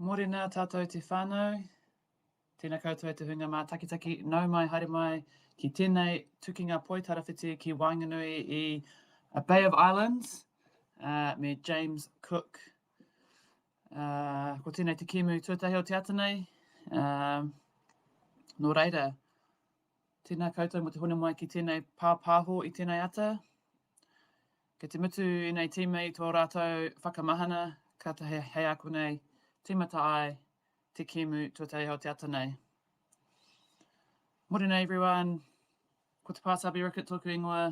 Morena tātou te whānau, tēnā koutou e te hunga mā takitaki, nau mai, haere mai, ki tēnei tukinga poitarawhiti ki Wainganui I a Bay of Islands, me James Cook. Ko tēnei te kimu tuatahi o te ata nei, nō reira, tēnā koutou mo te hone mai ki tēnei pāpāho I tēnei ata. Kei te mutu I nei tīmei tō rātou whakamahana, ka tahe hei aku nei, tīmata ai, te kimu tuatahi o te ata nei. Morena everyone, ko te pāsabi ricket tōku ingoa,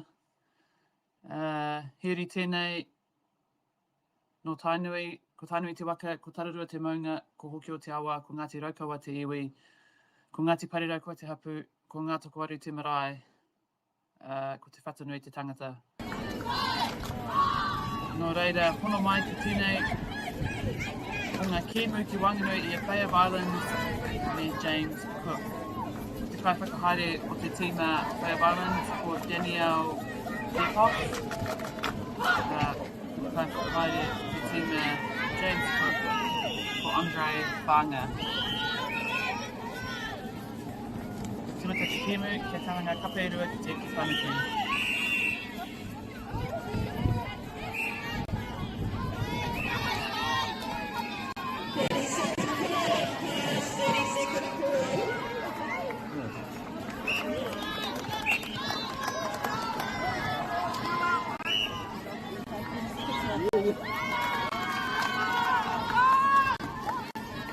heri tēnei, no tainui, ko tainui te waka, ko tararua te maunga, ko hoki o te awa, ko Ngāti Raukawa te iwi, ko Ngāti Parirau koe te hapu, ko Ngā Toko Aru te marae, ko te whatanui te tangata. Nō reira, hono mai ki tēnei, ko ngā kēmu ki Wanganui I a Bay of Islands, me James Cook. Te kai whakahaere o te tīma Bay of Islands, ko Danielle Depop. Te kai whakahaere o te tīma James Cook, ko Andre Whanga. Tuna ka te kēmu, kia tahanga kapeirua ki te whanaki.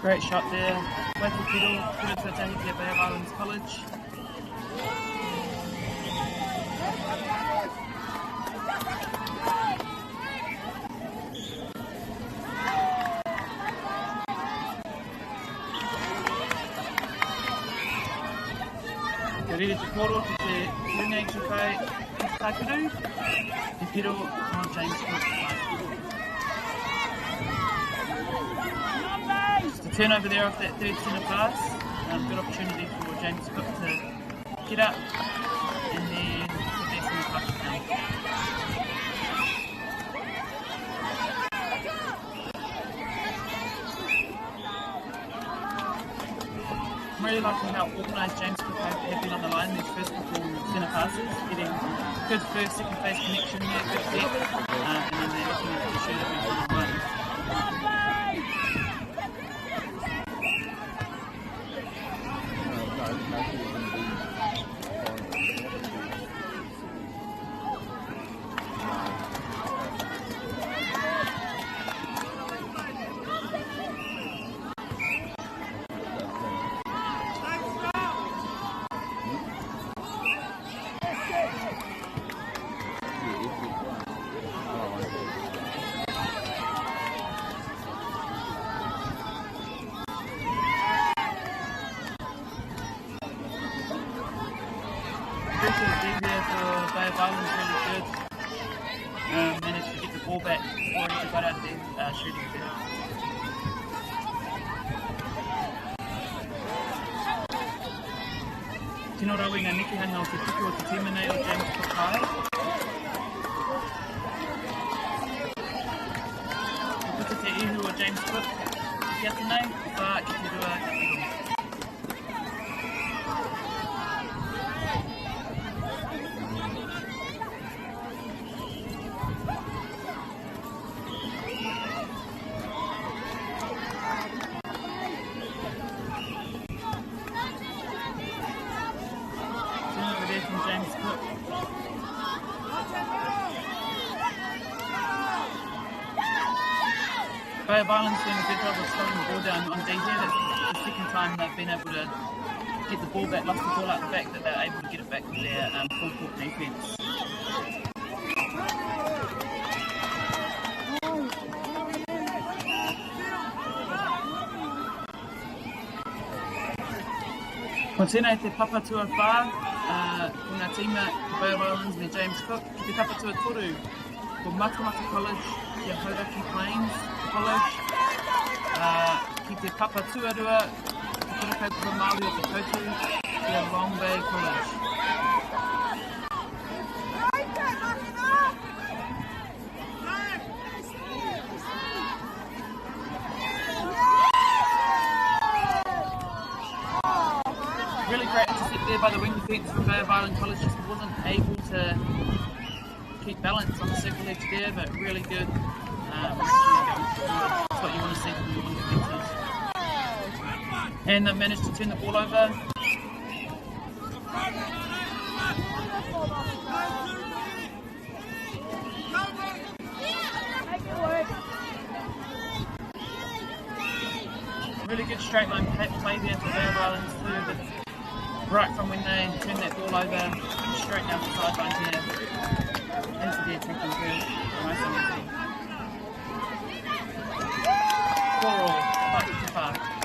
Great shot there. Waifu Kiro, kura tuatahi ki a Bay of Islands College. Kia rere te koro ki te tūnei tukai ki Taikuru. Te piro no James Cook. Turnover there off that third centre pass. Good opportunity for James Cook to get up and then put that centre pass down. I'm really liking how organised James Cook have been on the line these first couple centre passes, getting good first, second phase connection there, good set, and then they're looking at the shoot every time one. Managed to get the ball back before he got out there shooting there. Tino rauinga nikihanga o te tuku o te tīma nei o James Cook High. Ko puta te ihu o James Cook ki ata nei, wha ki te rua ki te rua. Bay of Islands doing a good job of slowing the ball down on D here. That's the second time they've been able to get the ball back, lost the ball out the back, that they're able to get it back with their full court defence. Ko tēnei te papatua whā, ko ngā tīma Bay of Islands me James Cook, ki te papatua toru, ko Matamata College, ki a Hauraki Plains College, ki te papa tuarua, ki te kaupapa Māori o te koutu, ki a Long Bay College. by the wing defence from Bay of Island College, just wasn't able to keep balance on the circle edge there, but really good. That's what you want to see from the wing defences. And they've managed to turn the ball over. Really good straight line play there for Bay of Islands too, but right from when they turn that ball over, straight down the sideline here, into the attacking field. Nice and easy. 4-all, 5-5.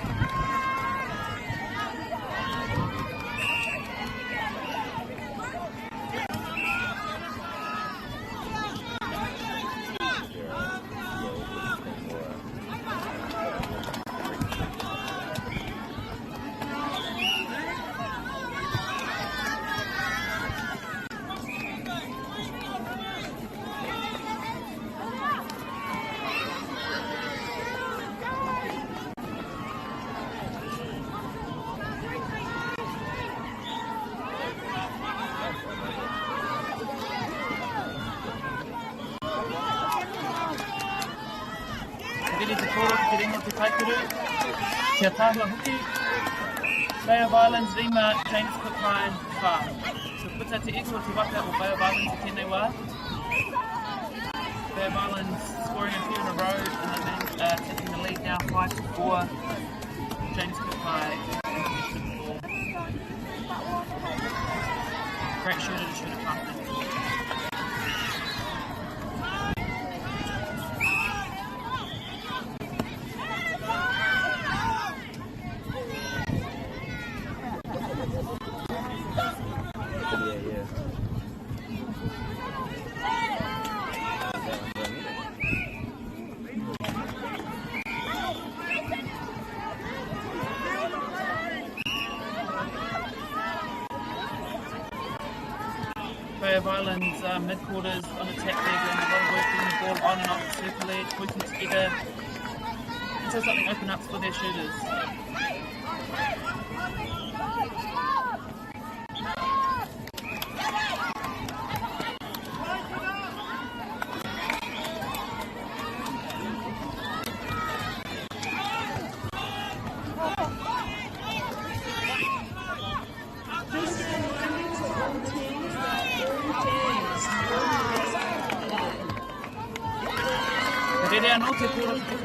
Kia tāhua hoki, Bay of Islands, Rima, James Cook line, whā. So puta te eko te waka o Bay of Islands i tēnei wā. Bay of Islands scoring a few in a row and taking the lead now 5-4. James Cook line. Great shooter to shoot it past it. Bay of Islands mid-quarters on attack there, doing a lot of work getting the ball on and off the circle edge, working together until something opens up for their shooters.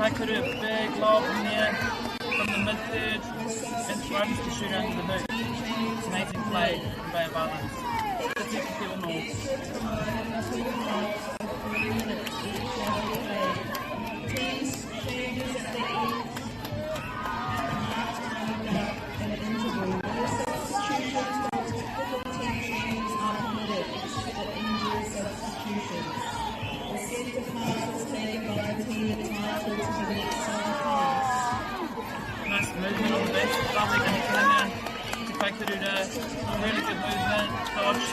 Big lob in there from the mid-third and runs to shoot under the hoop. It's an amazing play from Bay of Islands. It's a field north. Nice movement on the bench, lovely Kanikanga to Kaikuruda, really good movement, dodge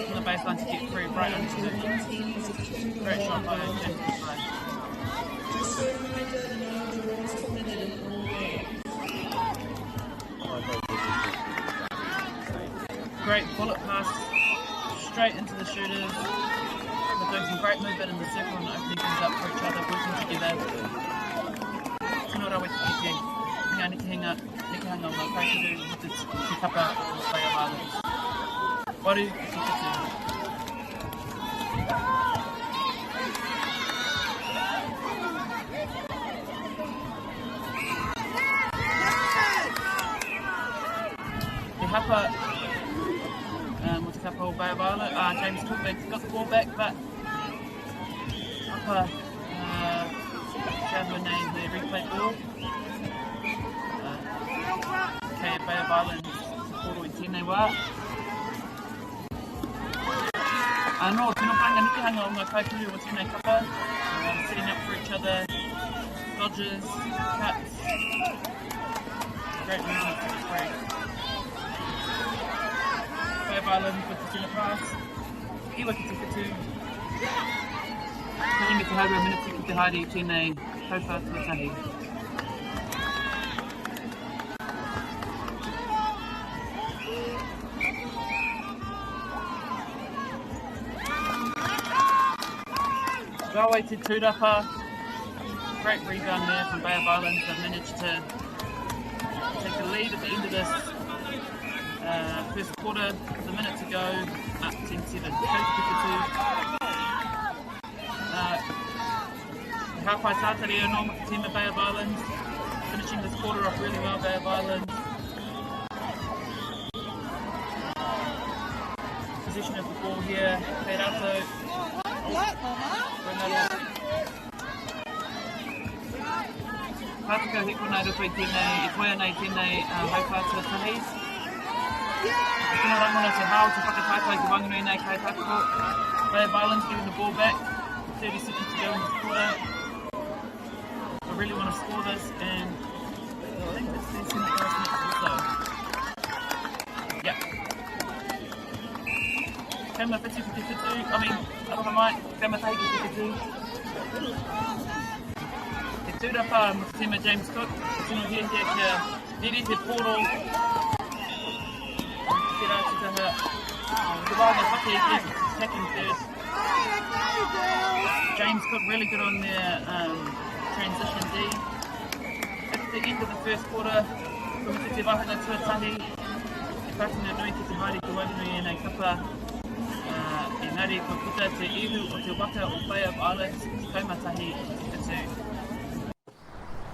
on the baseline to get free right onto the great shot by James. Great bullet pass straight into the shooters. They're doing some great movement in the circle and opening things up for each other, working together. Tino rawe te kike. Hinga niki hanga o ngā kaitiru with te kapa o Bay of Islands. Waru ki te tutu. Te hapa with the kapa o Bay of Islands. James Cook got the ball back, but hapa found her name there, replay ball. Bay of Islands, Poro i tēnei wā. No, tino panga niki hanga o ngā kaituru o tēnei kapa. Setting up for each other, dodges, cuts. Great movement for the free. Bay of Islands with the tēnei pass. Iwa ki te whitu. Kainga te haura minute ki te haere i tēnei tauwha tuatahi. Rawe te tūrapa. Great rebound there from Bay of Islands. They managed to take the lead at the end of this first quarter. With a minute to go, up 10-7. Hawhai tātari o Norma team of Bay of Islands. Finishing this quarter off really well, Bay of Islands. Position of the ball here. Peirato. Pātika heko nei rupo I tēnei, I toia nei tēnei haupātua tahis. Tēnā rangona te hao, te whakataitai te wanganui nei kai Pātiko. Bay of Islands getting the ball back. 30 seconds to go in this quarter. I really want to score this, and I think it's 10 seconds or so. Yeah. Kama whiti whiti whitu, I mean, aroha mai, kama taiki whiti whitu. Te tūrapa mo te tima James Cook, tino hia kia riri te poro. Te rā te taha, te wānga whaki again, attacking third. James Cook really good on their transition D. At the end of the first quarter, kumite te wahanga tuatahi, e whakina nui ki te haere ki wanganui e nei kapa. Engari, ko puta te ihu o te waka o Bay of Islands, te kaumatahi o te whatu.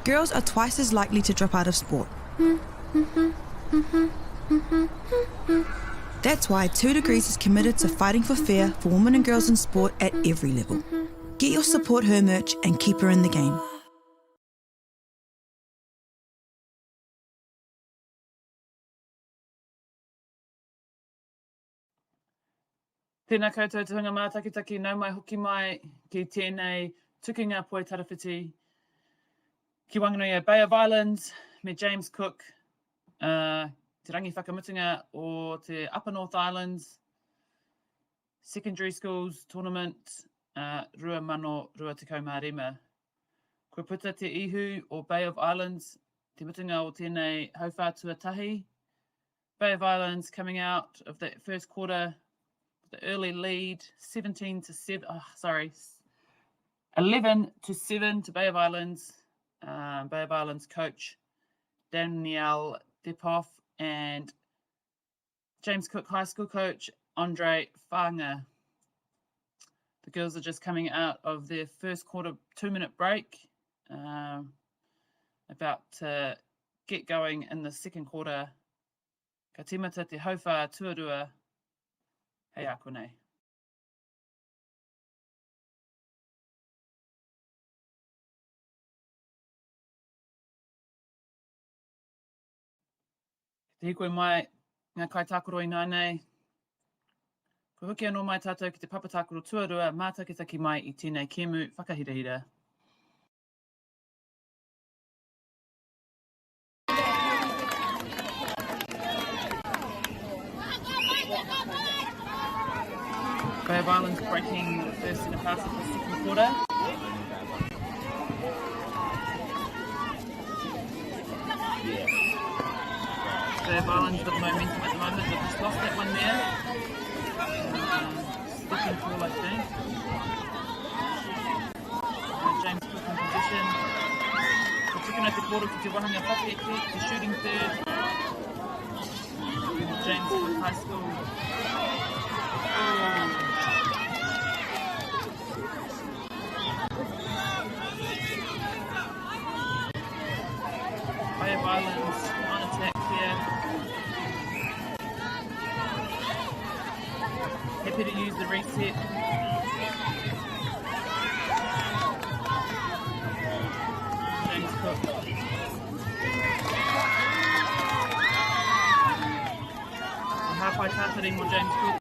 Girls are twice as likely to drop out of sport. That's why 2 Degrees is committed to fighting for fair for women and girls in sport at every level. Get your Support Her merch and keep her in the game. Tēnā koutou te hunga mātakitaki, nau mai hoki mai ki tēnei tukinga poi tarawhiti. Ki wanganui a Bay of Islands, me James Cook, te rangi whakamutunga o te Upper North Islands, secondary schools tournament, rua mano rua te kaumārima. Kua puta te ihu o Bay of Islands, te mutunga o tēnei hauwhātua tahi. Bay of Islands coming out of the first quarter, the early lead, 11 to 7 to Bay of Islands. Bay of Islands coach Danielle Depov and James Cook High School coach Andre Whanga. The girls are just coming out of their first quarter 2-minute break, about to get going in the second quarter. Ka tīmata te hauwha tuarua. Hei a konei. Te hikoi mai ngā kai tākoro I nānei. Ko hoki anō mai tātou ki te papatākoro tuarua, mātakitaki mai I tēnei kēmu whakahirahira. Bay of Islands breaking the first centre pass of the second quarter. Bay of Islands with momentum at the moment, they've just lost that one there. Second call, I think. James Cook in position. Ko tukuna te koro ki te wahanga whakeke, the shooting third. James Cook High School. Bay of Islands on attack here. Happy to use the reset. James Cook. The halfway tātari mo James Cook.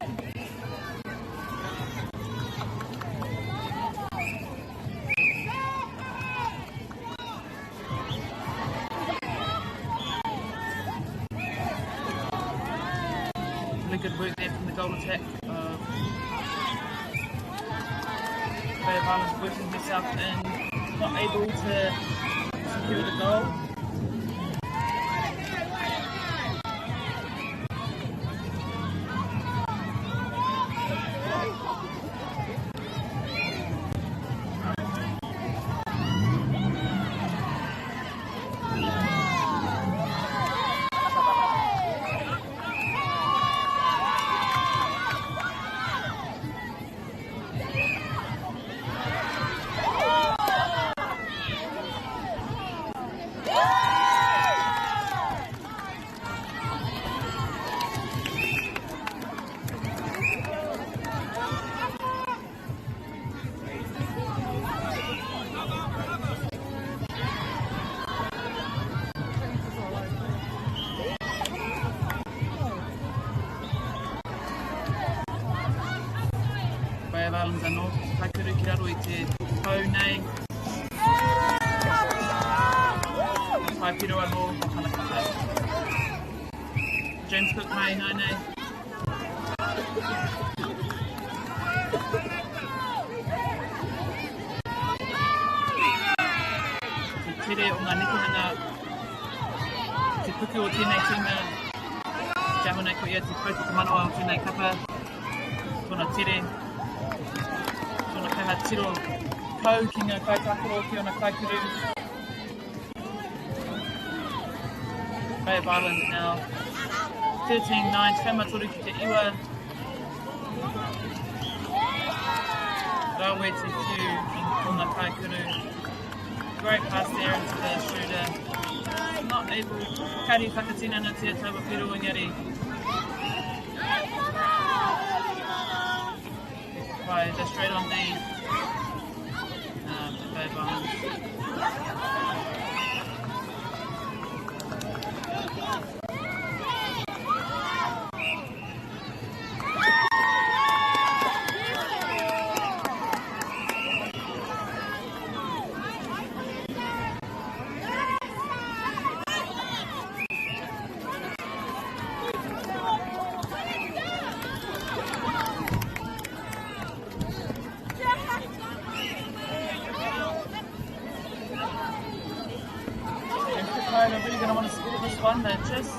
Good work there from the goal attack of Bay of Islands working herself in, not able to secure the goal. of Islands anō, kaikuru ki raro I te tau nei. Pai piro anō, hana kapa. James Cook mai nai nei. Te tere o ngā nikihanga, te puku o tēnei tima, te aho nei ko ia te pautaka manoa o tēnei kapa, tōna tere, tōna kaha tiro kau ki ngā kaitakoro ki ona kaikuru. Bay of Islands now, 13-9, whaimatoru ki te iwa. Rawe te whiu ki tōna kaikuru. Great pass there into the shooter. Not able, kari whakatina na tia tawa piru engari. Right, they're straight on the Bay of Islands. They're really going to want to score this one. They're just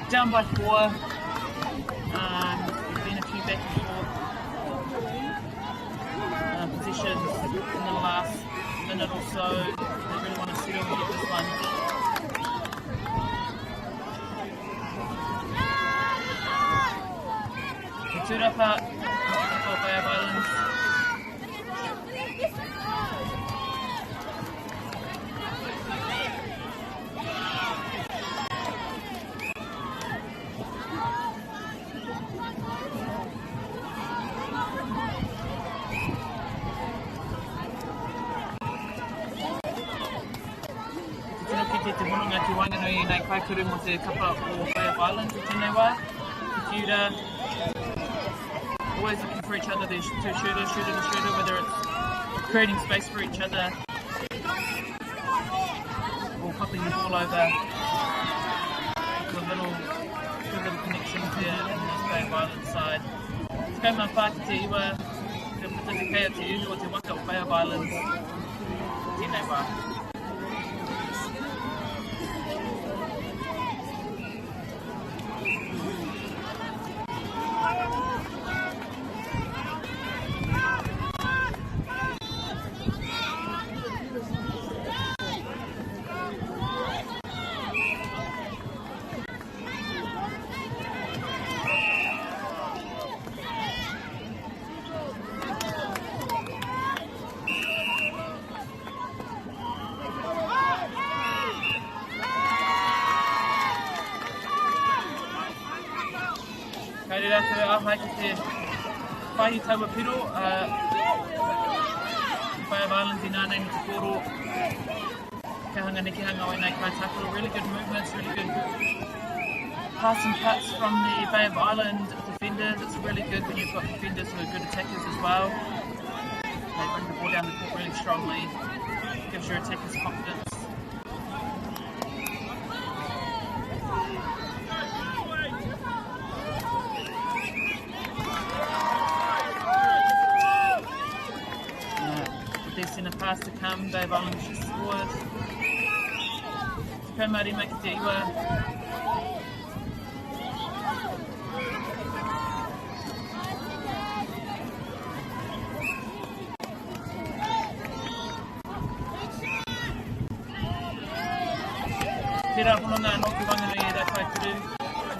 down by 4. There's been a few back and forth positions in the last minute or so. They really want to settle and get this one. The tūrapa for Bay of Islands. Te hononga ki Wanganui nei kaikuru mo te kapa o Bay of Islands I tēnei wā. Te tiura, always looking for each other, there's two shooters, shooter to shooter, whether it's creating space for each other or popping the ball over. Good little connections there in this Bay of Islands side. Te kaumā whā ki te iwa, te puta te kei o te uhu o te waka o Bay of Islands tēnei wā. Kaere rātou āhai ki te whaihi taua piro. Bay of Islands I nānei ni te koro. Kahanga nekihanga o nei kaitakoro. Really good movements, really good passing cuts from the Bay of Island defenders. It's really good when you've got defenders who are good attackers as well. They bring the ball down the court really strongly. Gives your attackers confidence. In a pass to come, Bay of Islands just scored. Te kaumari mai ki te iwa. Te rā hononga anō ki Wanganui e rā kaikuru.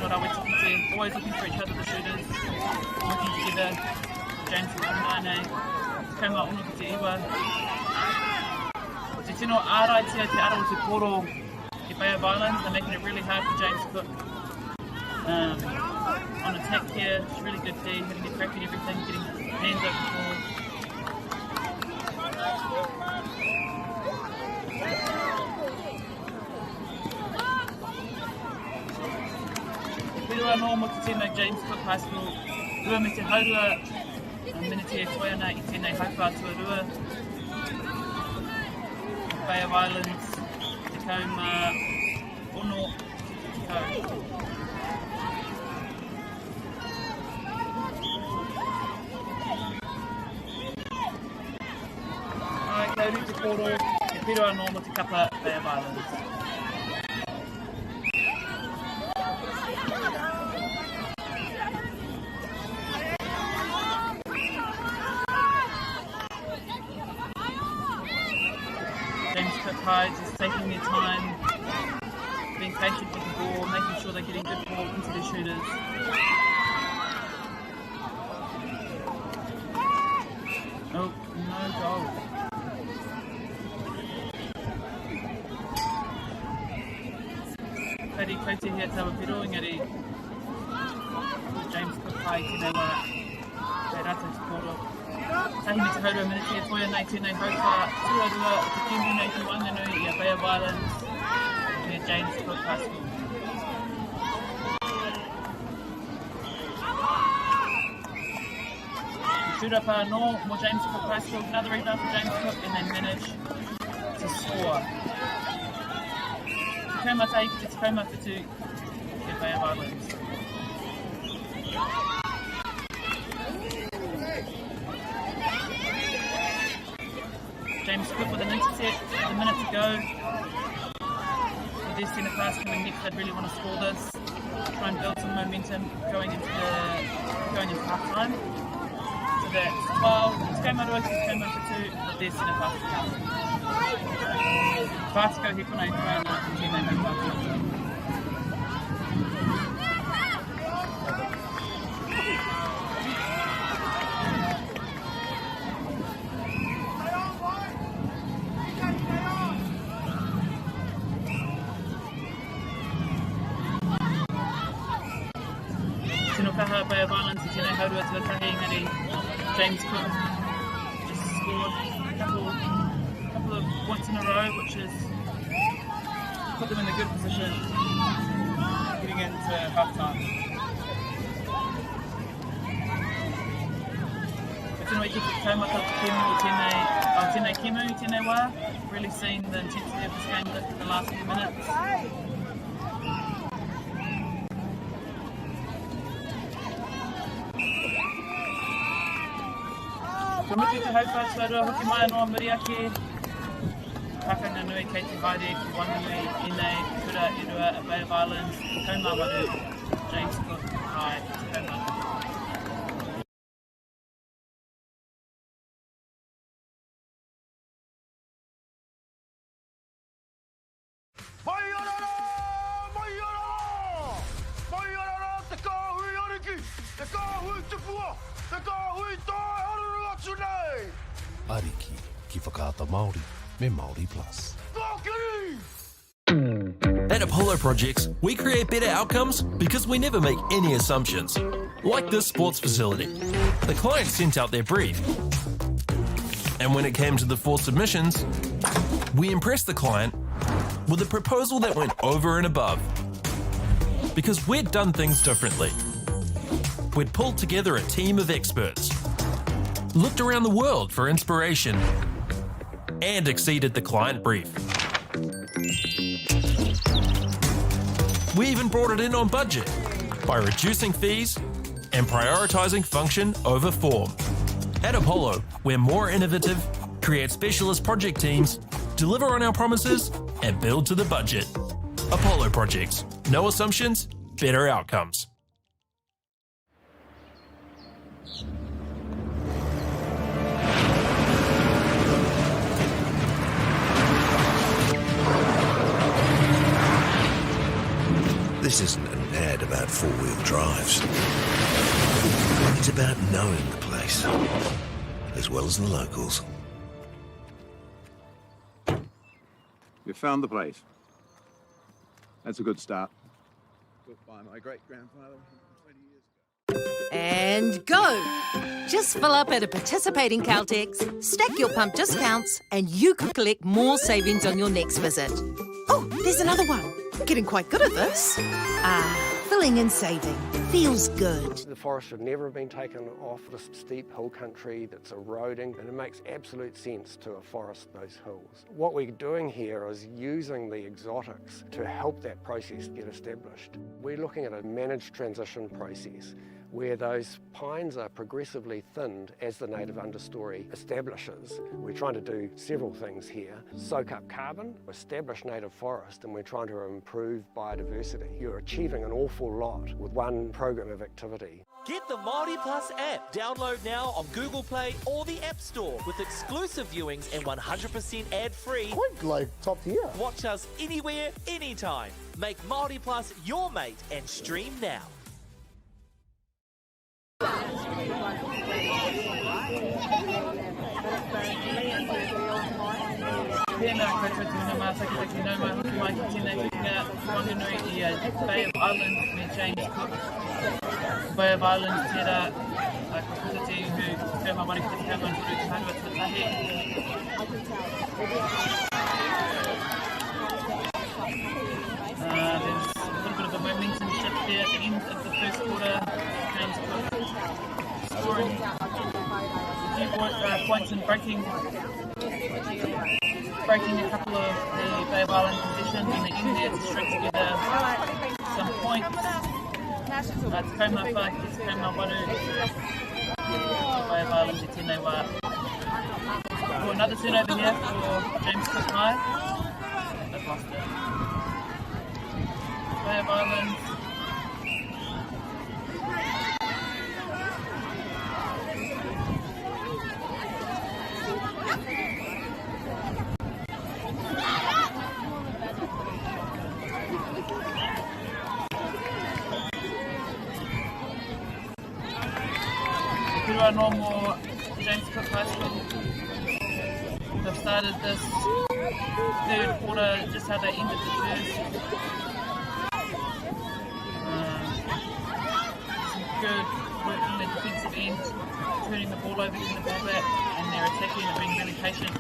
Nō rā weti ki te, always looking for each other, the shooters. Working together. James Cook nānei. Te kaumā ono ki te iwa. Te tino āraitia te ara o te koro ki Bay of Islands. They're making it really hard for James Cook. On attack here, it's really good D, hitting the crack and everything, getting hands over the ball. Whirua anō mo te tēnei James Cook High School. Rua me te haurua Minute e toiana I tēnei haupā tuarua. Bay of Islands, te kauma ono te kau. Ai, kauru te koro, e piro anō mo te kapa Bay of Islands. Hides is taking their time, being patient with the ball, making sure they're getting good ball into their shooters. Oh, no goal. Kari kote hea tawa piro, engari James Cook pai tēnei wā, kei rata te koro. Tahi me te haurua minute e toia nei tēnei haupa tuarua o te Kimu nei te wanganui I a Bay of Islands me James Cook High School. Shoot up no more James Cook High School, another rebound for James Cook and they manage to score. Te kauma taiki te kauma whitu I Bay of Islands. James Cook with an intercept, a minute to go. With their centre pass coming next, they'd really want to score this. Try and build some momentum going into half time. So that's 12. It's game out of 2, with their centre pass to come. Vātiko he kona I tōna tēnei mai wāpio. Bay of Islands, tēnei haurua tuatahi, engari James Cook just scored a couple of points in a row, which has put them in a good position getting into half time. But tēnei ki te taumata o te Kimu o tēnei Kimu, tēnei wā, really seen the intensity of this game lift in the last few minutes. Ko mutu te haupā tuarua hoki mai anō Muriaki. Pakanga nui kei te haere ki wanganui I nei kura I rua a Bay of Islands. Kaumā waru, James Cook, ai, te kaumā. Mai arara, te kāhui ariki, te kāhui tupua, te kāhui tai haruru atu nei. Ariki, ki whakaata Māori, me Māori Plus. Kākiri! At Apollo Projects, we create better outcomes because we never make any assumptions. Like this sports facility. The client sent out their brief. And when it came to the 4 submissions, we impressed the client with a proposal that went over and above. Because we'd done things differently. We'd pulled together a team of experts, looked around the world for inspiration, and exceeded the client brief. We even brought it in on budget by reducing fees and prioritising function over form. At Apollo, we're more innovative, create specialist project teams, deliver on our promises, and build to the budget. Apollo Projects. No assumptions, better outcomes. This isn't an ad about four-wheel drives. It's about knowing the place, as well as the locals. We found the place. That's a good start. Built by my great-grandfather 20 years ago. And go! Just fill up at a participating Caltex, stack your pump discounts, and you could collect more savings on your next visit. Oh, there's another one. Getting quite good at this. Fill Pulling and saving feels good. The forest should never have been taken off this steep hill country that's eroding, and it makes absolute sense to afforest those hills. What we're doing here is using the exotics to help that process get established. We're looking at a managed transition process where those pines are progressively thinned as the native understory establishes. We're trying to do several things here. Soak up carbon, establish native forest, and we're trying to improve biodiversity. You're achieving an awful lot with one program of activity. Get the Māori Plus app. Download now on Google Play or the App Store with exclusive viewings and 100% ad-free. Quite like top tier. Watch us anywhere, anytime. Make Māori Plus your mate and stream now. Pēnā koutou tūna mātakitaki nau mai hoki mai ki tēnei whiunga whanganui I Bay of Islands me James Cook. Bay of Islands tērā kaputa te ihu whia mawari ki te kaman huru ki hanua te tahe. There's a little bit of a momentum shift there at the end of the first quarter. James Cook scoring a few points and breaking a couple of the Bay of Island positions in the end there to string together some points. Te kaumā whā, te kaumā waru. Bay of Island te tēnei wā. Another turnover here for James Cook High. They've lost it. Bay of Island. Normal James Cook High School. They've started this third quarter just how they ended the first. Some good work in the defensive end, turning the ball over, getting the ball back, and they're attacking and being really patient.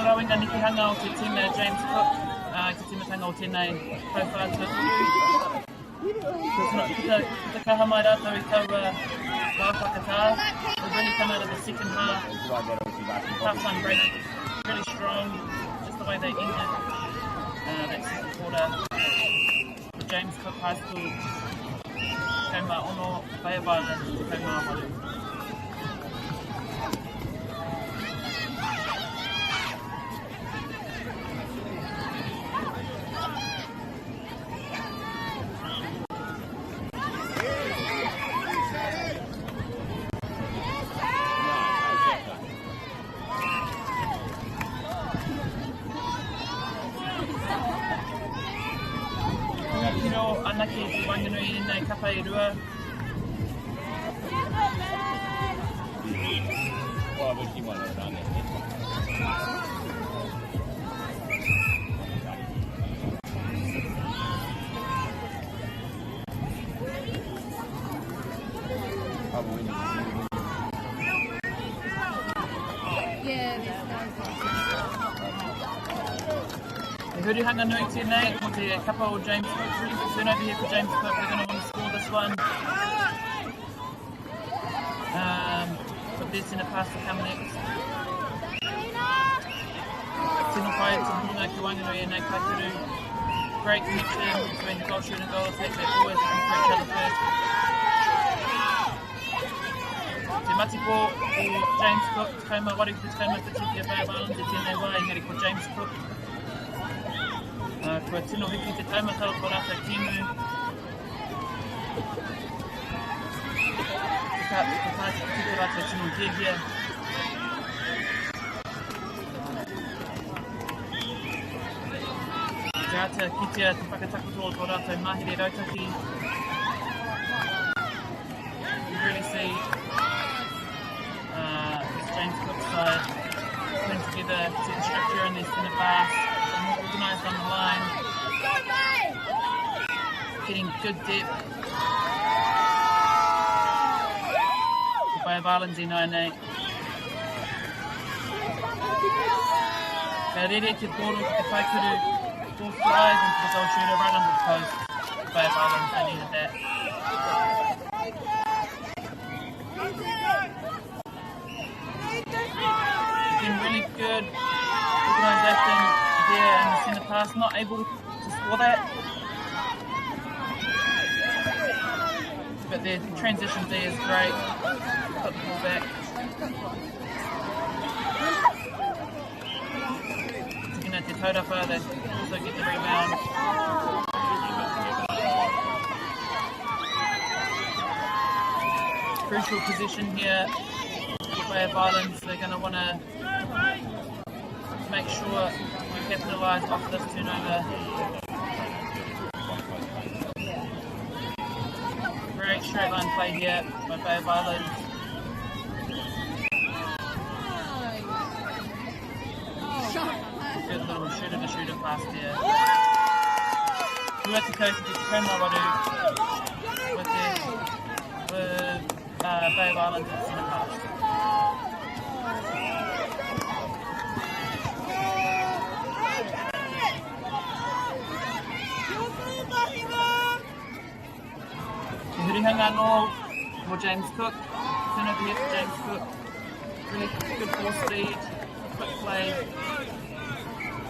Rawinga niki hanga o te tina James Cook, te timatanga o tēnei kaiwhā tuaturu. Kita kaha mai rātou I tau whakatā. We've really come out of the second half. Half-time break, really strong, just the way they ended that second quarter. For James Cook High School, kaumā ono, Bay of Islands, kaumā waru. Anaki te wanganui I nei kapa I rua. Huru hanga nui tēnei, ko te kapa o James Cook, really good turnover here for James Cook, they're going to want to score this one. But there's in a pass to come next. Tino whai te hunga ki wanganui e nei kaituru. Great connection between the goal shooter and goal attack, they always looking for each other first. Te matipo o James Cook, te kaumā wari ki te kaumā Pacific Bay of Islands, te tēnei wā, engari ko James Cook. Kua tino hiki te taumata o rātou timu. Te tino here. Gata kitea te whakatakoto o rātou mahere rautaki. You really see this James Cook side putting together, set the structure in their centre pass, more organised on the line, getting good depth. Bay of Islands in 9-8. Ka rere te poro ki te whaikuru, 4 flies into the goal shooter right under the post. Bay of Islands, they needed that. Been really good organisation there in the centre pass, not able to score that. But their transition there is great. Put the ball back. Taking it to Taurapa, they also get the rebound. Crucial position here for Bay of Islands. They're going to want to make sure we capitalise off this turnover. Great straight line play here by Bay of Islands. Good little shooter-to-shooter pass there. Tuatiko to get Papamoa with Bay of Islands at the centre pass. Hurihanga no for James Cook. Turn over here for James Cook. Really good ball speed, quick play.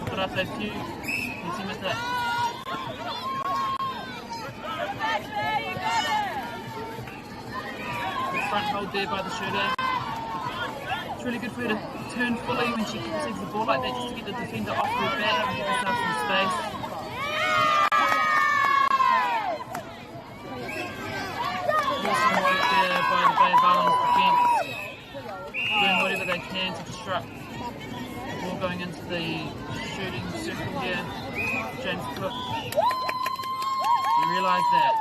Put up those few. Hits him with it. Good front hold there by the shooter. It's really good for her to turn fully when she receives the ball like that, just to get the defender off her back and give herself some space. Awesome work there by the Bay of Islands defence, doing whatever they can to disrupt the ball going into the shooting circle here. James Cook, they realise that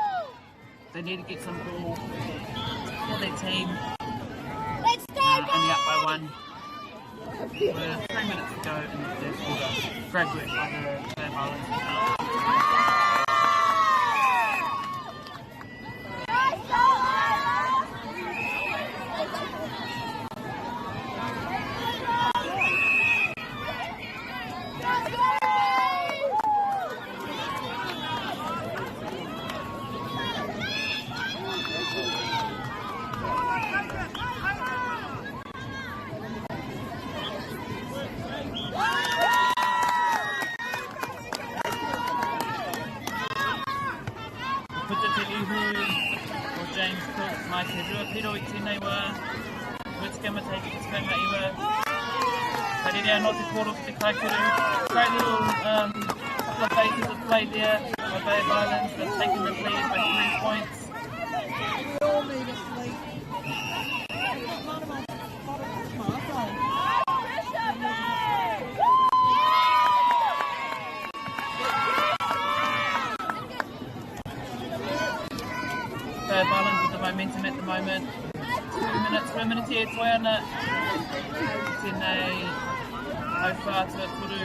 they need to get some ball for their team. Only up by 1. With 3 minutes to go in the third quarter. Great work by the Bay of Islands. James Cook, mai te rua piro I tēnei wā, Witzkama take it to iwa. Harerea no te koro ki te kaikuru. Great little couple of phases of play there by Bay of Islands. They've taken the lead by 3 points. Bay of Islands with the momentum at the moment. 2 minutes here, Toiana. Tēnei hauwha tua turu.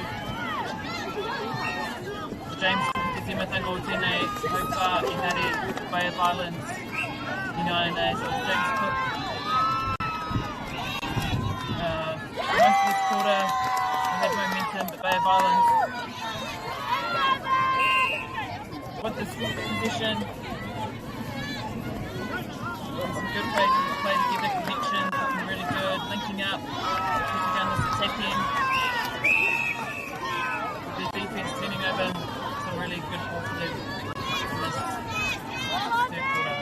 James Cook te timatanga o tēnei hauwha I hare Bay of Islands. Ināinei, so it's James Cook. Most of this quarter, they had momentum, but Bay of Islands with this position. Some good phases to play together, connections, looking really good, linking up, keeping down this attacking. Their defence turning over, some really good ball to do in this third quarter.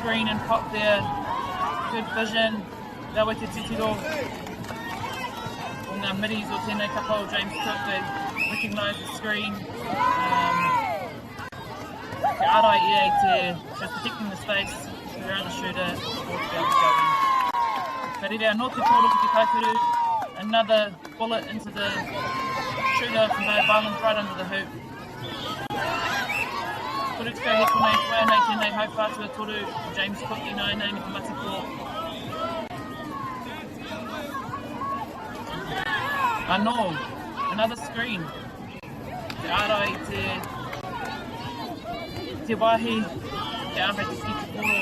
screen and pop there. Good vision. Rawa te titiro. O ngā middies o tēnei kapa o James Cook, they recognise the screen. Te arai ia just protecting the space around the shooter before to be able to go in. Ka rere anō te pōro ki te kaipuru. Another bullet into the shooter from Bay of Islands right under the hoop. Kurutiko he konei whanei tēnei haupātua toru James Cook I nai nei me te matiko. Anō, another screen. Te arai te wāhi, te awhai te ski te poro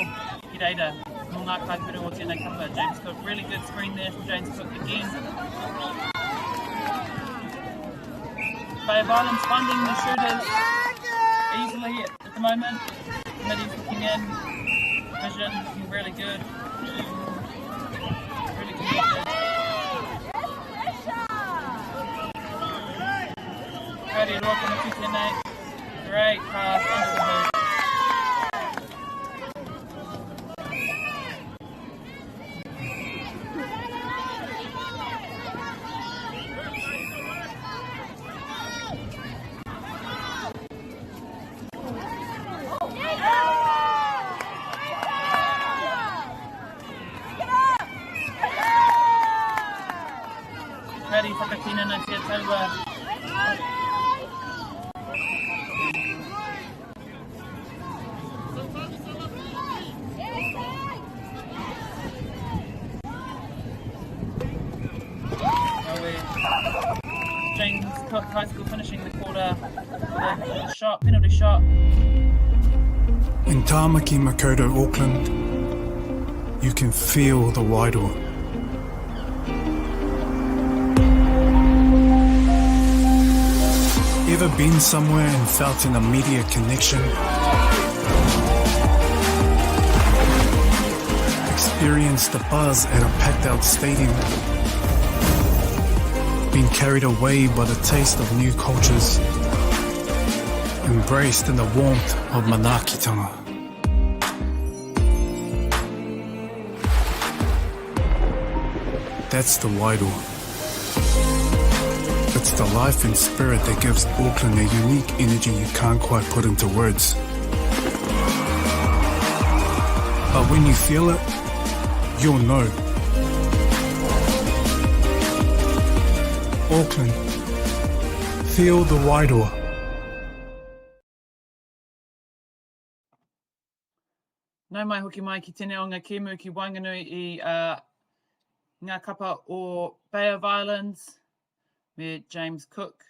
ki reira. Mō ngā kaipuru o tēnei kapa. James Cook, really good screen there from James Cook again. Bay of Islands finding the shooters easily at the moment. Middies looking in, vision looking really good. Really connected. Kauri roa kona ki tēnei. Great pass under the hoop. Kauri whakatina na te taua. James Cook High School finishing the quarter with a shot, penalty shot. In Tāmaki, Makoto, Auckland, you can feel the wairoa. Ever been somewhere and felt an immediate connection? Experienced the buzz at a packed out stadium? Been carried away by the taste of new cultures? Embraced in the warmth of manaakitanga? That's the wairoa. It's the life and spirit that gives Auckland a unique energy you can't quite put into words. But when you feel it, you'll know. Auckland, feel the wairoa. Nau mai hoki mai ki tēnei o ngā kēmu ki Wainganui I ngā kapa o Bay of Islands me James Cook.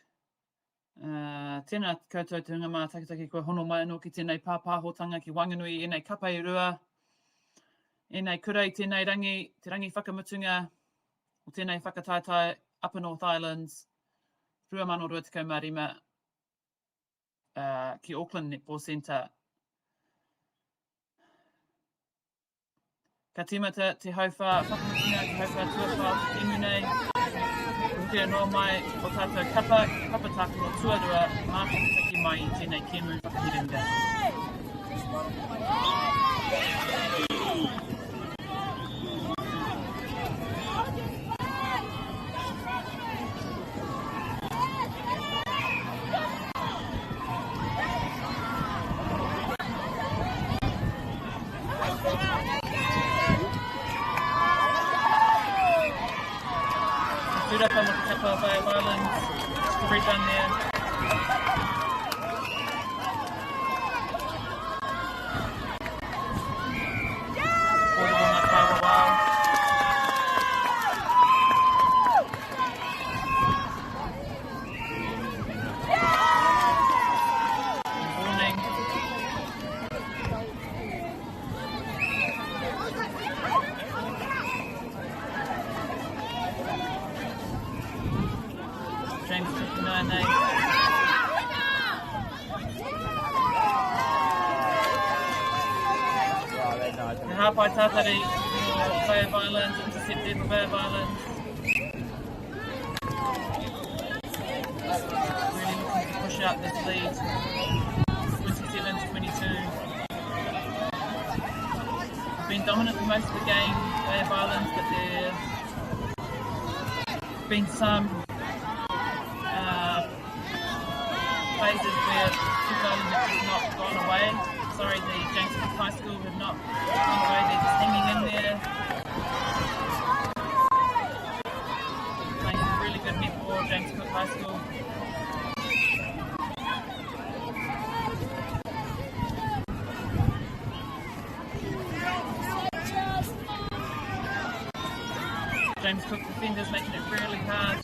Tēnā koutou te hunga mā takitaki koe hono mai anō ki tēnei pāpāhotanga ki Wainganui I nei kapa I rua. E nei kura I tēnei rangi, te rangi whakamutunga o tēnei whakataitai Upper North Islands. Rua mano rua te kaumārima ki Auckland Netball Centre. Ka tīmata te hauwha whakamutunga, te hauwha tuawha o te imu nei. Kia noa mai o tātou kapa tāku o tuarua mātakitaki mai I tēnei kēmu whakahiringa. Up on the Kapa Bay of Islands, the rebound there. Ball on that power wow. Warning. James 59 9. The Hapai Tatari for Bay of Islands, intercepted for Bay of Islands. Really looking to push out this lead. 27-22. dominant for most of the game, Bay of Islands, but there's been some phases where Cook Island have just not gone away. Sorry, the James Cook High School have not gone away, they're just hanging in there. Playing some really good netball, James Cook High School. James Cook defenders making it really hard,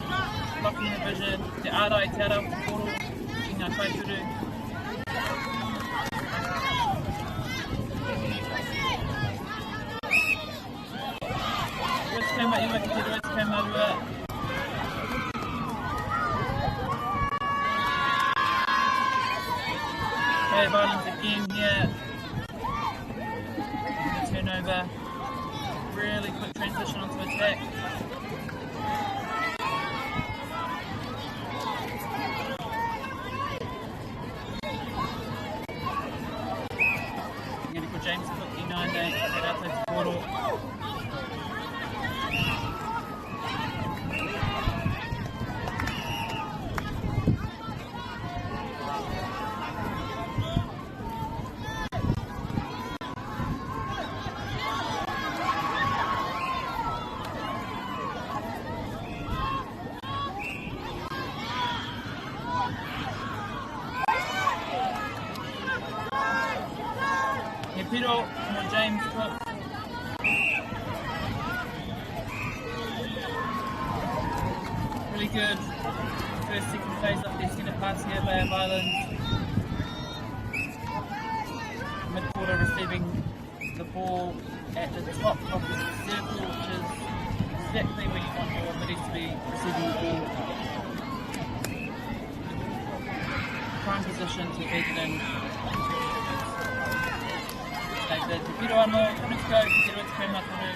blocking the vision. Te ara I te ara o te koro, I ngā kaituru. Rua te kaima iwa ki te rua te kaima rua. Bay of Islands again here. Turnover. Really quick transition onto attack. Ngeri ko James Cook I 9 te rata te koro. Piro for James Cook. Really good first, second phase of this centre pass here, Bay of Islands. Mid-quarter receiving the ball at the top of the circle, which is exactly where you want your middies to be receiving the ball. Prime position to feed it in. The Piro Ano, 2 minutes to go, Te Rua Te Kaima Tonu.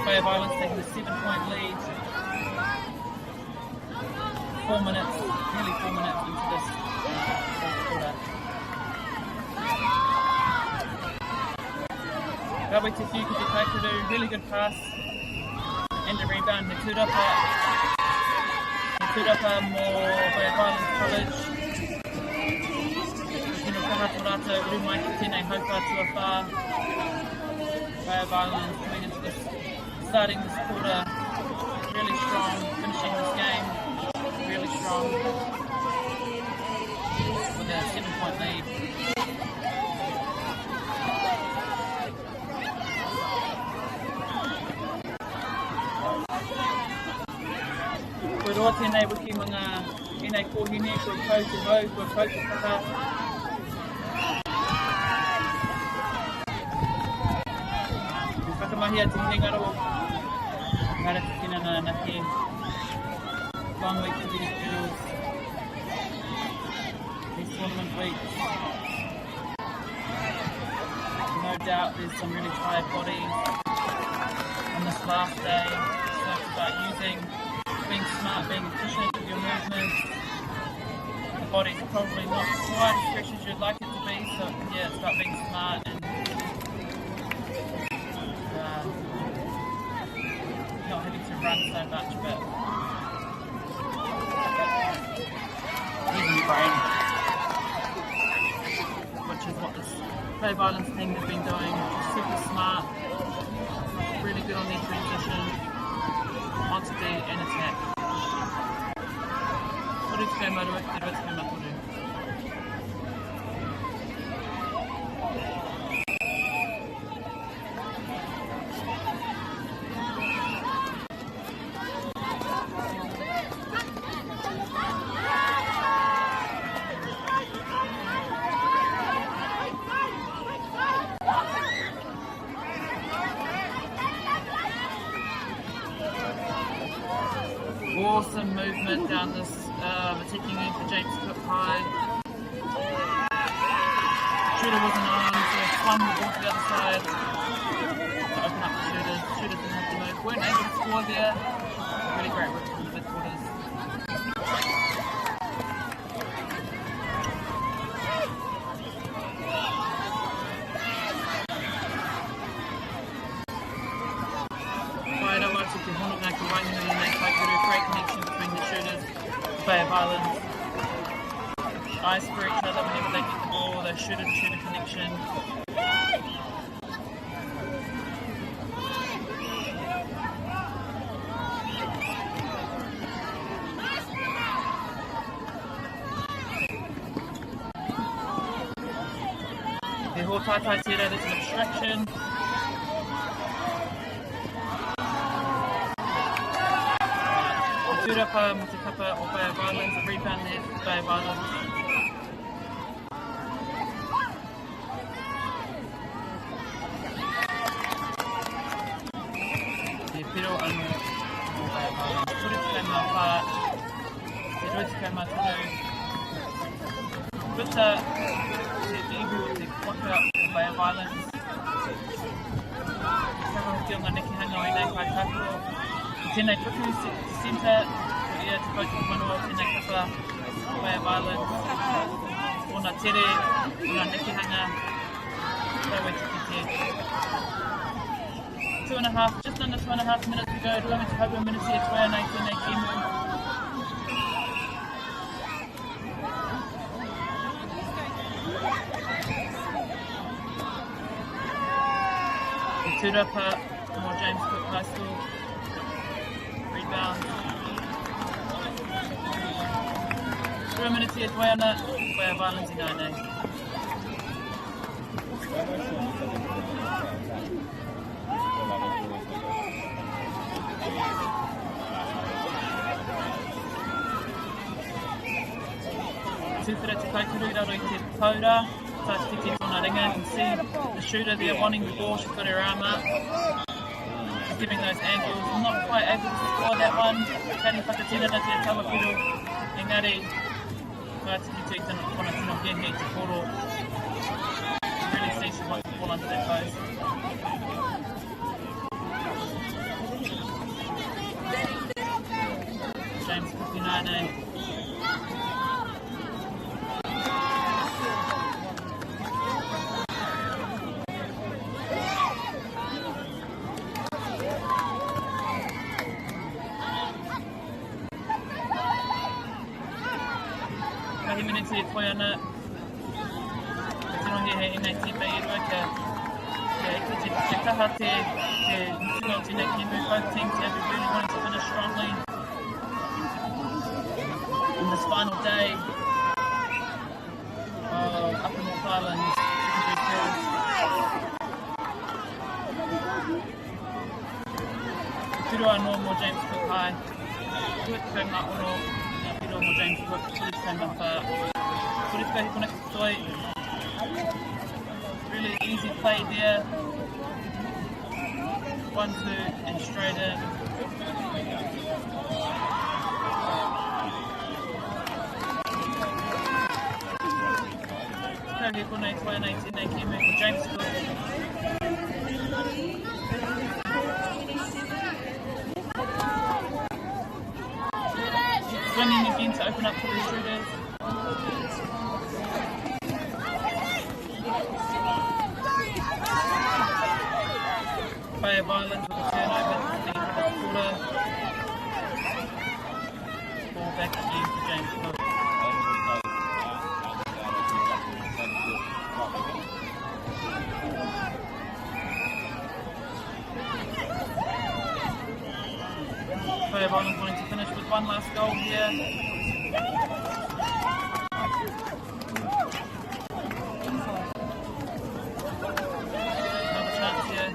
Bay of Islands taking a 7-point lead. 4 minutes, nearly 4 minutes into this fourth quarter. Rawe Te Whiu ki te Kaikuru, really good pass. And a rebound, He Tūrapa more Bay of Islands College. Kahatorata, Urumai ki tēnei haupa tuawha. Bay of Islands coming into this, starting this quarter really strong, finishing this game really strong with a 7-point lead. Koe roa tēnei wiki mga enei kōhine, koe kau te hau, koe kau te kaka. Whakamahia te hingaro, kare te tinana naki. Long week for these girls. These tournament weeks. No doubt there's some really tired bodies on this last day. So it's about being smart, being efficient with your movements. The body's probably not quite as fresh as you'd like it to be, so yeah, it's about being smart and not having to run so much, but using your brain, which is what this Bay of Islands team have been doing. Super smart, really good on their transition, onto the and attack. Toru te kai marua, te rua te kai matoru. Awesome movement down this attacking end for James Cook High. Shooter wasn't on, so swung the ball to the other side to open up the shooters. Shooters didn't have to move, weren't able to score there. Really great work from the mid-quarters. Bay of Islands. Eyes for each other whenever they get the ball, they shooter-to-shooter connection. He ho tātai tira, there's an obstruction. Turapa mo te kapa o Bay of Islands, a rebound there for Bay of Islands. Te piro anu o Bay of Islands. Tore te kaima wha, te roi te kaima turu. Puta te ihu o te waka o Bay of Islands. Whakahoki o ngā nekihanga o inei kai tākuro. Tēnei tuku te centre, ia te koutou manua o tēnei kapa o Bay of Islands. Ona tere, ona nekihanga, tāwai te kite. 2.5, just under 2.5 minutes to go. Runga te haupa minutes e toia nei tēnei kimu. Te tūrapa mo James Cook High School. Rebound. 3 minutes here, Toyana, Bay of Islands in Nine. Tūwhera te kaikuru raro I te paura, tāte tiki tōna ringa. You can see the shooter there wanting the ball, she's got her arm up. Giving those angles, not quite able to score that one. Kari whakatira na te tawa piro, engari, ka tiki tui tōna tino hehe te koro. You really see she wants the ball under that post. James Kukinane. Minutes here, Toyana. Tino hehe I nei teammate I rua te kaha te tino o tēnei kimu. Both teams have been really wanting to finish strongly in this final day of Upper North Island's secondary skills. Turo anō mo James Cook High. Tua te kaima ono. Mo James Cook, police came up, police go hikona kitoi. Really easy play there. 1-2 and straight in. Kau hikona toia nei tēnei kimu ko James Cook. Swinging again to open up for the shooters. Bay of Islands with a turnover, the quarter. Ball back again to James Cook. Bay of Islands wanting to finish with one last goal here. Another chance here.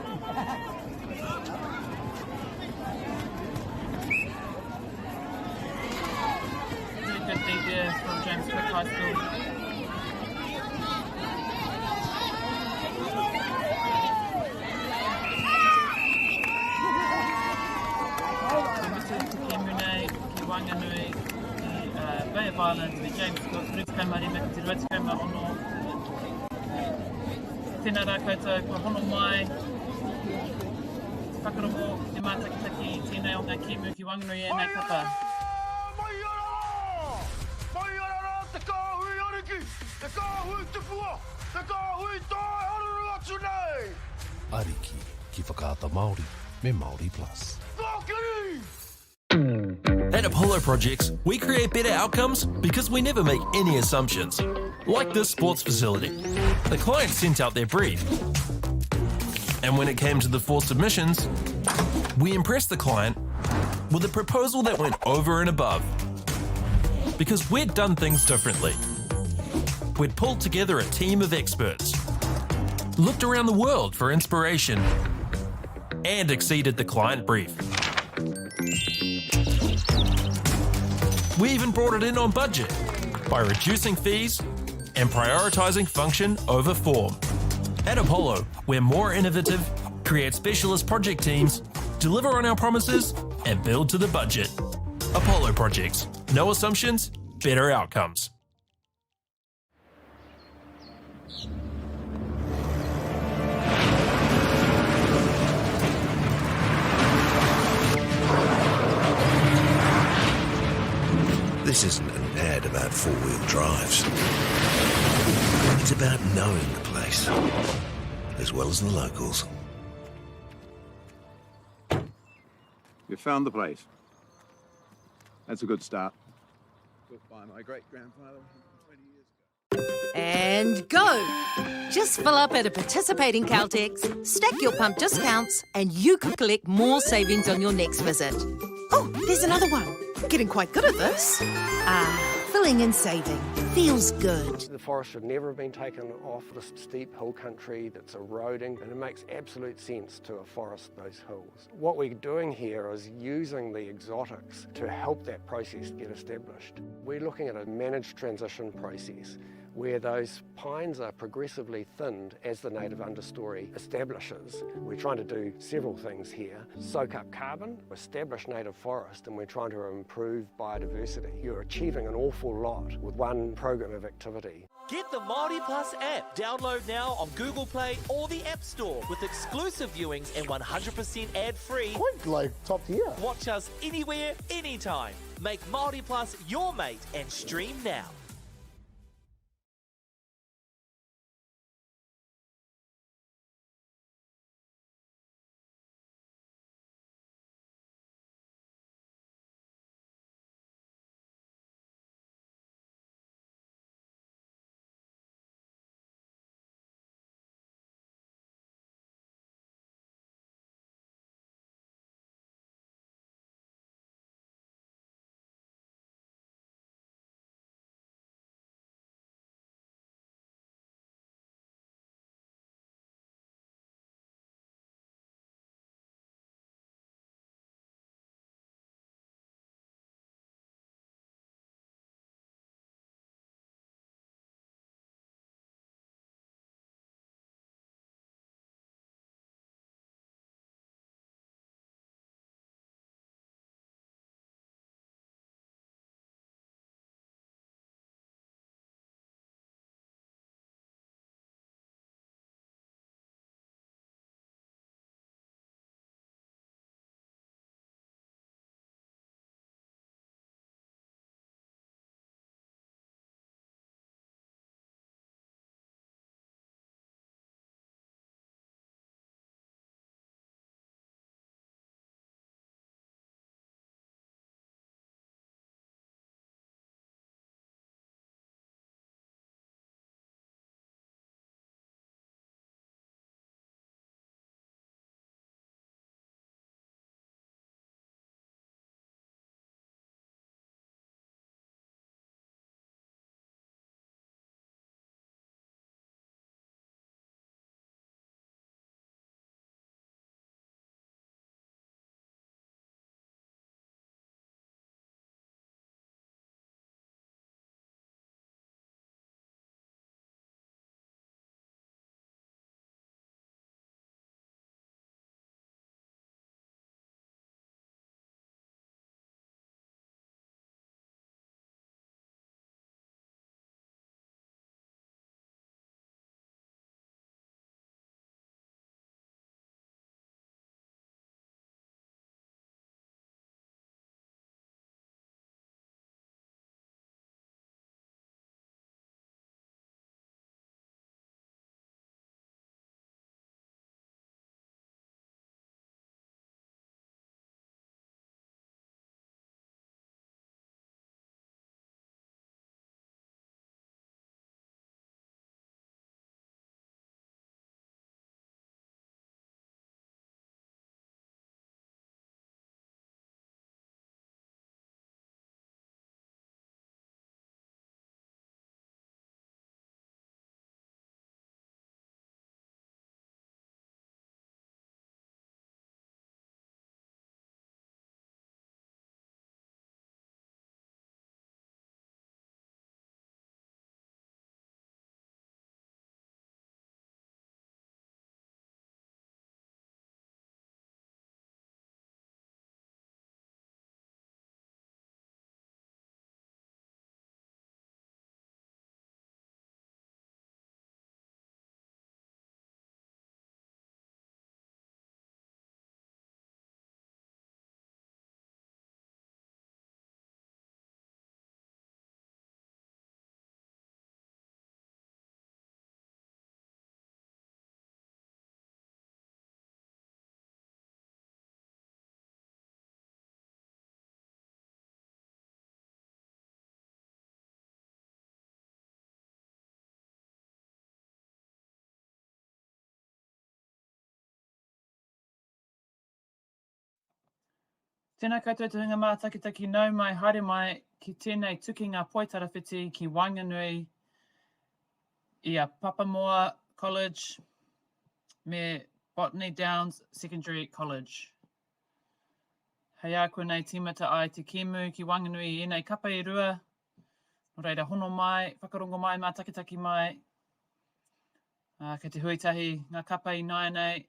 Really good lead there from James Cook High School. Wanganui, the Bay of Islands, the James Cook, Rutska Marima, the Rutska Marono. Tēnā rā koutou, kua hono mai. Whakarongo, te mātakitaki, tēnei o ngā kimu ki Wanganui e nei kapa. Mai ara, te kāhui ariki, te kāhui tupua, te kāhui tai haruru atu nei. Ariki, ki whakaata Māori, me Māori Plus. Kākiri! At Apollo Projects, we create better outcomes because we never make any assumptions. Like this sports facility. The client sent out their brief. And when it came to the 4 submissions, we impressed the client with a proposal that went over and above. Because we'd done things differently. We'd pulled together a team of experts, looked around the world for inspiration, and exceeded the client brief. We even brought it in on budget by reducing fees and prioritising function over form. At Apollo, we're more innovative, create specialist project teams, deliver on our promises, and build to the budget. Apollo Projects. No assumptions, better outcomes. This isn't an ad about 4-wheel drives. It's about knowing the place, as well as the locals. We found the place. That's a good start. Built by my great-grandfather 20 years ago. And go! Just fill up at a participating Caltex, stack your pump discounts, and you could collect more savings on your next visit. Oh, there's another one. Getting quite good at this. Filling and saving. Feels good. The forest should never have been taken off this steep hill country that's eroding, and it makes absolute sense to afforest those hills. What we're doing here is using the exotics to help that process get established. We're looking at a managed transition process where those pines are progressively thinned as the native understory establishes. We're trying to do several things here. Soak up carbon, establish native forest, and we're trying to improve biodiversity. You're achieving an awful lot with one program of activity. Get the Māori Plus app. Download now on Google Play or the App Store with exclusive viewings and 100% ad-free. Quite like top tier. Watch us anywhere, anytime. Make Māori Plus your mate and stream now. Tēnā koutou te hunga mā takitaki nau mai haere mai ki tēnei tukinga poitarawhiti ki Wainganui i a Papamoa College me Botany Downs Secondary College. Hei a koe nei tīmata ai te kēmu ki Wainganui i enei kapa i rua. No reira hono mai, whakarongo mai mā takitaki mai. Kei te huitahi ngā kapa i nai nei.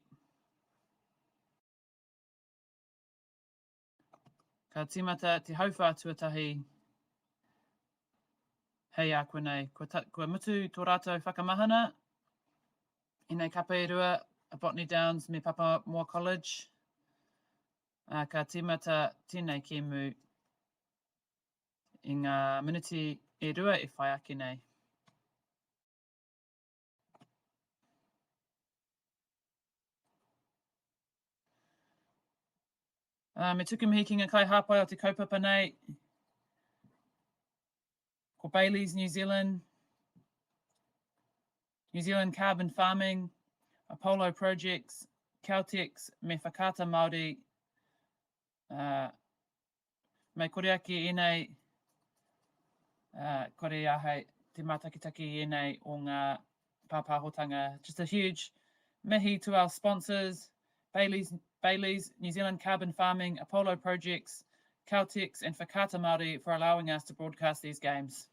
Ka tīmata te hauwha tuatahi. Hei a koe nei, kua mutu tō rātou whakamahana. I nei kapa i rua, a Botany Downs me Papamoa College. Ka tīmata tēnei kēmu i ngā miniti e rua e whai ake nei. Me tuku mihi ki ngā kai hāpai o te kaupapa nei. Ko Bailey's New Zealand Carbon Farming, Apollo Projects, Caltex, me whakata Māori. Me kore ake e nei, kore ahei te mātakitaki e nei o ngā pāpāhotanga. Just a huge mihi to our sponsors, Bailey's, New Zealand Carbon Farming, Apollo Projects, Caltex and Whakata Māori for allowing us to broadcast these games.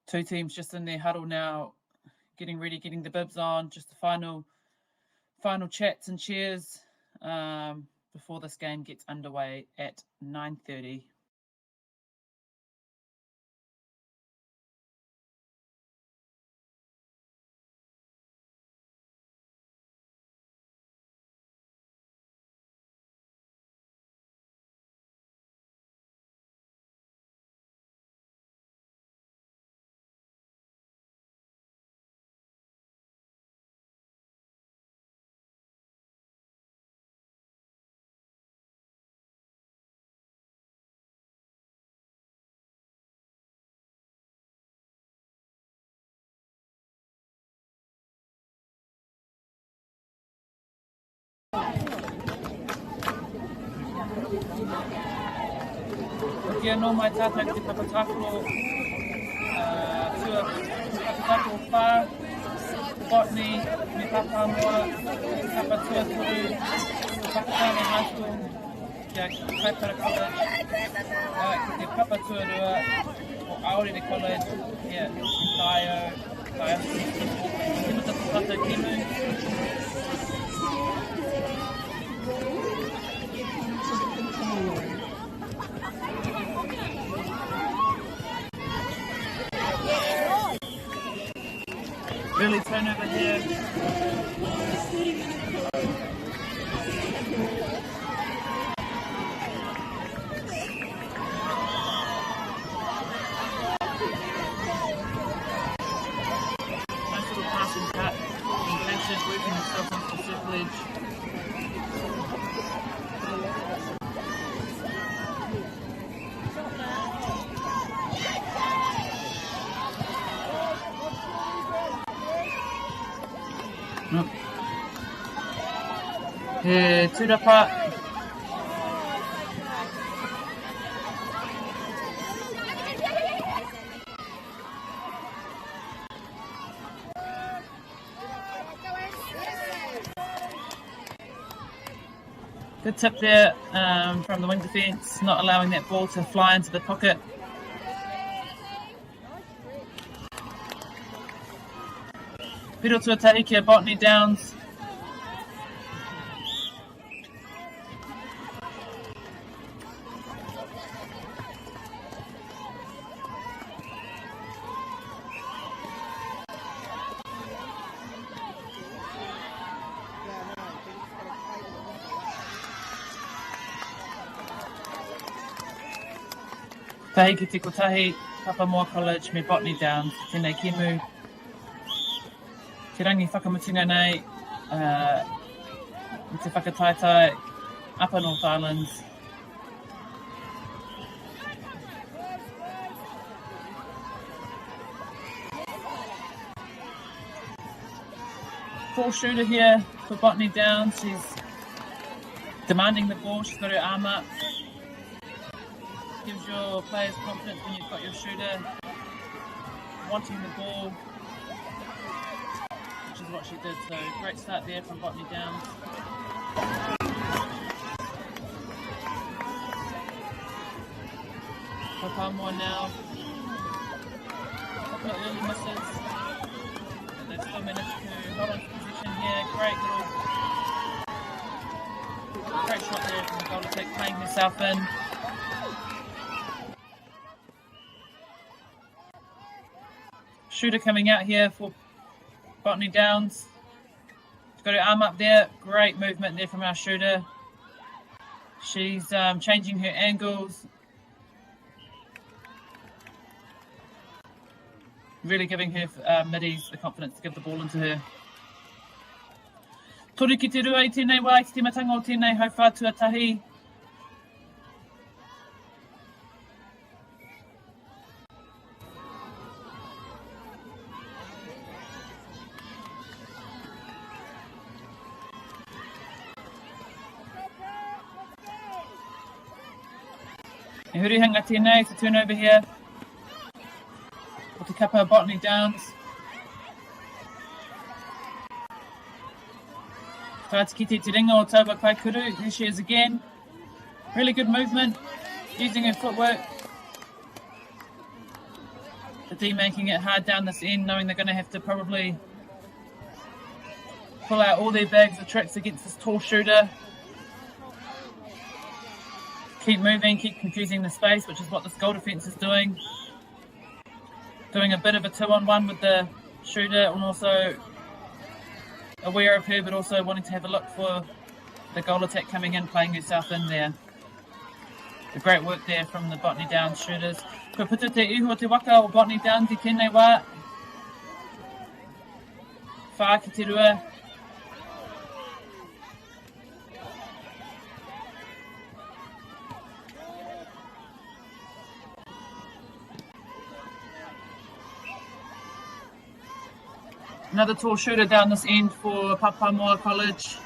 Two teams just in their huddle now, getting ready, getting the bibs on, just the final chats and cheers before this game gets underway at 9:30. Kia no mai tātou te papatako, tua papatako whā, Botany, me Papamoa, kapa tua turu, Whakatane High School, kia Kaipara College, ki te papa tuarua o Aorere College, kia Taio, ki muta te tātou kēmu. Early turnover here. Nice little passing cut. Impatient, working himself onto the circle edge. Tūrapa. Good tip there from the wing defence, not allowing that ball to fly into the pocket. Piro tuatahi kia Botany Downs. Tahi ki te kotahi, Papamoa College me Botany Downs, tēnei kēmu. Te rangi whakamutunga nei, i te whakataitai, Upper North Island. Full shooter here for Botany Downs. She's demanding the ball. She's got her arm up. Gives your players confidence when you've got your shooter wanting the ball, which is what she did. So great start there from Botany Downs. Papamoa now. A couple of early misses. They've still managed to hold on to position here. Great shot there from the goal attack, playing herself in. Shooter coming out here for Botany Downs. She's got her arm up there. Great movement there from our shooter. She's changing her angles. Really giving her middies the confidence to give the ball into her. Toru ki te rua I tēnei wā, ki te matanga o tēnei hau whātua tahi. E hurihanga tēnei, it's a turnover here. O te kapa Botany Downs. Tātiki te ringa o Tauba Kaikuru, there she is again. Really good movement, using her footwork. The team making it hard down this end, knowing they're going to have to probably pull out all their bags of tricks against this tall shooter. Keep moving, keep confusing the space, which is what this goal defence is doing. Doing a bit of a 2-on-1 with the shooter, and also aware of her, but also wanting to have a look for the goal attack coming in, playing herself in there. A great work there from the Botany Downs shooters. Ko puta te iho te waka o Botany Downs I tēnei wā. Whā ki te rua. Another tall shooter down this end for Papamoa College.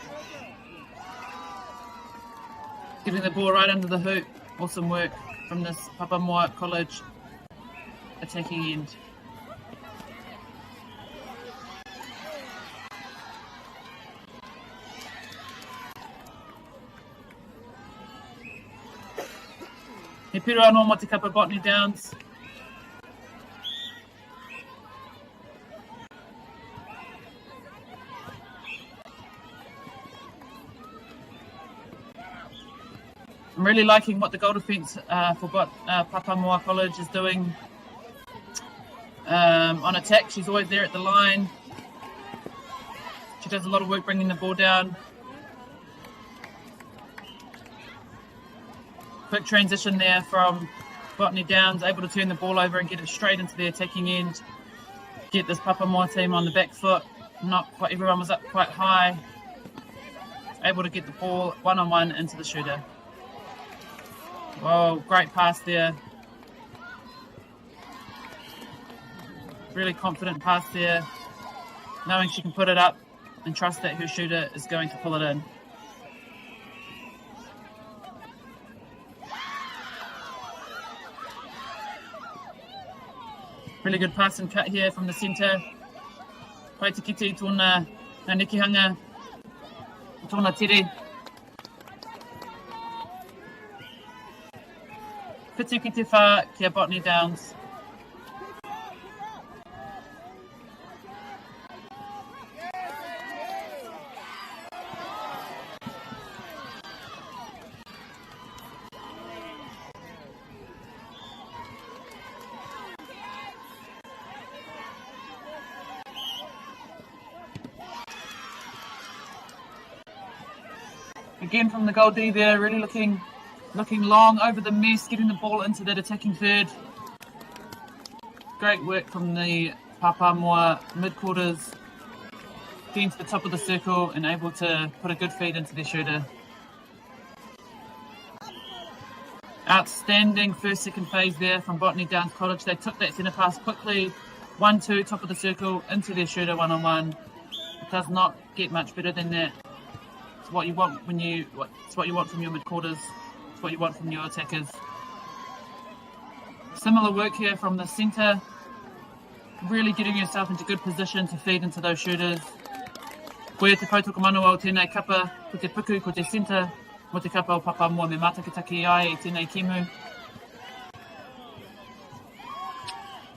Getting the ball right under the hoop. Awesome work from this Papamoa College attacking end. He piro anō mo te kapa Botany Downs. I'm really liking what the goal defence for Papamoa College is doing on attack. She's always there at the line. She does a lot of work bringing the ball down. Quick transition there from Botany Downs, able to turn the ball over and get it straight into the attacking end. Get this Papamoa team on the back foot. Not quite, everyone was up quite high. Able to get the ball one-on-one into the shooter. Whoa, great pass there. Really confident pass there. Knowing she can put it up and trust that her shooter is going to pull it in. Really good pass and cut here from the centre. Paitikiti tōna nekihanga, tōna tere. Whitu ki te whā kia Botany Downs. Again from the goal D there, really looking long over the mess, getting the ball into that attacking third. Great work from the Papamoa mid-quarters, getting to the top of the circle and able to put a good feed into their shooter. Outstanding second phase there from Botany Downs College. They took that centre pass quickly, 1-2, top of the circle, into their shooter one-on-one. It does not get much better than that. It's what you want it's what you want from your midfielders. It's what you want from your attackers. Similar work here from the centre. Really getting yourself into good position to feed into those shooters. Koe te pautoko manawa o tēnei kapa, ko te puku, ko te centre, mo te kapa o Papamoa me mātakitaki ai I tēnei kimu.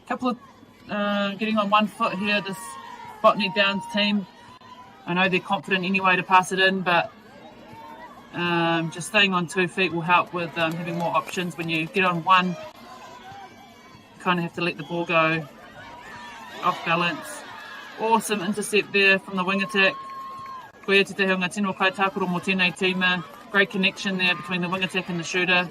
Couple of getting on one foot here, this Botany Downs team. I know they're confident anyway to pass it in, but just staying on 2 feet will help with having more options. When you get on one, you kind of have to let the ball go off balance. Awesome intercept there from the wing attack. Koe te hunga tino kai tākoro mo tēnei tīma. Great connection there between the wing attack and the shooter.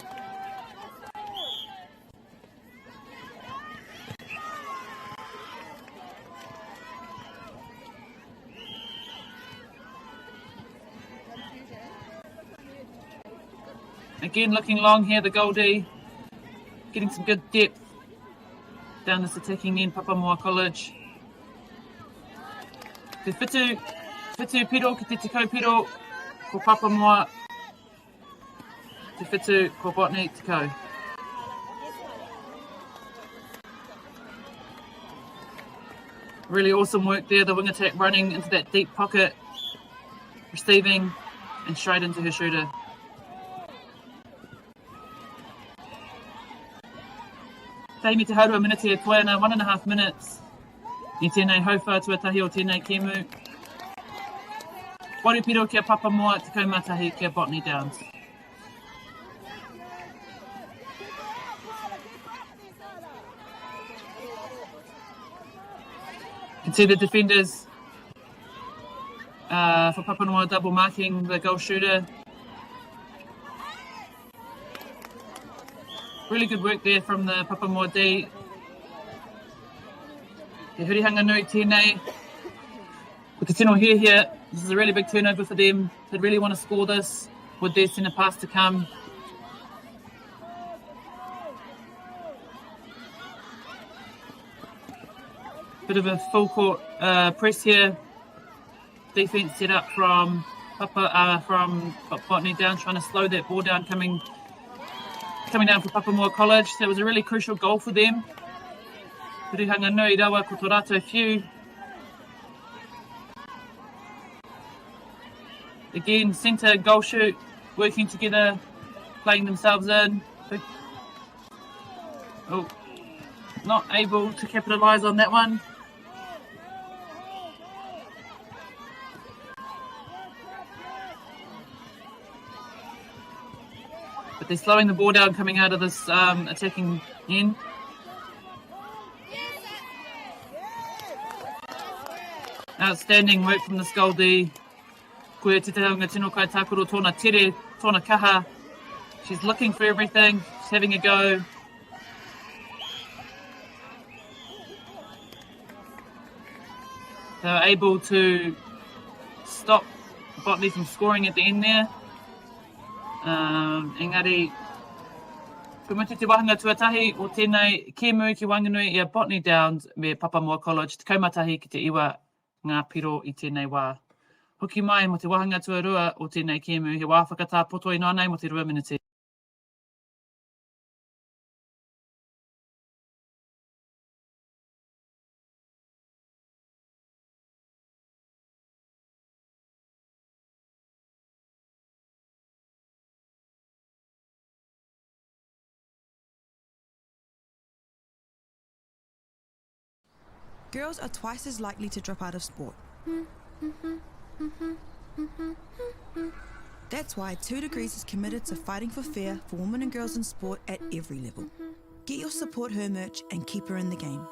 Again, looking long here, the Goldie. Getting some good depth down this attacking end, Papamoa College. Te whitu piro ki te tikau piro ko Papamoa. Te whitu ko Botany tikau. Really awesome work there, the wing attack running into that deep pocket, receiving and straight into her shooter. Taimi te haurua minute e koena, 1.5 minutes. I tēnei hauwha tuatahi o tēnei kemu. Warupiro kia Papamoa, te kaumatahi kia Botany Downs. You can see the defenders for Papamoa double marking the goal shooter. Really good work there from the Papamoa D. Te hurihanga nui tēnei. With the tino here, this is a really big turnover for them. They really want to score this with their centre pass to come. Bit of a full court press here. Defense set up from Botany Downs, trying to slow that ball down coming down for Papamoa College. That was a really crucial goal for them. Hurihanga nui rawa ko tō rātou whiu. Again, centre, goal shoot, working together, playing themselves in. Oh, not able to capitalise on that one. But they're slowing the ball down coming out of this attacking end. Outstanding work from the Goldie. Koe te hunga tino kai tākoro tōna tere, tōna kaha. She's looking for everything. She's having a go. They were able to stop Botany from scoring at the end there. Engari, ko mutu te wahanga tuatahi o tēnei kēmu ki wanganui I a Botany Downs me Papamoa College. Te kaumatahi ki te iwa ngā piro I tēnei wā. Hoki mai mo te wahanga tuarua o tēnei kēmu, he wāwhakatā poto I nānei mo te 2 minute. Girls are twice as likely to drop out of sport. That's why 2 Degrees is committed to fighting for fair for women and girls in sport at every level. Get your Support Her merch and keep her in the game.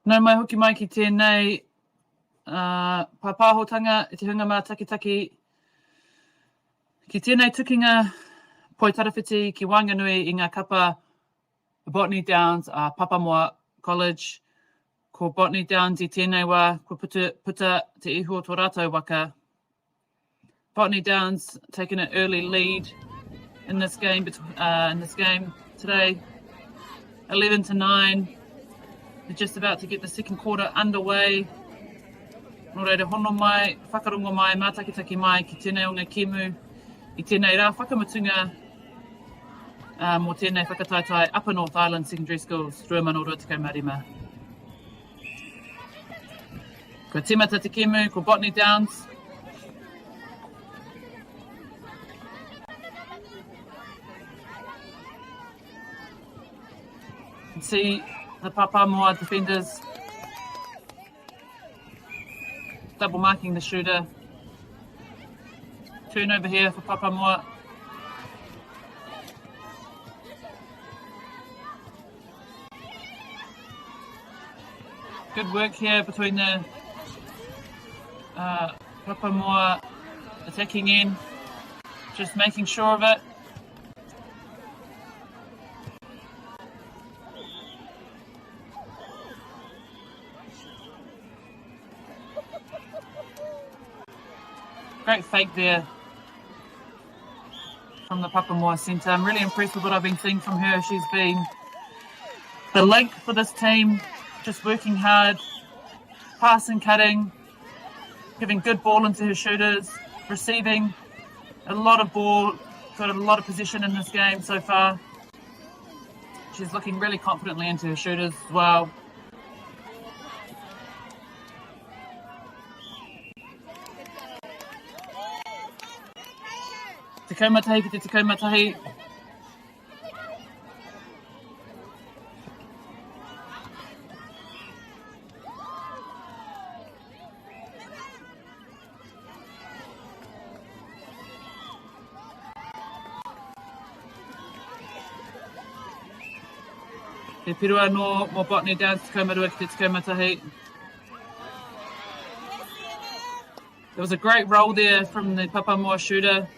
Nau mai hoki mai ki tēnei pāpāhotanga I te hunga mā takitaki. Ki tēnei tukinga poi tarawhiti ki Wanganui I ngā kapa Botany Downs a Papamoa College. Ko Botany Downs I tēnei wā, ko puta te iho tō rātou waka. Botany Downs taking an early lead in this game. today. 11-9. We're just about to get the second quarter underway. Nō reira hono mai, whakarongo mai, mātakitaki mai ki tēnei o ngā kēmu i tēnei rā whakamatunga mō tēnei whakataitai Upper North Island Secondary Schools, Rua mano rua tekau marima. Ko Tīmata Te Kēmu, ko Botany Downs. You can see the Papamoa defenders double marking the shooter. Turnover here for Papamoa. Good work here between the Papamoa attacking end, just making sure of it. Great fake there from the Papamoa centre. I'm really impressed with what I've been seeing from her. She's been the link for this team, just working hard, passing, cutting, giving good ball into her shooters, receiving a lot of ball, got a lot of position in this game so far. She's looking really confidently into her shooters as well. Te kaumatahi ki te kaumatahi. Te pirua mō Botany Downs te kaumarua ki te kaumatahi. There was a great roll there from the Papamoa shooter.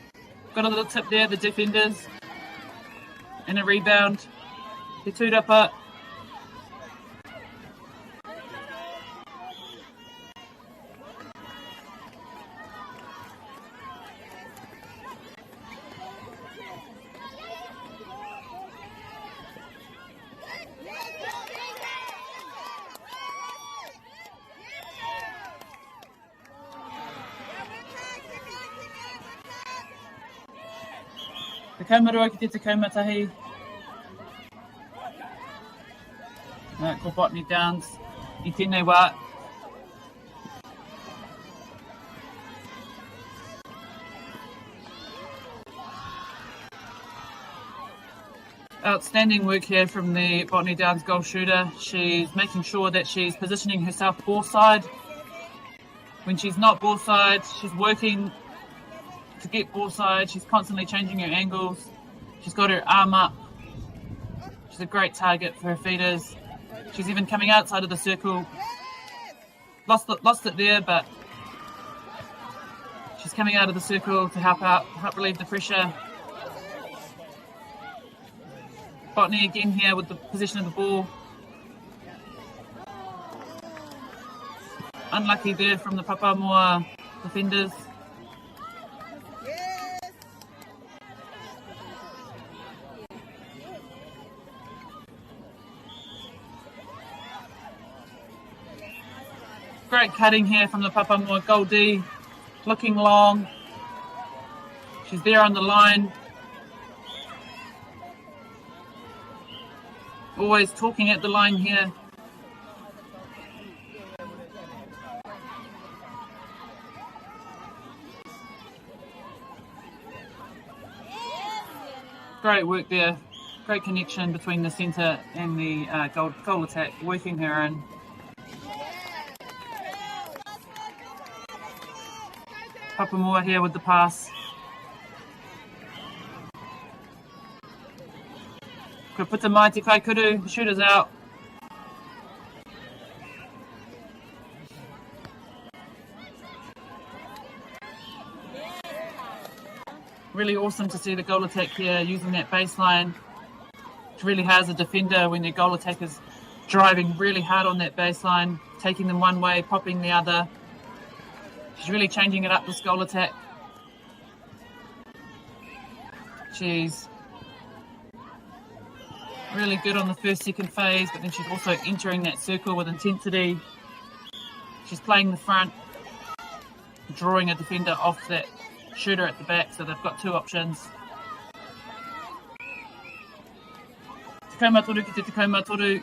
Got a little tip there, the defenders, and a rebound. He tūrapa. Te kaumarua ki te kaumatahi. Ko Botany Downs i tēnei wā. Outstanding work here from the Botany Downs goal shooter. She's making sure that she's positioning herself ball side. When she's not ball side, she's working to get ball side. She's constantly changing her angles. She's got her arm up. She's a great target for her feeders. She's even coming outside of the circle. Lost it there, but she's coming out of the circle to help relieve the pressure. Botany again here with the position of the ball. Unlucky there from the Papamoa defenders. Great cutting here from the Papamoa Goldie, looking long. She's there on the line. Always talking at the line here. Great work there. Great connection between the centre and the goal attack, working her in. Papamoa here with the pass. Ko puta mai te kaikuru, shooter's out. Really awesome to see the goal attack here using that baseline. It really has a defender when their goal attack is driving really hard on that baseline, taking them one way, popping the other. She's really changing it up, this goal attack. She's Really good on the first, second phase, but then she's also entering that circle with intensity. She's playing the front, drawing a defender off that shooter at the back, so they've got two options. Tekau toru ki te tekau toru.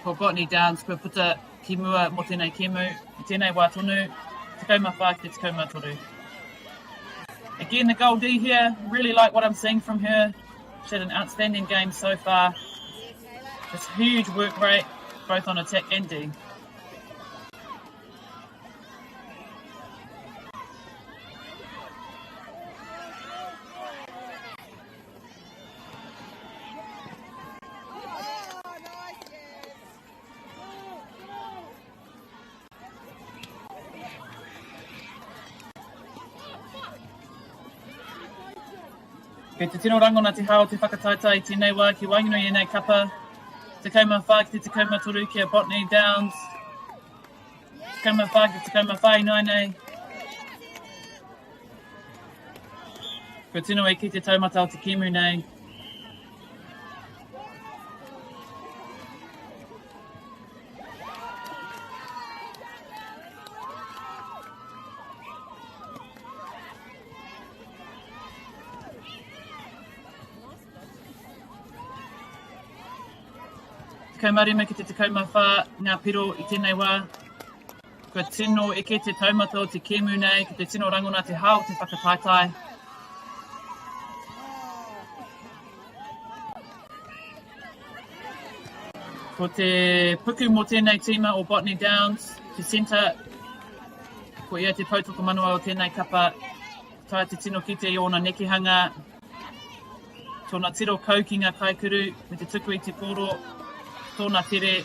For Botany Downs, kua puta ki mua mo tēnei kemu, i tēnei wā tonu, tekau whā ki te tekau toru. Again, the goal D here, really like what I'm seeing from her. She had an outstanding game so far. Just huge work rate, both on attack and D. Kei te tino rangona te hao te whakataitai tēnei wā ki wangino i nei kapa. Tekau whā ki te tekau toru ki a Botany Downs. Tekau whā ki te tekau whā inoai nei. Kua tino e ki te taumata o te kemu nei. Tekau marima ki te tekau whā, ngā piro i tēnei wā. Kua tino e ki te taumata o te kemu nei, ki te tino rangona te hao te whakataitai. Ko te puku mo tēnei tīma o Botany Downs, te centre. Ko ia te pautoko manua o tēnei kapa. Tai te tino ki te i ona nekihanga. Tōna tiro kau ki ngā kaikuru, me te tuku i te poro. Tōna tere.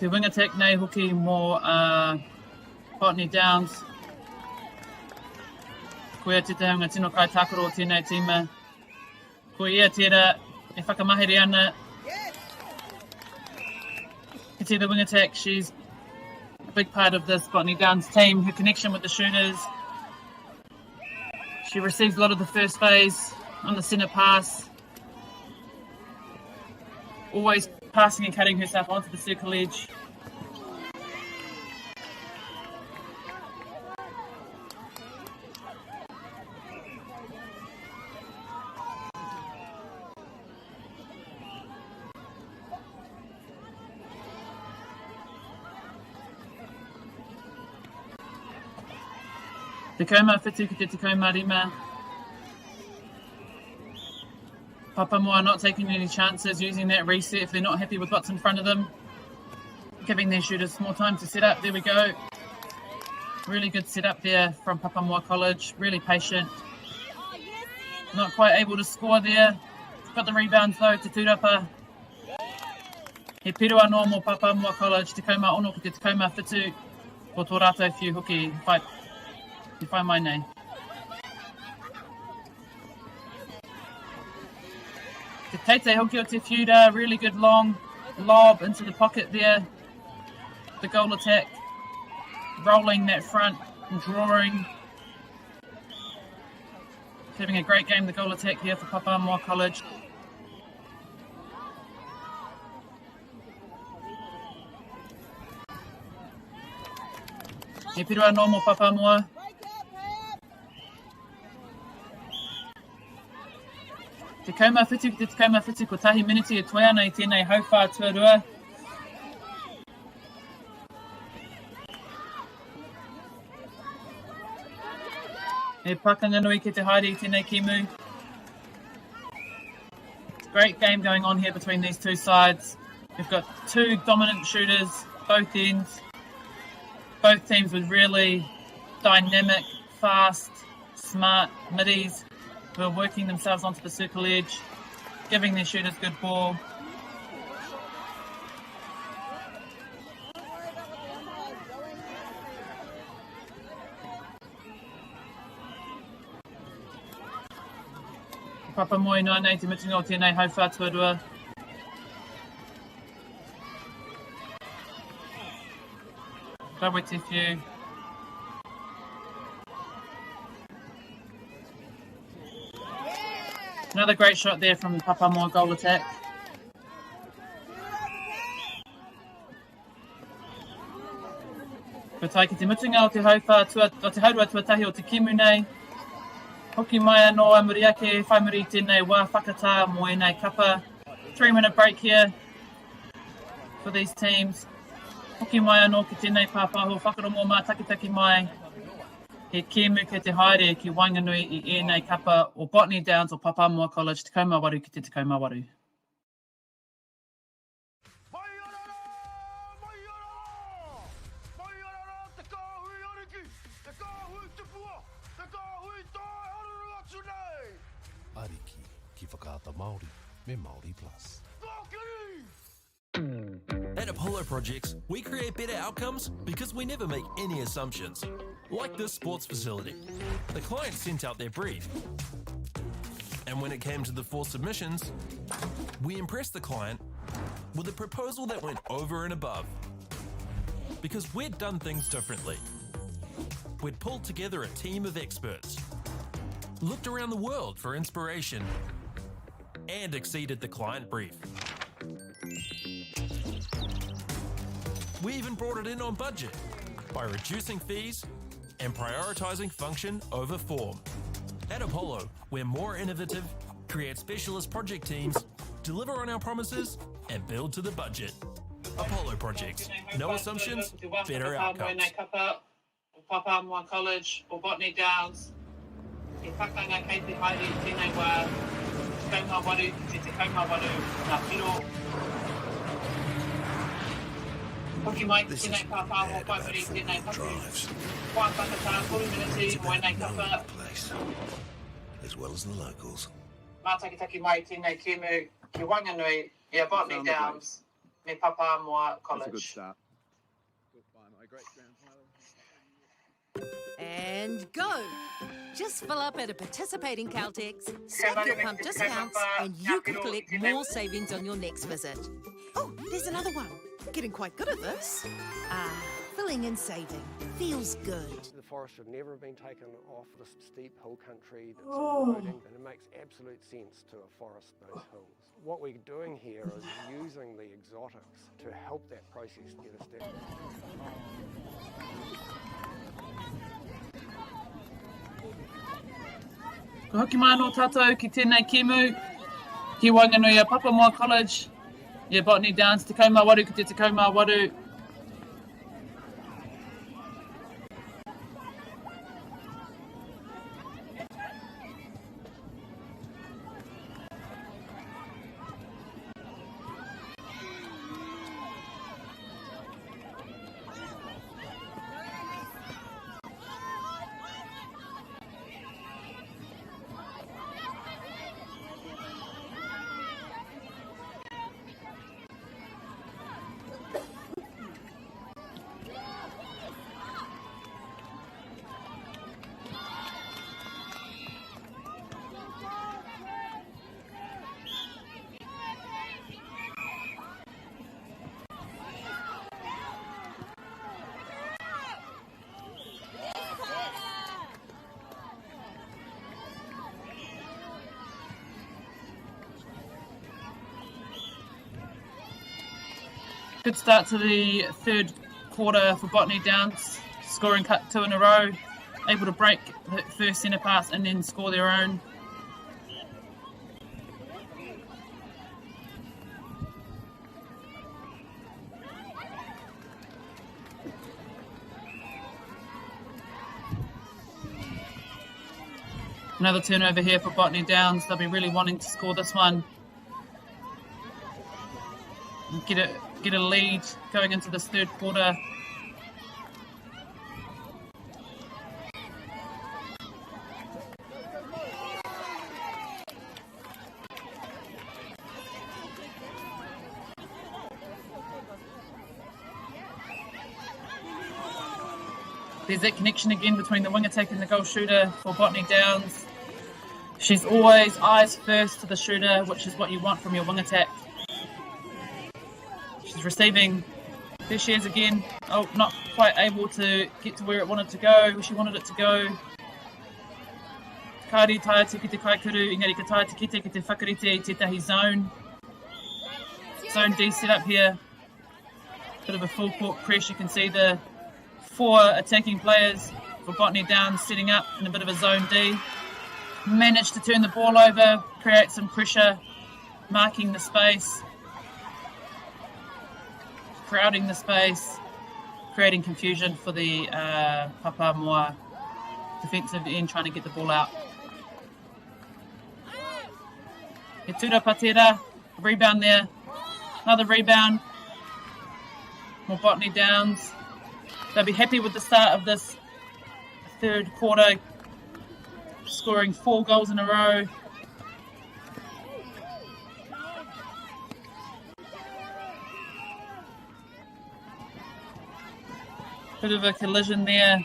Te wing attack nei hoki mō Botany Downs. Ko ia te teunga tino kai tākaro o tēnei tīma. Ko ia tērā e whakamahere ana. Ki te the wing attack, she's a big part of this Botany Downs team. Her connection with the shooters. She receives a lot of the first phase on the centre pass. Always passing and cutting herself onto the circle edge. Tekau whitu ki te tekau rima. Papamoa not taking any chances, using that reset if they're not happy with what's in front of them. Giving their shooters more time to set up. There we go. Really good setup there from Papamoa College. Really patient. Not quite able to score there. Got the rebounds though to tūrapa. He piro anō mō Papamoa College. Te kauma ono ki te kauma whitu. Ko tō rātou whiu hoki. Whai mai nei. Te teitei hoki o te whiura, really good long lob into the pocket there. The goal attack, rolling that front and drawing. Having a great game, the goal attack here for Papamoa College. He piro anō mō Papamoa. Te kauma whitu ki te kauma whitu ko tahi miniti e toi ana I tēnei hauwhā tuarua. He pakanga nui ki te haere I tēnei kemu. Great game going on here between these two sides. We've got two dominant shooters, both ends. Both teams with really dynamic, fast, smart middies who are working themselves onto the circle edge, giving their shooters good ball. Papamoa noa nei te mutunga o tēnei hau whātuarua. Kawe te whiu. Another great shot there from the Papamoa goal attack. Katai ki te mutunga o te hau whātua, o te haurua tuatahi o te kimu nei. Hoki mai anō a muri ake, whai muri tēnei wā whakatā mo enei kapa. 3-minute break here for these teams. Hoki mai anō ki tēnei pāpaho, whakarongo mā takitaki mai. He kēmu ke te haere ki Wainganui I enei kapa o Botany Downs o Papamoa College, te kaumāwaru ki te kaumāwaru. Ariki ki whakaata Māori me Māori Plus. At Apollo Projects, we create better outcomes because we never make any assumptions. Like this sports facility. The client sent out their brief. And when it came to the 4 submissions, we impressed the client with a proposal that went over and above. Because we'd done things differently. We'd pulled together a team of experts, looked around the world for inspiration, and exceeded the client brief. We even brought it in on budget by reducing fees and prioritising function over form. At Apollo, we're more innovative, create specialist project teams, deliver on our promises, and build to the budget. Apollo Projects. No assumptions, better outcomes. Papamoa College o Botany Downs. E whakanga kei te haere tēnei wā kaumāwaru ki te kaumāwaru ngā whiro. Hoki mai ki tēnei pāpāho whai muri tēnei tapu. Wā whakatā 40 minutes mo enei kapa. As well as the locals. Mā takitaki mai tēnei kēmu ki Wainganui I Botany Downs me Papamoa College. That's a good start. Goodbye, my great-grandfather. And go! Just fill up at a participating Caltex, stack your pump discounts, and you can collect more savings on your next visit. Oh, there's another one. Getting quite good at this. Ah, filling and saving. Feels good. The forest should never have been taken off the steep hill country that's eroding, and it makes absolute sense to afforest those hills. What we're doing here is using the exotics to help that process get established. Ko hoki mai anō tātou ki tēnei kēmu, ki Wainganui a Papamoa College, I Botany Downs, te kaumāwaru ki te kaumāwaru. Good start to the third quarter for Botany Downs, scoring cut 2 in a row, able to break the first centre pass and then score their own. Another turnover here for Botany Downs. They'll be really wanting to score this one. Get a lead going into this third quarter. There's that connection again between the wing attack and the goal shooter for Botany Downs. She's always eyes first to the shooter, which is what you want from your wing attack. She's receiving. There she is again. Oh, not quite able to get to where it wanted to go, where she wanted it to go. Kāri taia te ki te kaikuru, engari ka taia te kite ki te whakarite i tētahi zone. Zone D set up here. Bit of a full court press. You can see the 4 attacking players for Botany Downs setting up in a bit of a zone D. Managed to turn the ball over, create some pressure, marking the space, crowding the space, creating confusion for the Papamoa defensive end trying to get the ball out. He tura patera, rebound there, another rebound. More Botany Downs. They'll be happy with the start of this third quarter, scoring 4 goals in a row. Bit of a collision there.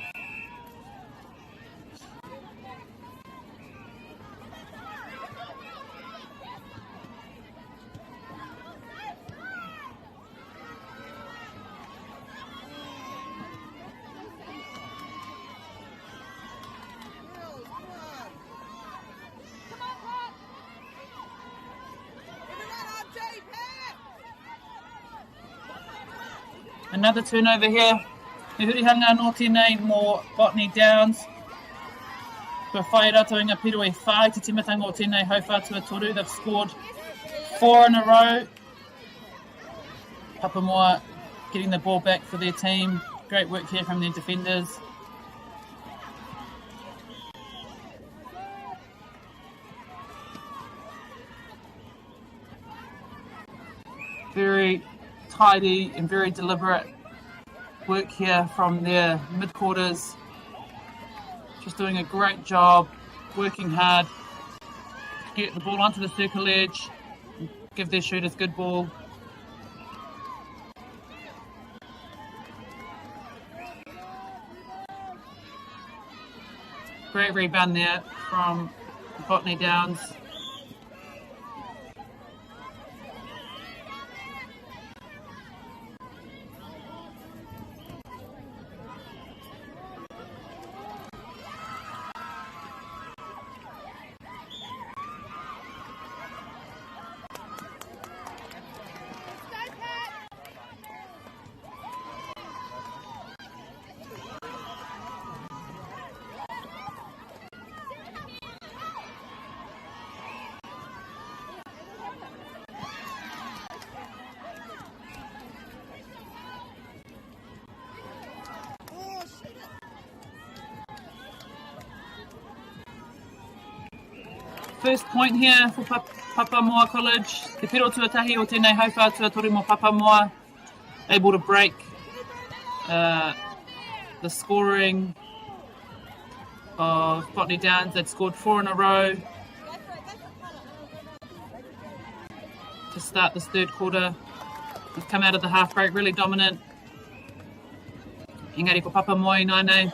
Another turnover here. Me hurihanga no tēnei mō Botany Downs. Kua whai ratoinga piru e whai te timatanga o tēnei hauwhātua toru. They've scored 4 in a row. Papamoa getting the ball back for their team. Great work here from their defenders. Very tidy and very deliberate work here from their mid-quarters. Just doing a great job, working hard to get the ball onto the circle edge, give their shooters good ball. Great rebound there from Botany Downs. First point here for Papamoa College. Te piro tuatahi o tēnei hauwhātua toru mō Papamoa. Able to break the scoring of Botany Downs. They'd scored 4 in a row to start this third quarter. They've come out of the half break really dominant. Engari ko Papamoa i nānei.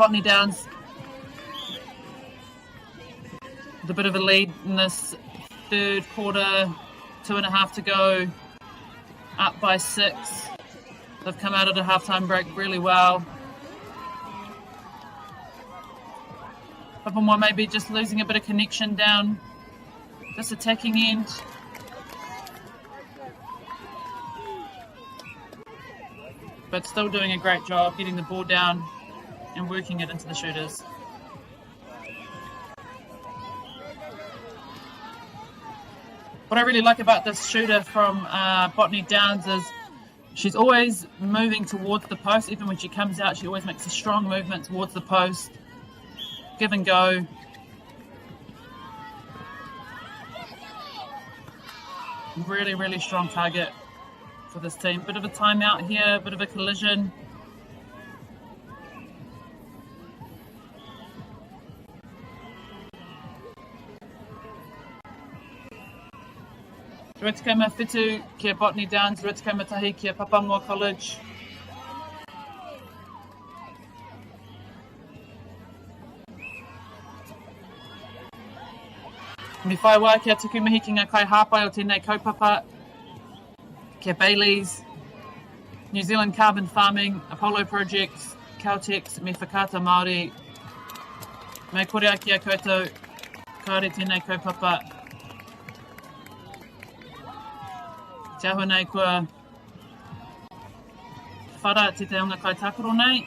Botany Downs with a bit of a lead in this third quarter, 2.5 to go, up by 6. They've come out at a halftime break really well. Papamoa maybe just losing a bit of connection down this attacking end. But still doing a great job getting the ball down and working it into the shooters. What I really like about this shooter from Botany Downs is she's always moving towards the post. Even when she comes out, she always makes a strong movement towards the post. Give and go. Really, really strong target for this team. Bit of a timeout here, bit of a collision. Rutikama Whitu kia Botany Downs, Rutikama Tahi kia Papamoa College. Mi whai wā kia tuku mihi ki ngā kai hāpai o tēnei kaupapa, kia Bailey's, New Zealand Carbon Farming, Apollo Projects, Caltex, me whakata Māori. Me kore a kia koutou, kāre tēnei kaupapa. Te ahu nei kua whara te te onga kai takoro nei.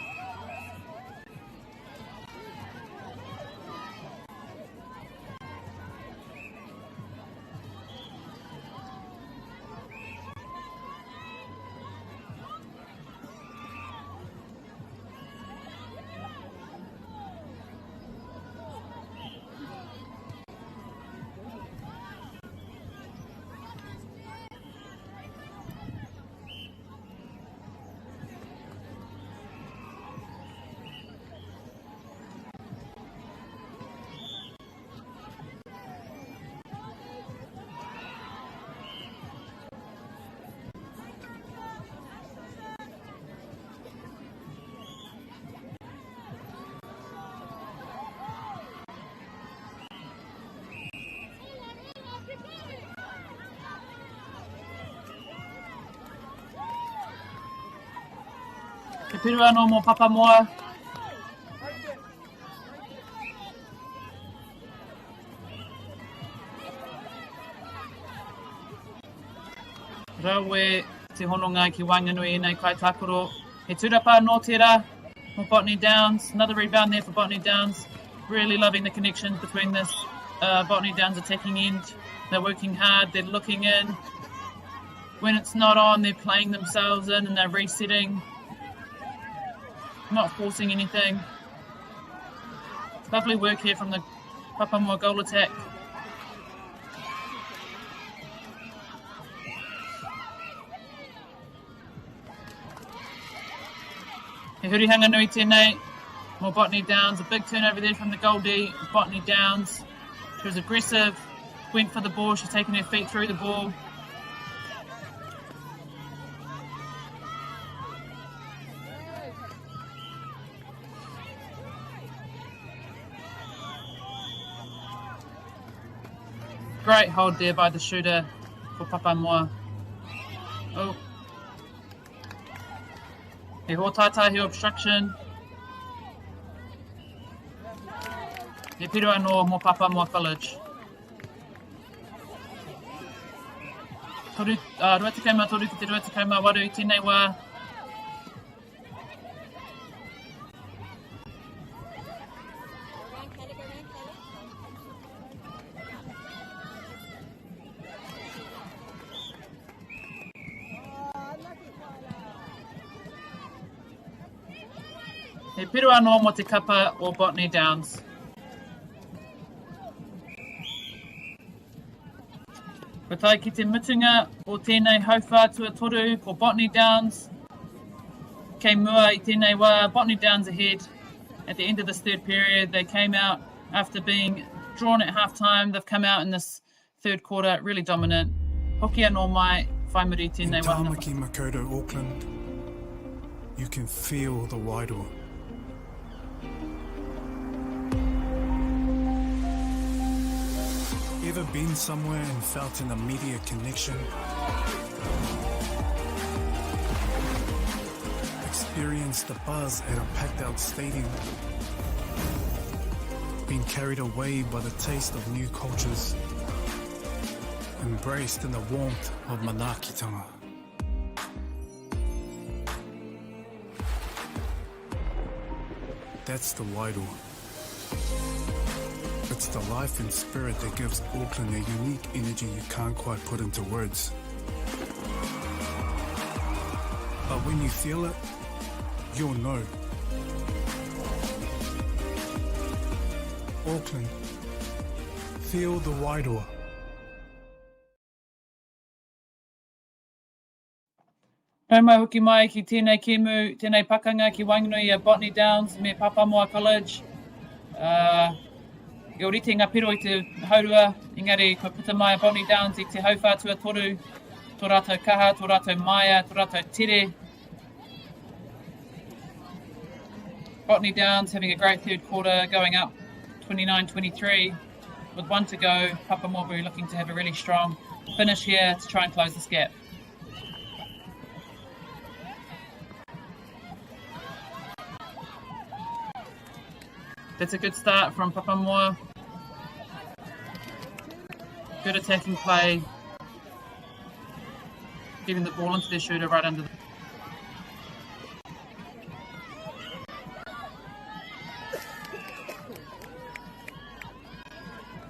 Ke piru anō mō Papamoa. Rawe te hononga ki Wanganui nei kai takoro. He tūrapa nō tērā mō Botany Downs. Another rebound there for Botany Downs. Really loving the connection between this Botany Downs attacking end. They're working hard, they're looking in. When it's not on, they're playing themselves in and they're resetting. Not forcing anything. Lovely work here from the Papamoa goal attack. He hurihanga nui tēnei, more Botany Downs, a big turnover there from the Goldie, Botany Downs. She was aggressive, went for the ball, she's taken her feet through the ball. Great hold there by the shooter for Papamoa. Oh. He hōtātai he obstruction. He piru anō mō Papamoa College. Ruatikaima toru ki te ruatikaima waru I tēnei wā. He piru anō mō te kapa o Botany Downs. Ko tai ki te mutunga o tēnei hauwhātua toru ko Botany Downs. Kei mua I tēnei wā, Botany Downs ahead. At the end of this third period, they came out after being drawn at half-time. They've come out in this third quarter, really dominant. Hoki anō mai, whai muri tēnei wā. In Tāmaki Makaurau, Auckland, you can feel the wairoa. Ever been somewhere and felt an immediate connection? Experienced the buzz at a packed-out stadium? Been carried away by the taste of new cultures? Embraced in the warmth of manaakitanga? That's the Wairoa. It's the life and spirit that gives Auckland a unique energy you can't quite put into words. But when you feel it, you'll know. Auckland, feel the Wairoa. Nau mai hoki mai ki tēnei kēmu, tēnei pakanga ki Wainganui a Botany Downs me Papamoa College. I orite ngā piro i te haurua, engari ko puta mai a Botany Downs i te hauwhātua toru, tō rātou kaha, tō rātou maia, tō rātou tere. Botany Downs having a great third quarter, going up 29-23. With one to go, Papamoa looking to have a really strong finish here to try and close this gap. That's a good start from Papamoa. Good attacking play. Getting the ball into their shooter right under the...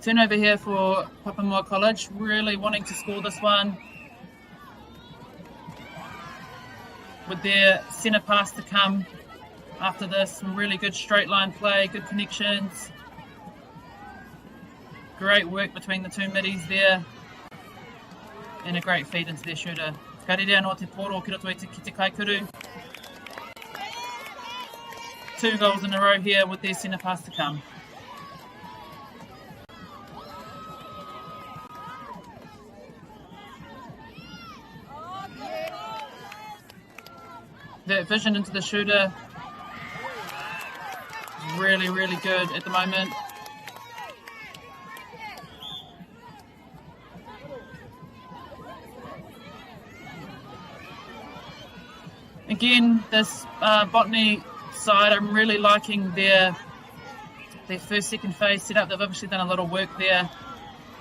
Turnover here for Papamoa College. Really wanting to score this one. With their centre pass to come. After this, some really good straight line play, good connections. Great work between the two middies there. And a great feed into their shooter. Karerea no te poro ki roto i te ki te kaikuru. 2 goals in a row here with their centre pass to come. That vision into the shooter. Really, really good at the moment. Again, this Botany side, I'm really liking their first, second phase setup. They've obviously done a lot of work there.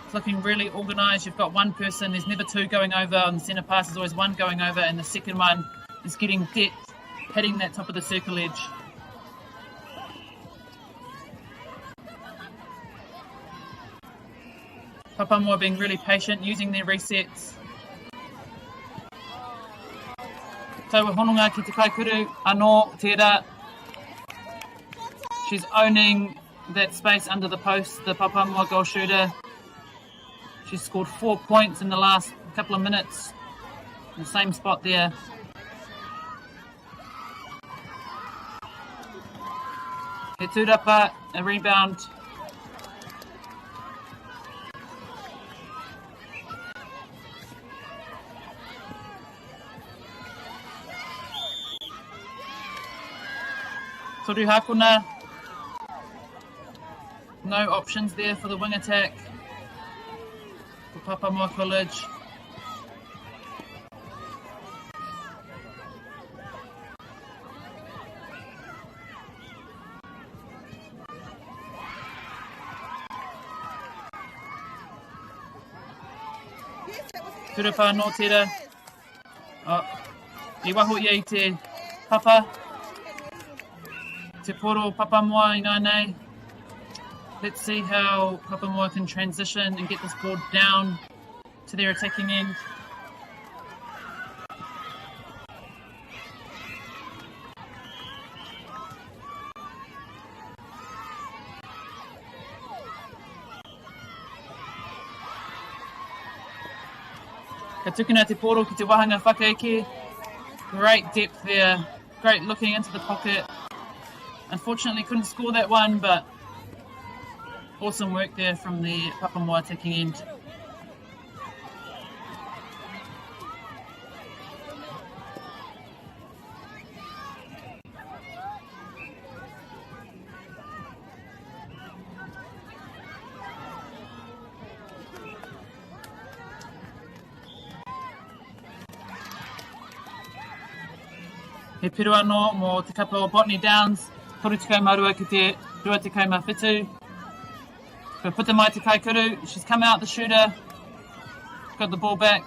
It's looking really organised. You've got one person, there's never two going over. On the centre pass, there's always one going over, and the second one is getting depth, hitting that top of the circle edge. Papamoa being really patient, using their resets. Taua hononga ki te kaikuru, anō tērā. She's owning that space under the post, the Papamoa goal shooter. She's scored 4 points in the last couple of minutes. In the same spot there. He tūrapa, a rebound. Toru Hakuna. No options there for the wing attack for Papamoa College. Turapa no tera. I waho ia I te papa. Te poro Papamoa I ngā nei. Let's see how Papamoa can transition and get this ball down to their attacking end. Ka tukuna te poro ki te wahanga whakaeke. Great depth there. Great looking into the pocket. Unfortunately couldn't score that one, but awesome work there from the Papamoa attacking end. He piru anō mō te kapa o Botany Downs, toru te kaumarua ki te rua te kaumawhitu. Ka puta mai te kaikuru, she's come out the shooter, got the ball back.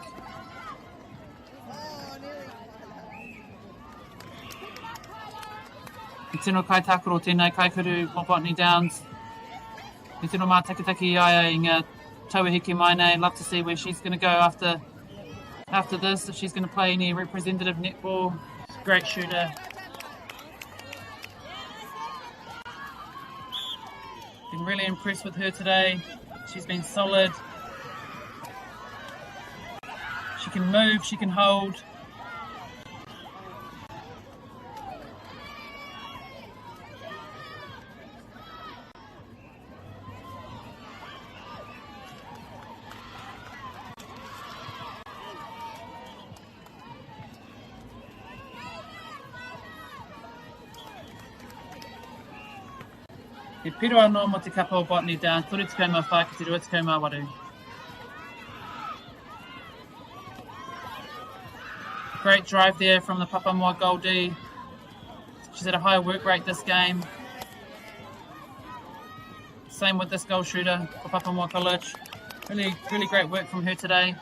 Ki tino kai takoro tēnei kaikuru mō Botany Downs. Ki tino mā takitaki i aia i ngā tauhiki mai nei. Love to see where she's going to go after this, if she's going to play any representative netball. Great shooter. Been really impressed with her today. She's been solid. She can move, she can hold. He piro anō mo te kapa o Botany Downs, toru te kaumā whā ki te rua te kaumā waru. Great drive there from the Papamoa Goldie. She's had a high work rate this game. Same with this goal shooter for Papamoa College. Really great work from her today.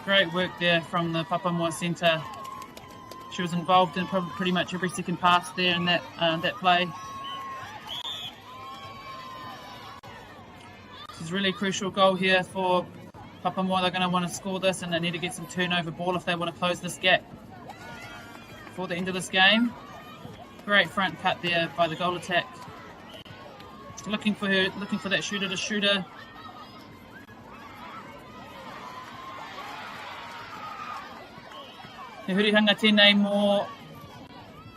Great work there from the Papamoa Centre. She was involved in pretty much every second pass there in that play. This is a really crucial goal here for Papamoa. They're going to want to score this, and they need to get some turnover ball if they want to close this gap before the end of this game. Great front cut there by the goal attack. Looking for that shooter to shoot her. He hurihanga tēnei mō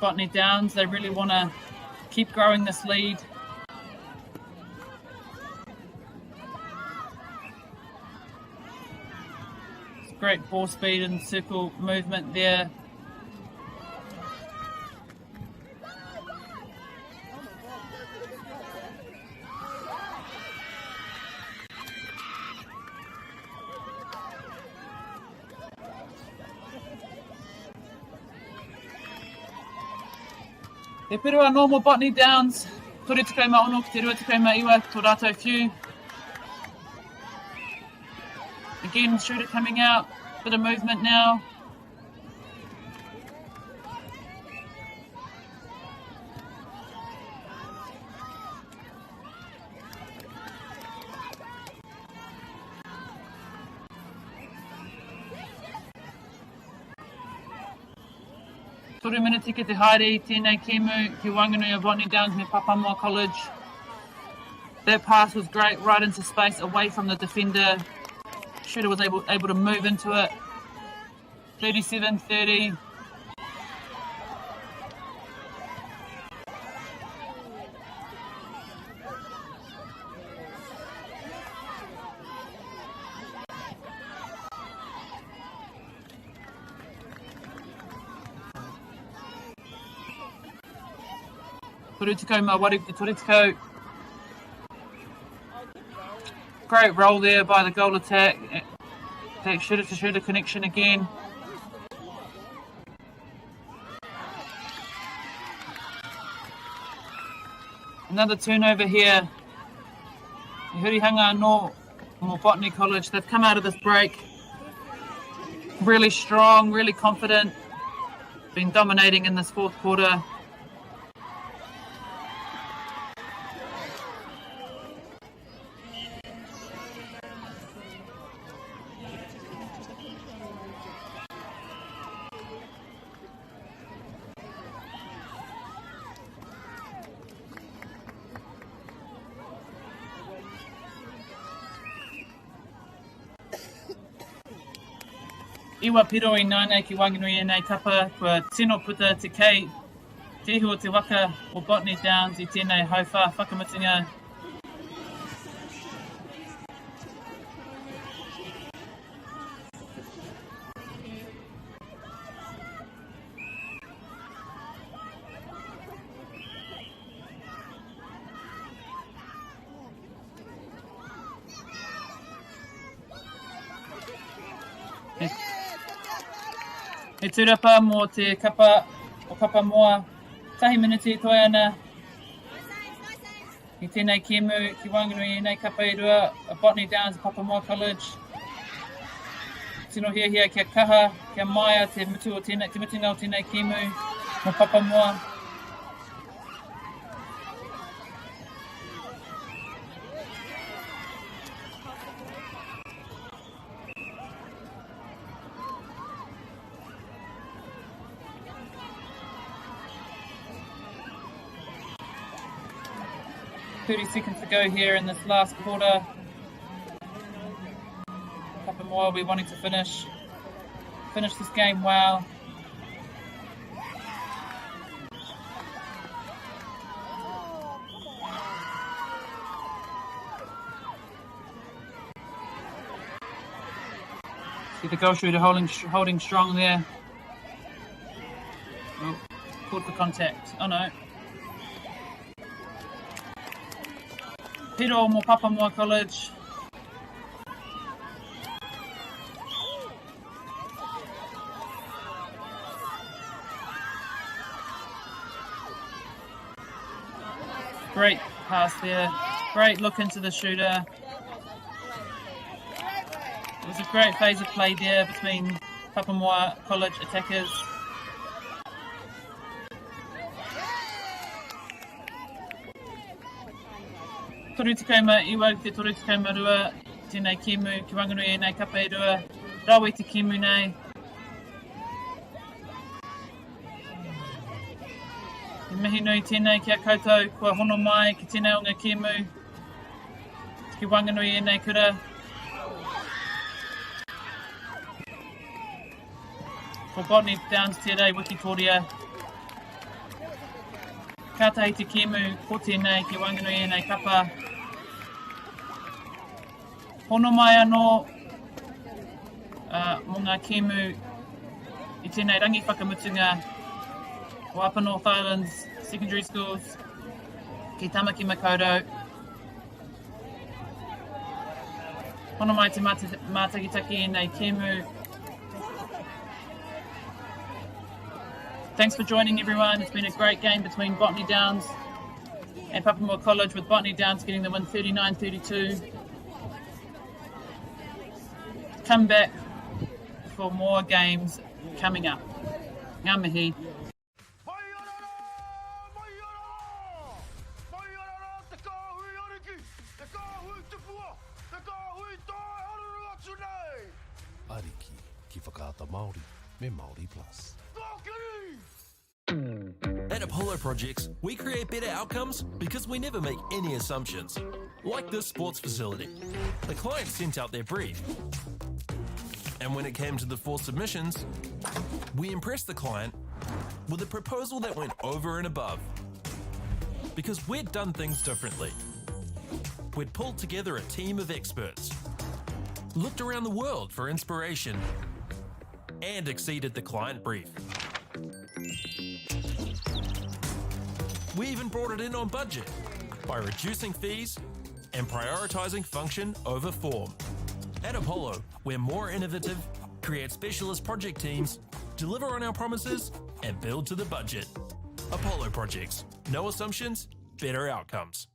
Botany Downs. They really want to keep growing this lead. It's great ball speed and circle movement there. He piro anō mō Botany Downs, toru te kaumā ono ki te rua te kaumā iwa, tō rātou whiu. Again, shooter coming out, bit of movement now. Toru minute ki te haere, tēnei kēmu, ki Wanganui of Botany Downs me Papamoa College. That pass was great, right into space, away from the defender. Shooter was able to move into it. 37-30. Torutikau mā waru ki Torutikau. Great roll there by the goal attack. That shooter to shooter connection again. Another turnover here. Hurihanga anō mō Botany College. They've come out of this break really strong, really confident. Been dominating in this fourth quarter. Iwa piro I nānei ki Wanganui nei kapa, kua tino puta te kei, te hua te waka o Botany Downs I tēnei hauwha whakamutinga. He tūrapa mō te kapa o Papamoa. Tahi minute toi ana. I tēnei kēmu ki Wanganui i nei kapa i rua a Botany Downs Papamoa College. Tino hia kia kaha, kia maia te mutu o tēnei, te mutunga o tēnei kēmu mo Papamoa. Seconds to go here in this last quarter. Papamoa will be wanting to finish this game well. See the goal shooter holding strong there. Oh, called for contact. Oh no. Piro mo Papamoa College. Great pass there. Great look into the shooter. It was a great phase of play there between Papamoa College attackers. Toru tikaima iwa te toru tikaima rua, tēnei kēmu ki Wanganui e nei kapa e rua, rawe te kēmu nei. I mihi nui tēnei kia koutou, kua hono mai ki tēnei o ngā kēmu, ki Wanganui e nei kura. Ko Botany Downs tērei wiki tōria. Kātahi te kēmu ko tēnei ki Wanganui e nei kapa. Hono mai anō mō ngā kēmu i tēnei rangi whakamutunga o Upper North Islands Secondary Schools ki Tamaki Makaurau. Hono mai te mātakitaki e nei kēmu. Thanks for joining everyone. It's been a great game between Botany Downs and Papamoa College, with Botany Downs getting the win 39-32. Come back for more games coming up. Ngā mihi. Ariki ki whakaata Māori me Māori Plus. At Apollo Projects, we create better outcomes because we never make any assumptions. Like this sports facility. The client sent out their brief. And when it came to the 4 submissions, we impressed the client with a proposal that went over and above. Because we'd done things differently. We'd pulled together a team of experts, looked around the world for inspiration, and exceeded the client brief. We even brought it in on budget by reducing fees and prioritising function over form. At Apollo, we're more innovative, create specialist project teams, deliver on our promises, and build to the budget. Apollo Projects. No assumptions, better outcomes.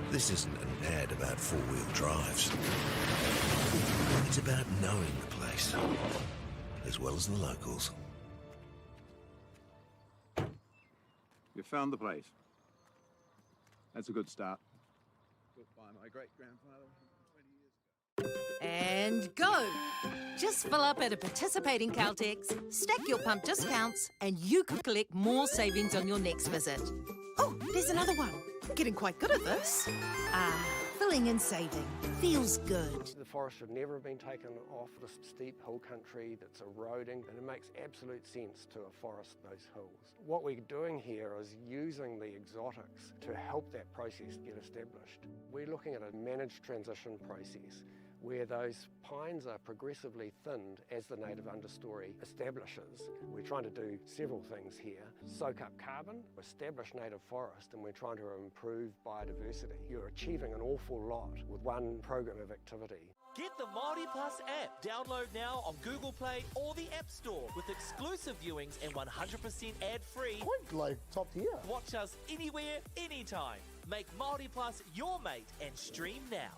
This isn't an ad about four-wheel drives. It's about knowing the place, as well as the locals. You found the place. That's a good start. Built by my great-grandfather 20 years ago. And go! Just fill up at a participating Caltex, stack your pump discounts, and you could collect more savings on your next visit. Oh, there's another one. I'm getting quite good at this. Filling and saving. Feels good. The forest should never have been taken off this steep hill country that's eroding, and it makes absolute sense to afforest those hills. What we're doing here is using the exotics to help that process get established. We're looking at a managed transition process where those pines are progressively thinned as the native understory establishes. We're trying to do several things here. Soak up carbon, establish native forest, and we're trying to improve biodiversity. You're achieving an awful lot with one program of activity. Get the Māori Plus app. Download now on Google Play or the App Store with exclusive viewings and 100% ad-free. Quite like top tier. Watch us anywhere, anytime. Make Māori Plus your mate and stream now.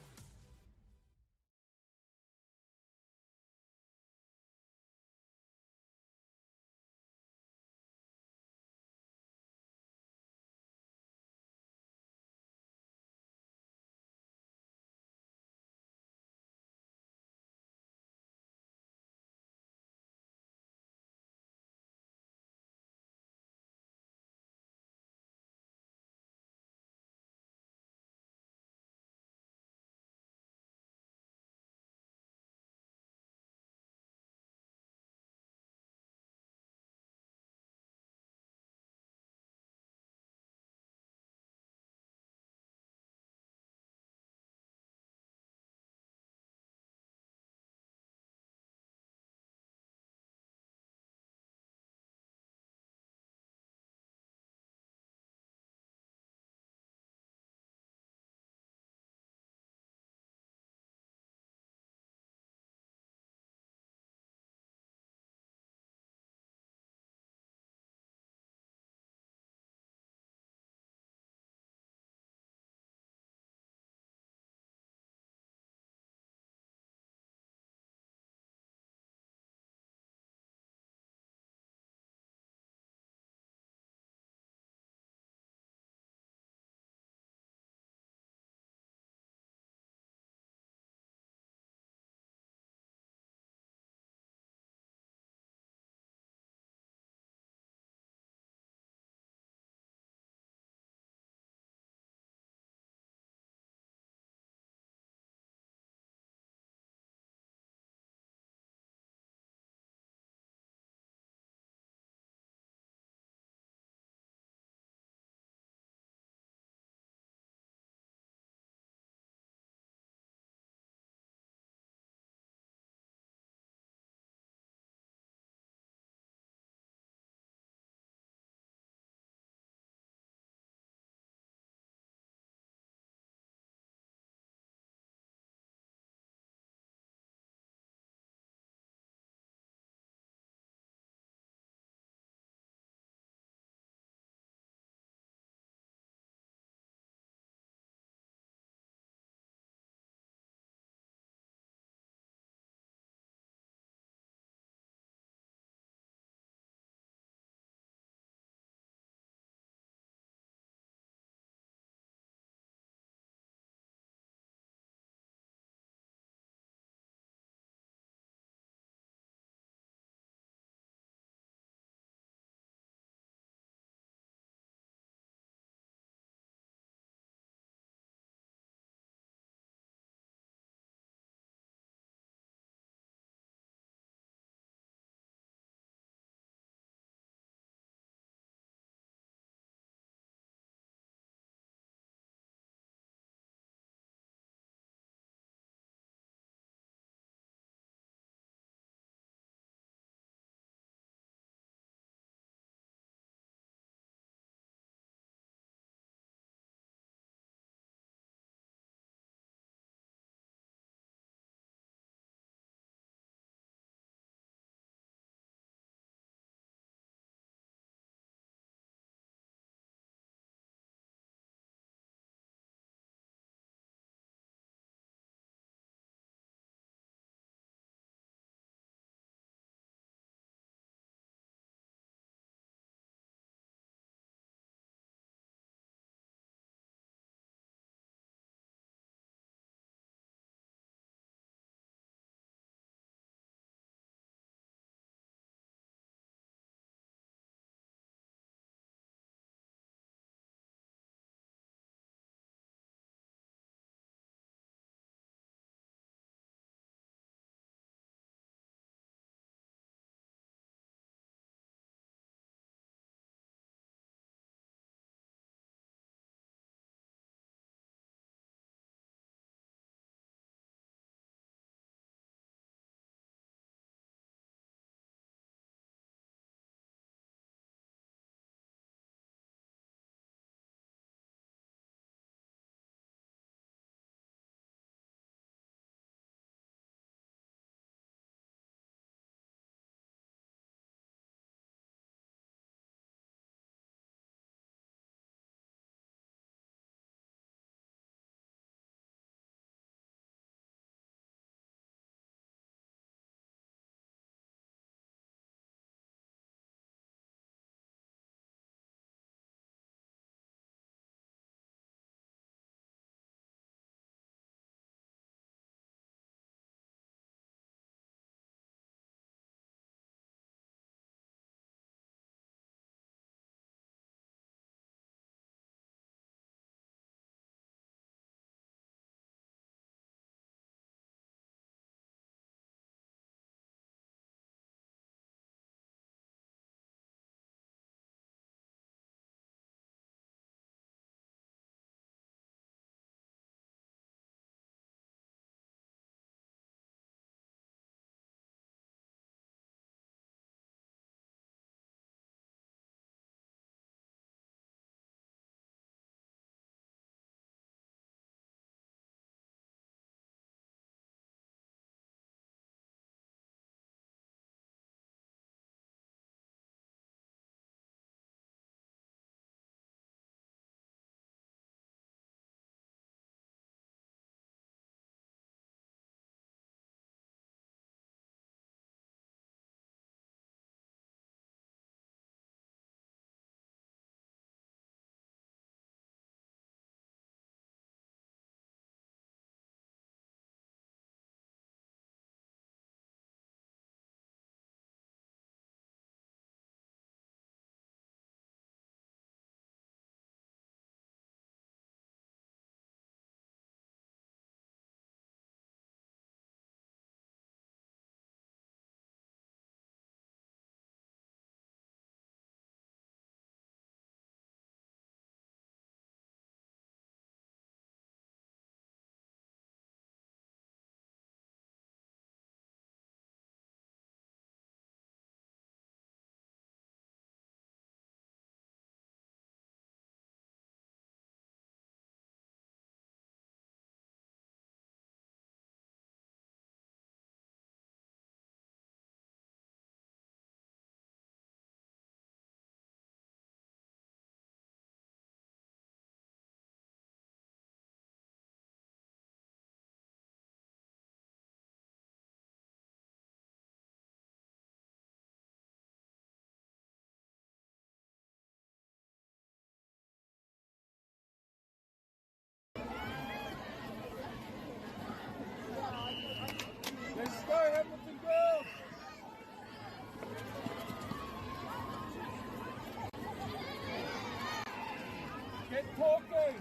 Get talking!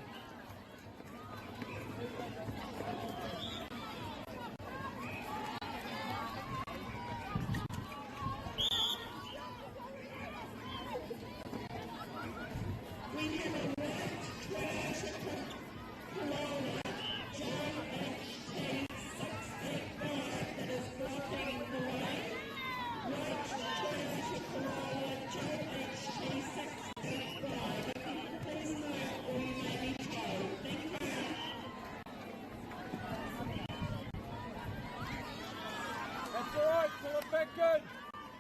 That's all right, pull it back in!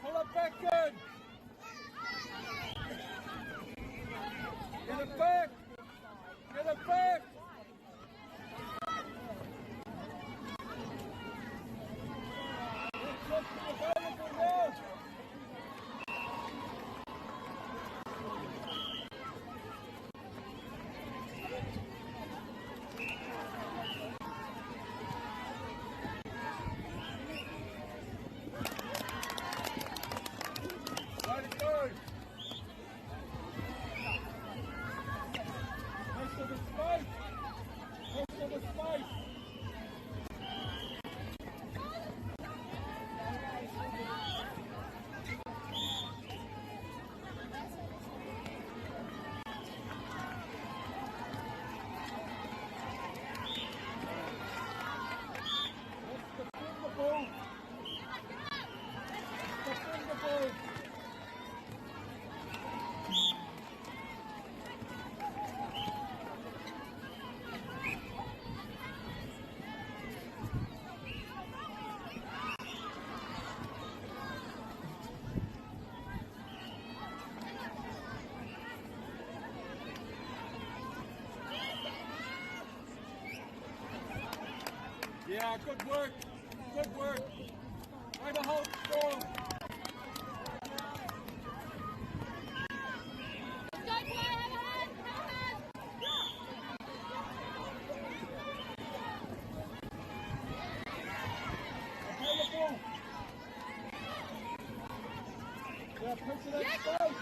Pull it back in! Get it back! Get it back! Let's look available now! Let it go! Rest of the space! Rest of the space! Let's defend the ball! Defend the ball! Yeah, good work. Good work. Way to hold strong. Okay, the ball. Yeah, push it in space.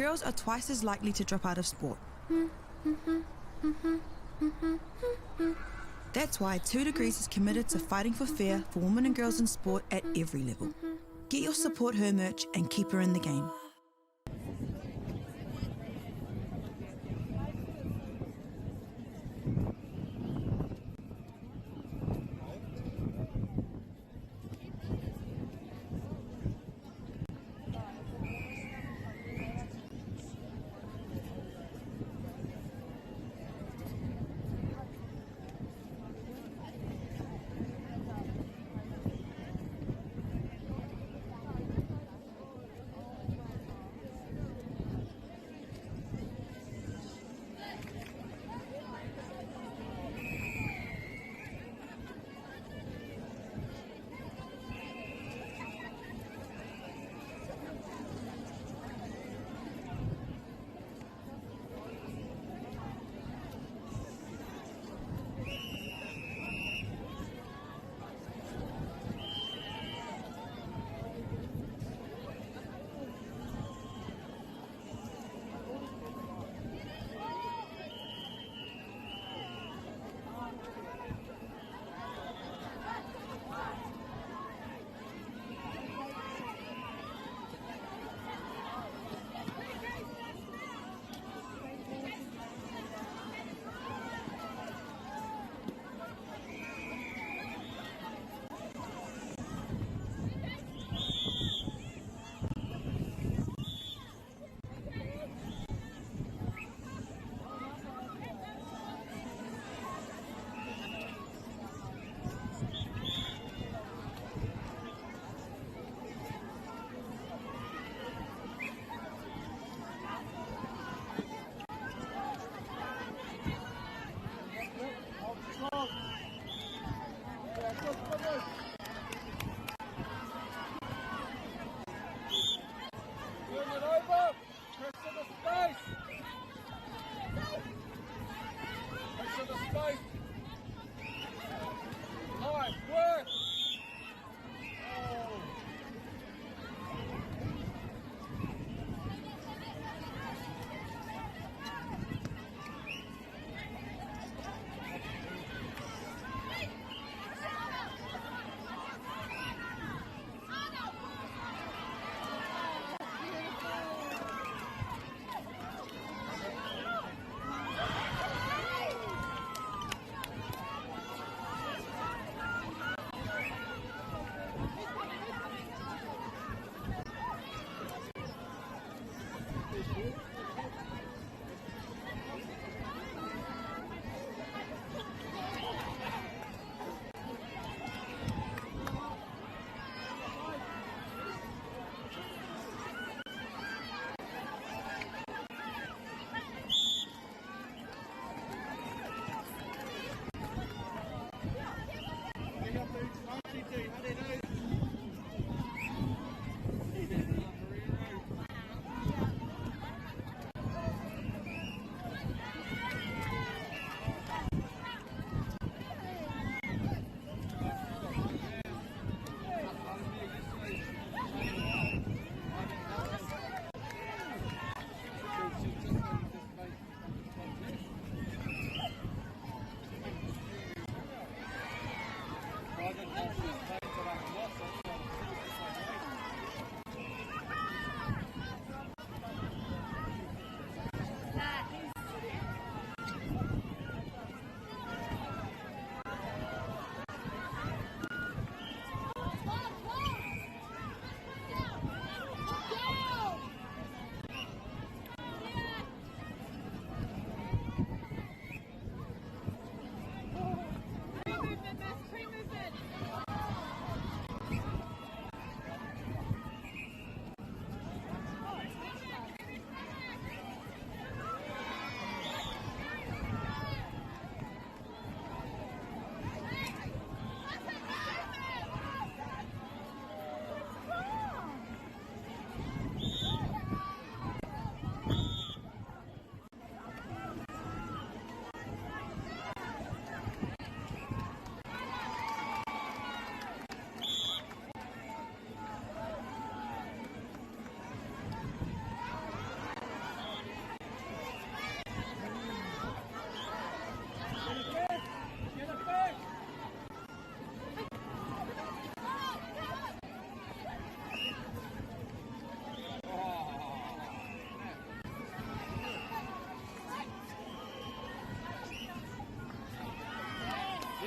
girls are twice as likely to drop out of sport. That's why 2 Degrees is committed to fighting for fair for women and girls in sport at every level. Get your Support Her merch and keep her in the game.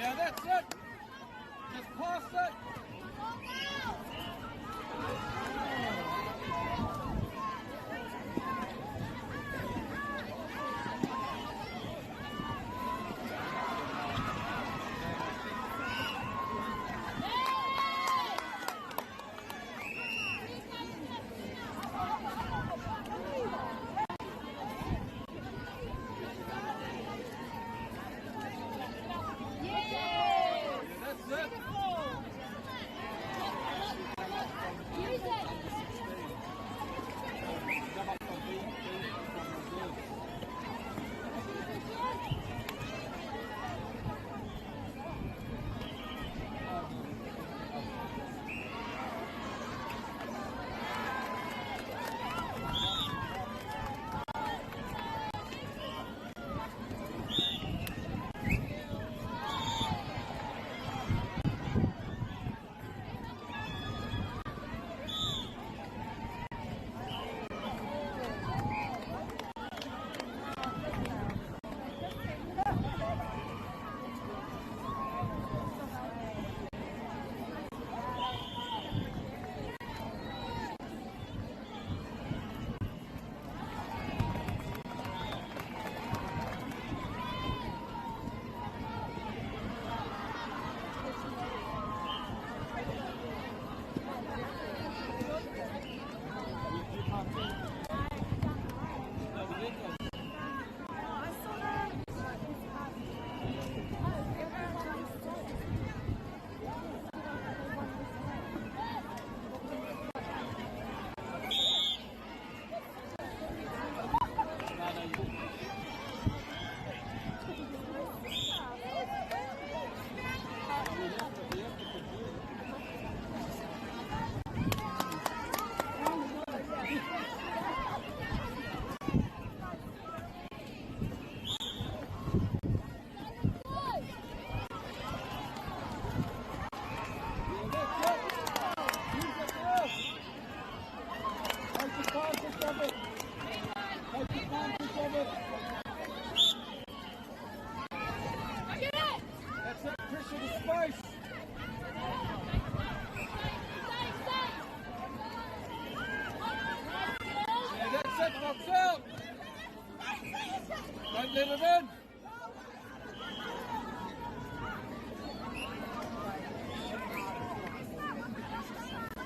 Yeah, that's it. Just pass it.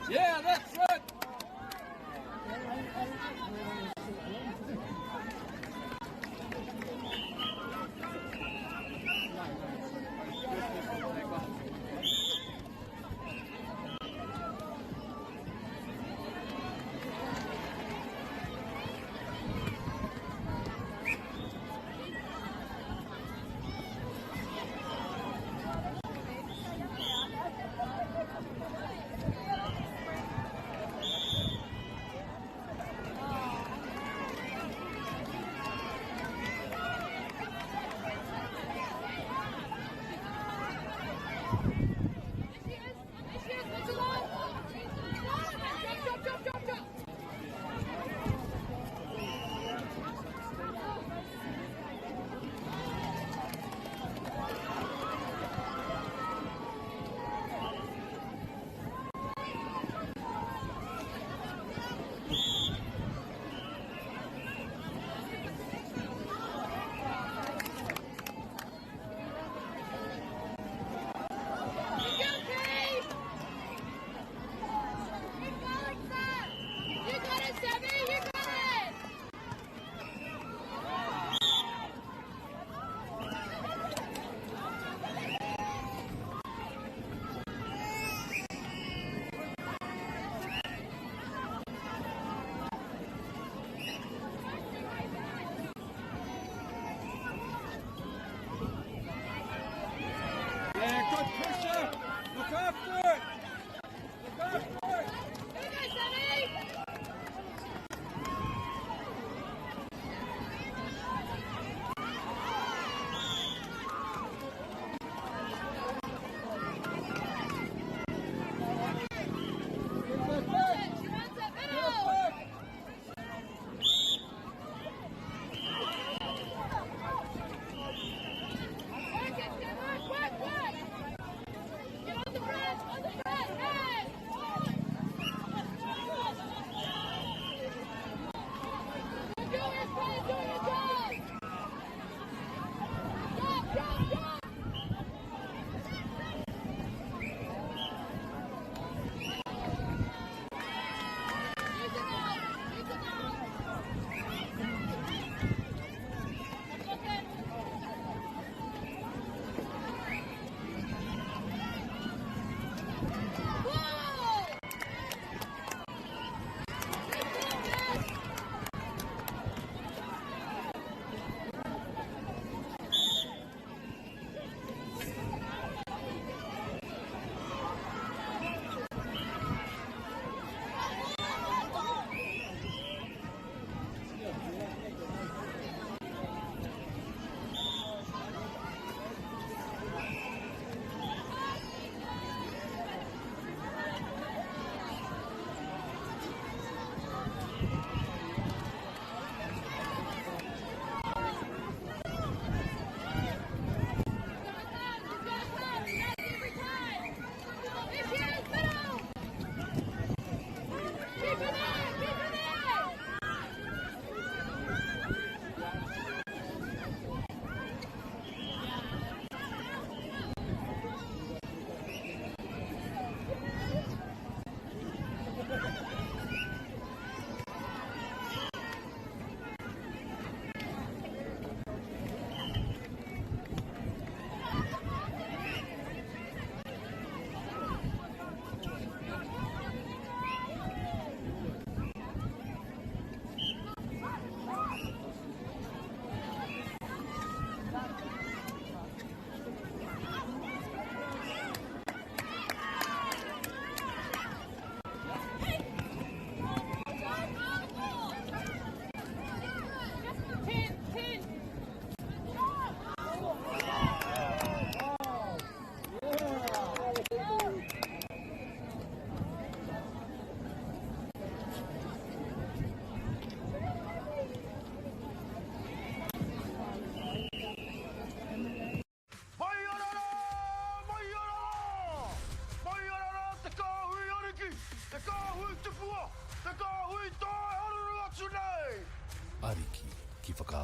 Yeah, that's it.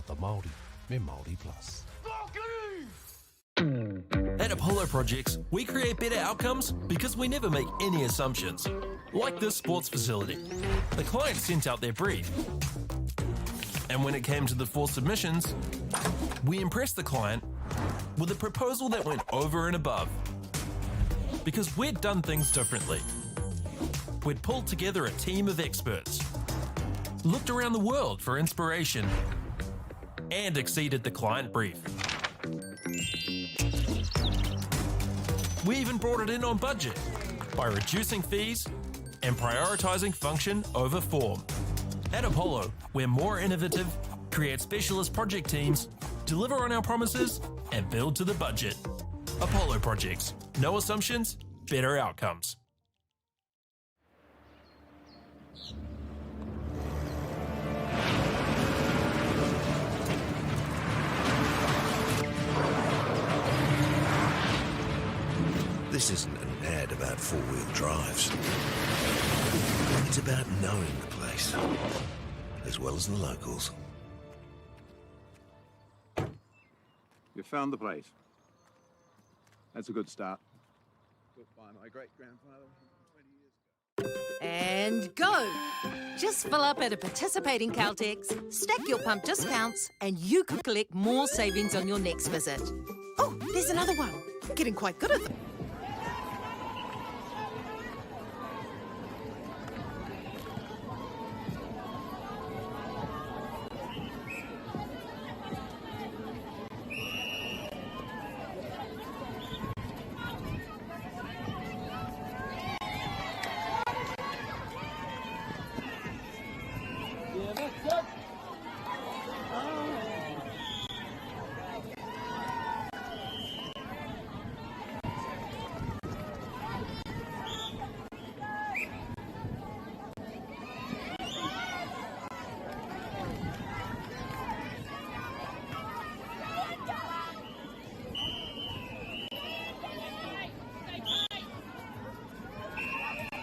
whakaata Māori me Māori Plus. At Apollo Projects, we create better outcomes because we never make any assumptions. Like this sports facility. The client sent out their brief. And when it came to the 4 submissions, we impressed the client with a proposal that went over and above. Because we'd done things differently. We'd pulled together a team of experts, looked around the world for inspiration, and exceeded the client brief. We even brought it in on budget by reducing fees and prioritising function over form. At Apollo, we're more innovative, create specialist project teams, deliver on our promises, and build to the budget. Apollo Projects. No assumptions, better outcomes. This isn't an ad about four-wheel drives. It's about knowing the place, as well as the locals. You found the place. That's a good start. Built by my great-grandfather 20 years ago. And go! Just fill up at a participating Caltex, stack your pump discounts, and you could collect more savings on your next visit. Oh, there's another one. Getting quite good at them.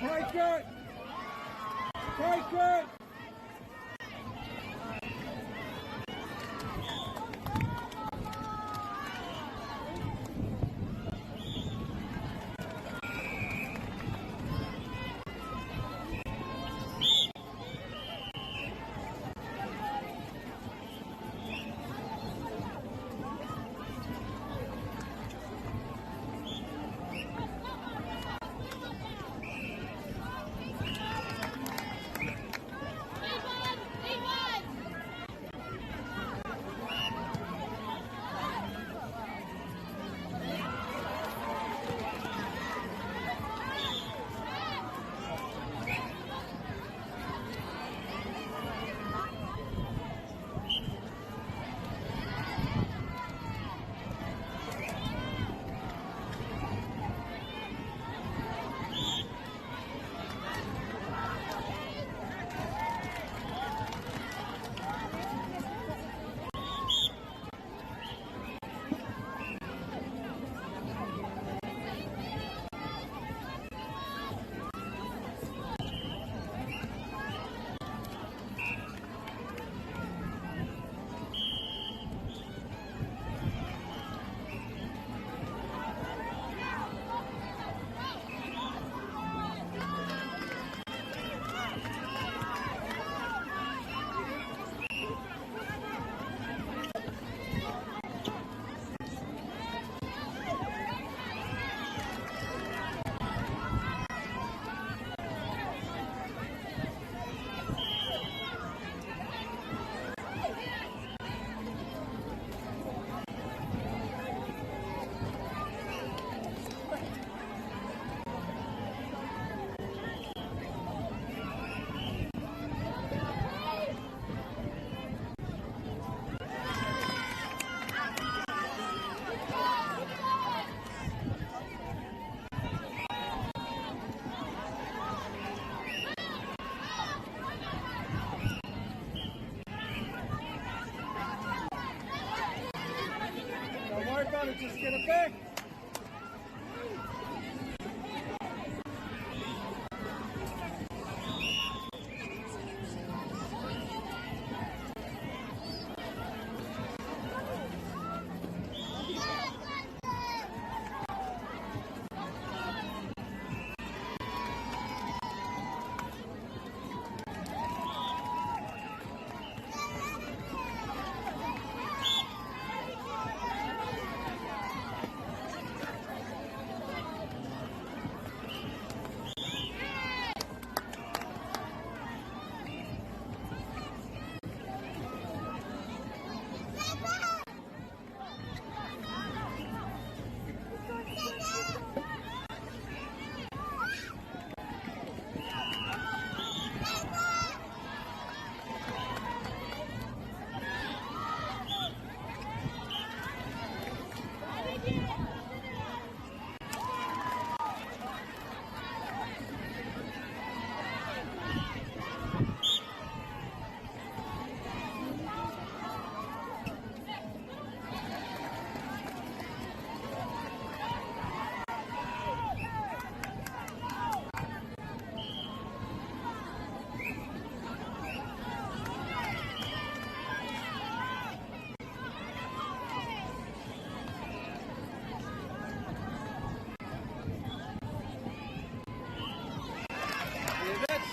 Take it! Take it! Just get it back.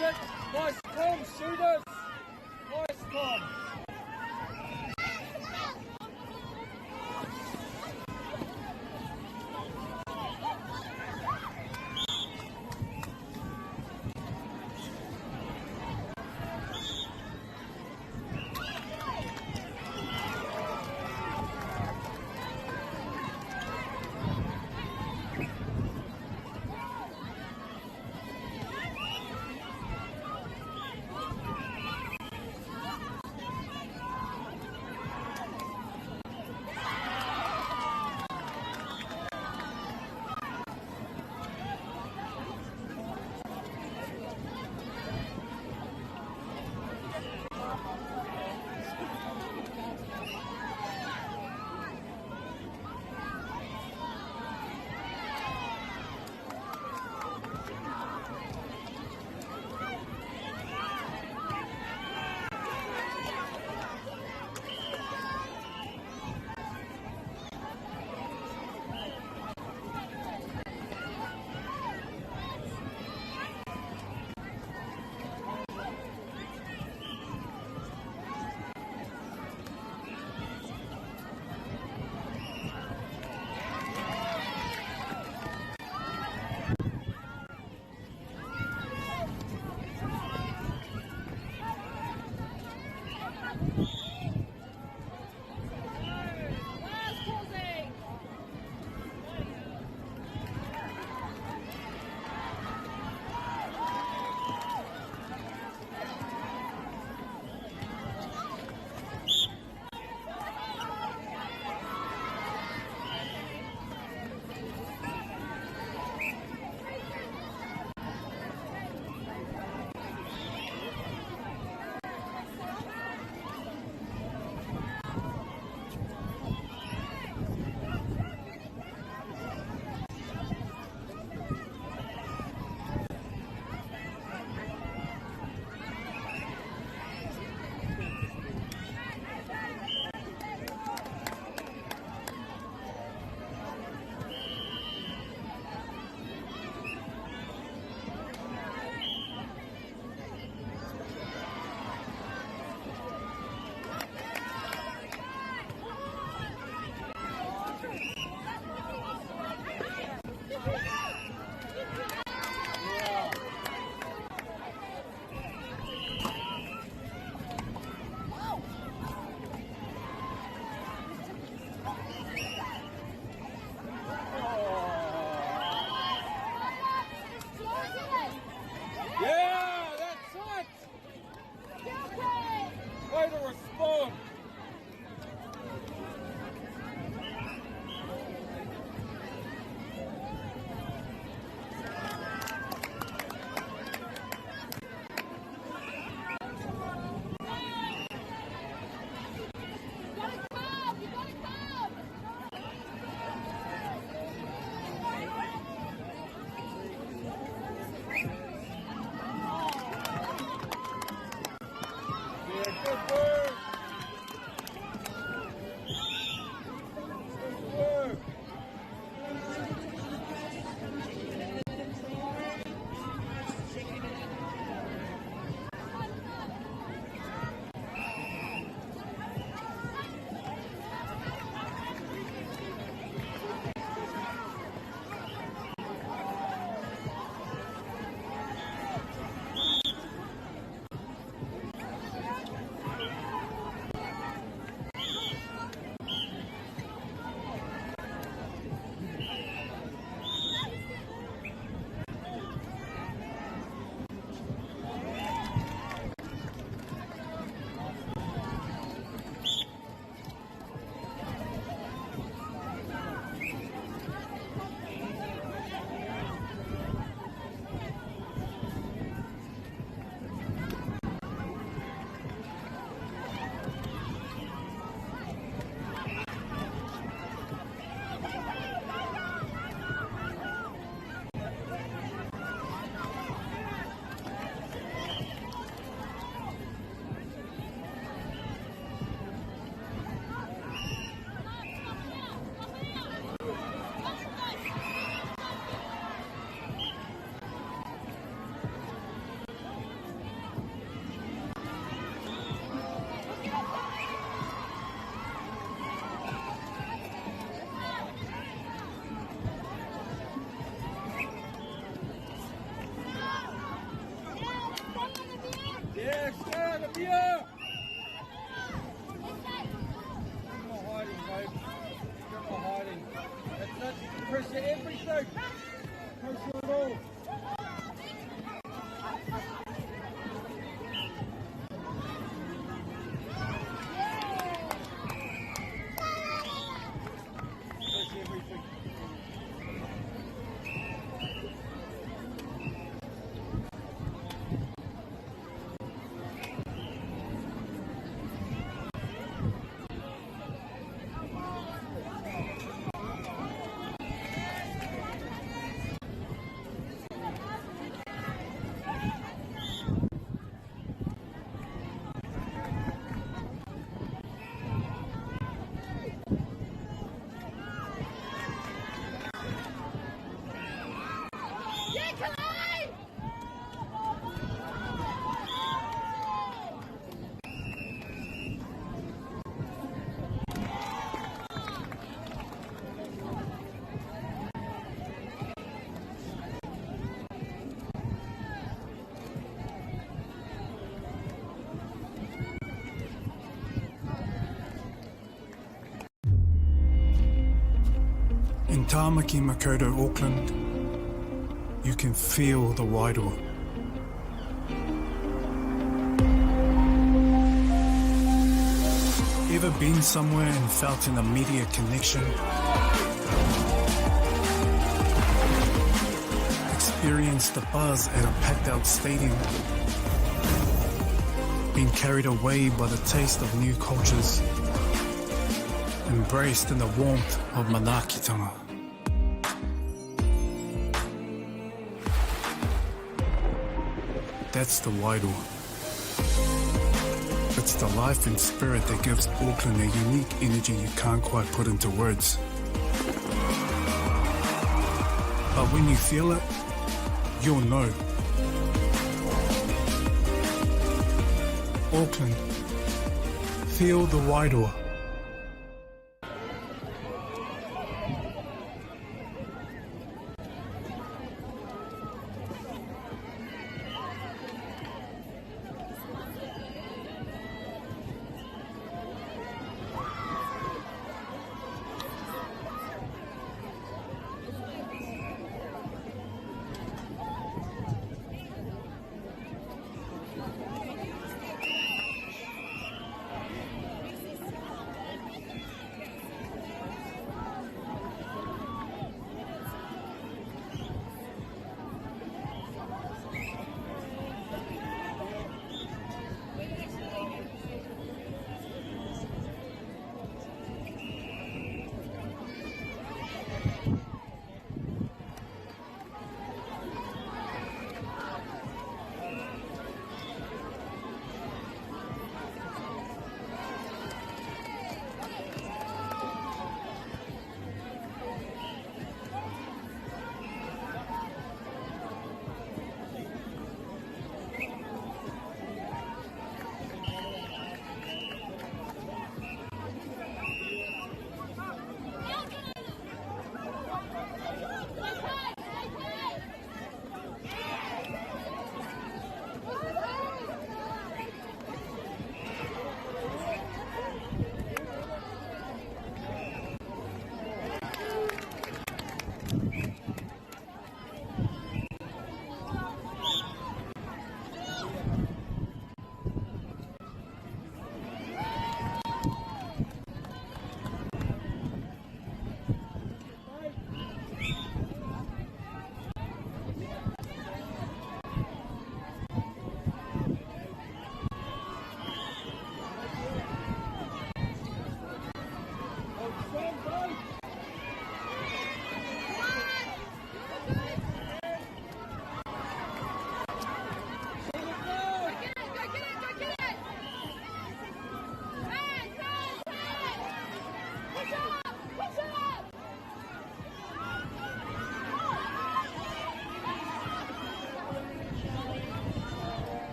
it. Nice, Tom. Shooters. Nice, Tom. In Tāmaki Makoto, Auckland, you can feel the wairoa. Ever been somewhere and felt an immediate connection? Experienced the buzz at a packed out stadium? Been carried away by the taste of new cultures? Embraced in the warmth of manaakitanga? That's the wairoa. It's the life and spirit that gives Auckland a unique energy you can't quite put into words. But when you feel it, you'll know. Auckland, feel the wairoa.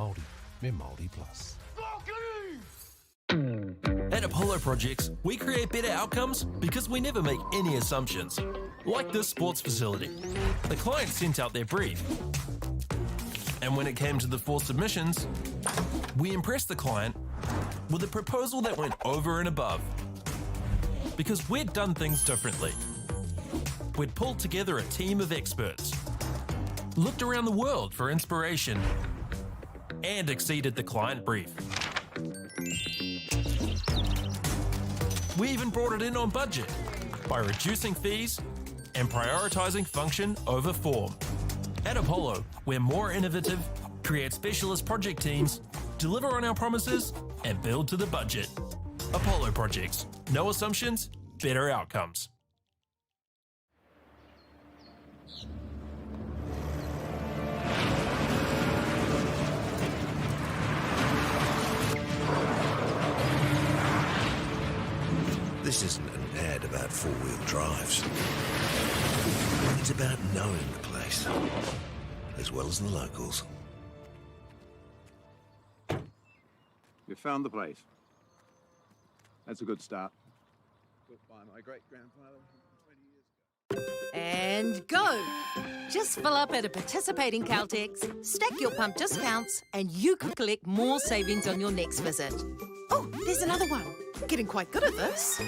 Māori me Māori Plus. At Apollo Projects, we create better outcomes because we never make any assumptions. Like this sports facility. The client sent out their brief. And when it came to the 4 submissions, we impressed the client with a proposal that went over and above. Because we'd done things differently. We'd pulled together a team of experts, looked around the world for inspiration, and exceeded the client brief. We even brought it in on budget by reducing fees and prioritising function over form. At Apollo, we're more innovative, create specialist project teams, deliver on our promises, and build to the budget. Apollo Projects. No assumptions, better outcomes. This isn't an ad about four-wheel drives. It's about knowing the place, as well as the locals. We found the place. That's a good start. Built by my great-grandfather 20 years ago. And go! Just fill up at a participating Caltex, stack your pump discounts, and you could collect more savings on your next visit. Oh, there's another one. Getting quite good at this.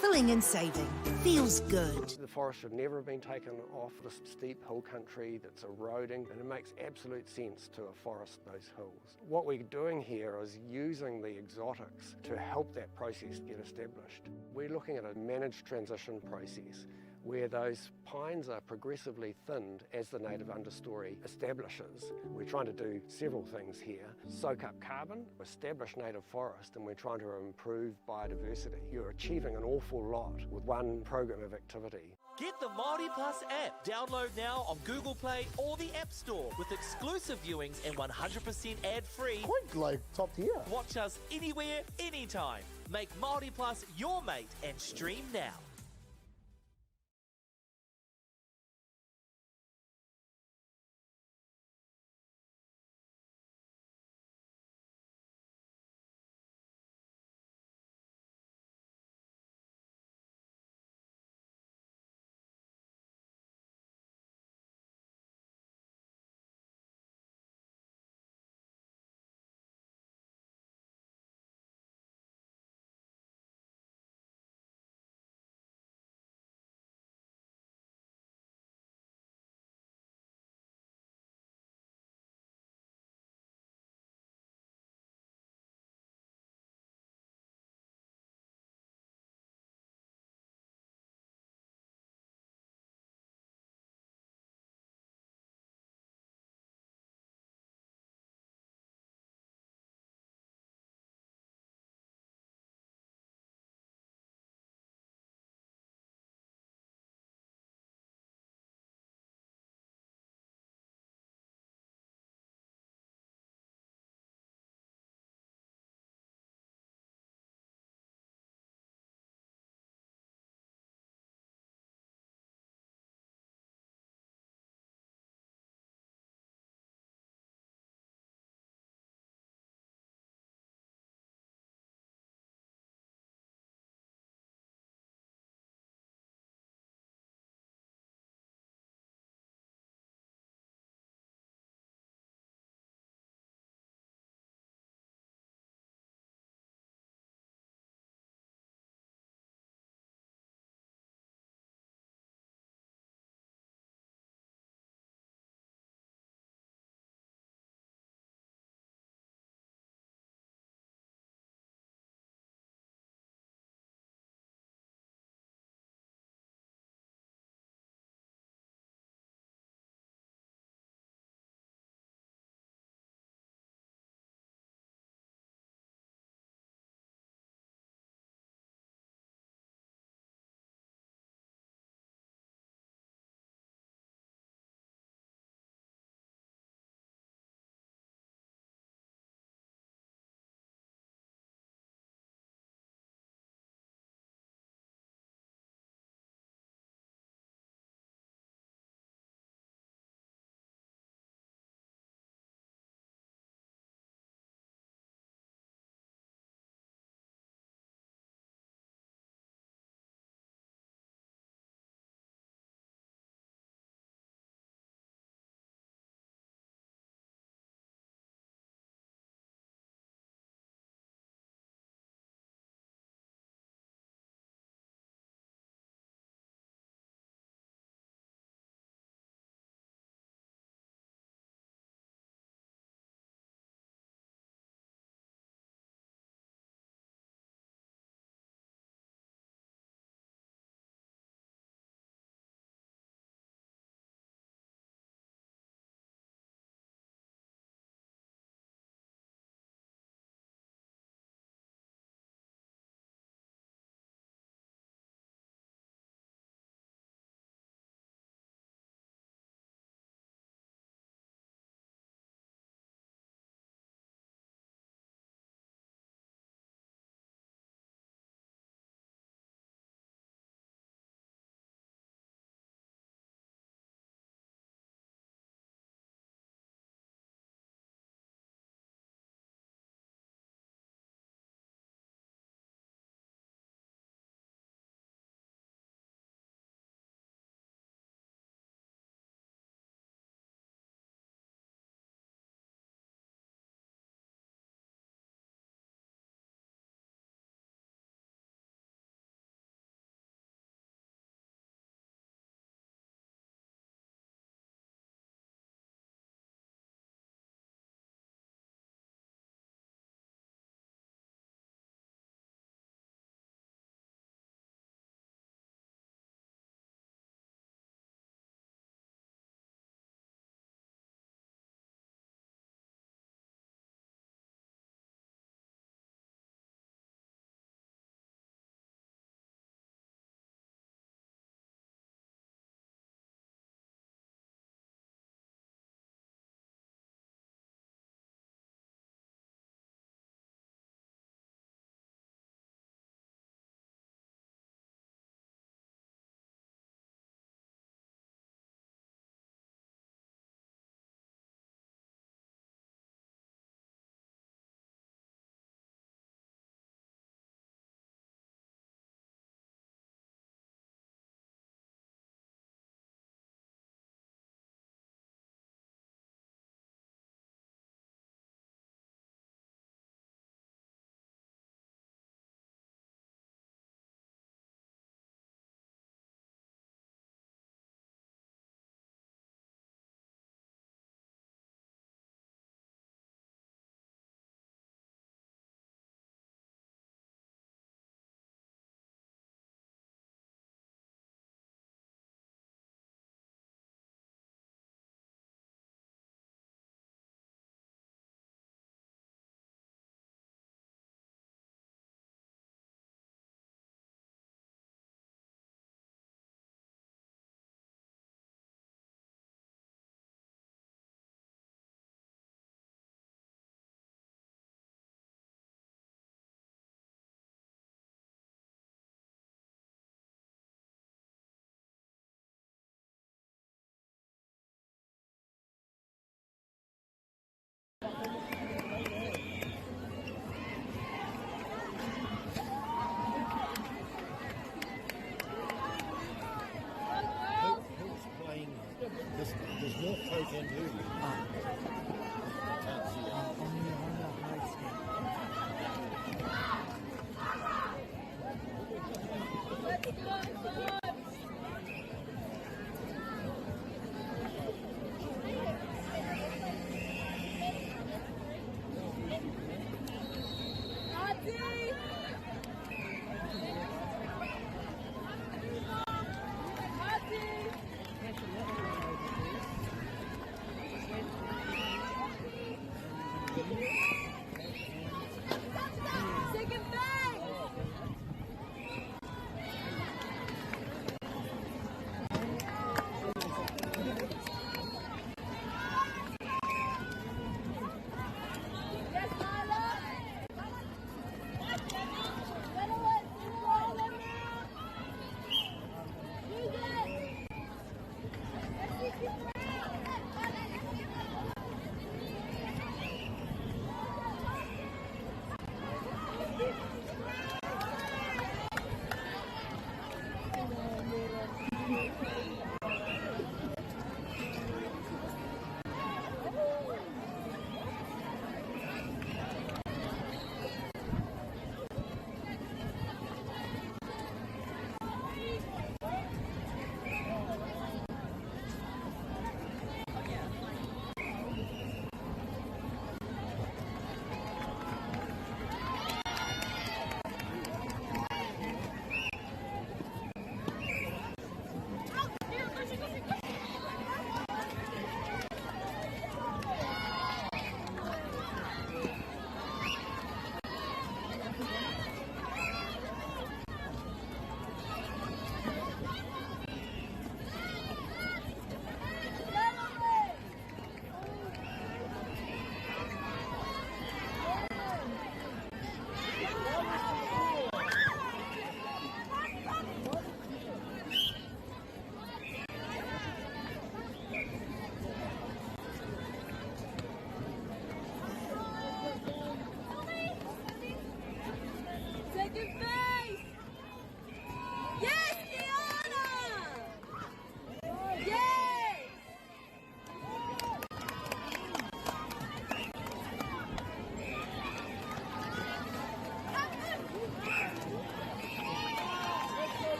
Filling and saving. Feels good. The forest should never have been taken off this steep hill country that's eroding, and it makes absolute sense to afforest those hills. What we're doing here is using the exotics to help that process get established. We're looking at a managed transition process where those pines are progressively thinned as the native understory establishes. We're trying to do several things here. Soak up carbon, establish native forest, and we're trying to improve biodiversity. You're achieving an awful lot with one program of activity. Get the Māori Plus app. Download now on Google Play or the App Store with exclusive viewings and 100% ad-free. Quite like top tier. Watch us anywhere, anytime. Make Māori Plus your mate and stream now.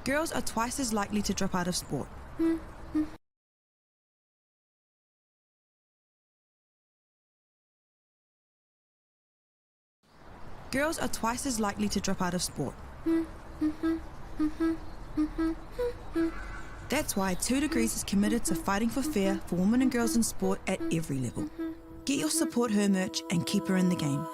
Girls are twice as likely to drop out of sport. Girls are twice as likely to drop out of sport. That's why 2 Degrees is committed to fighting for fair for women and girls in sport at every level. Get your Support Her merch and keep her in the game.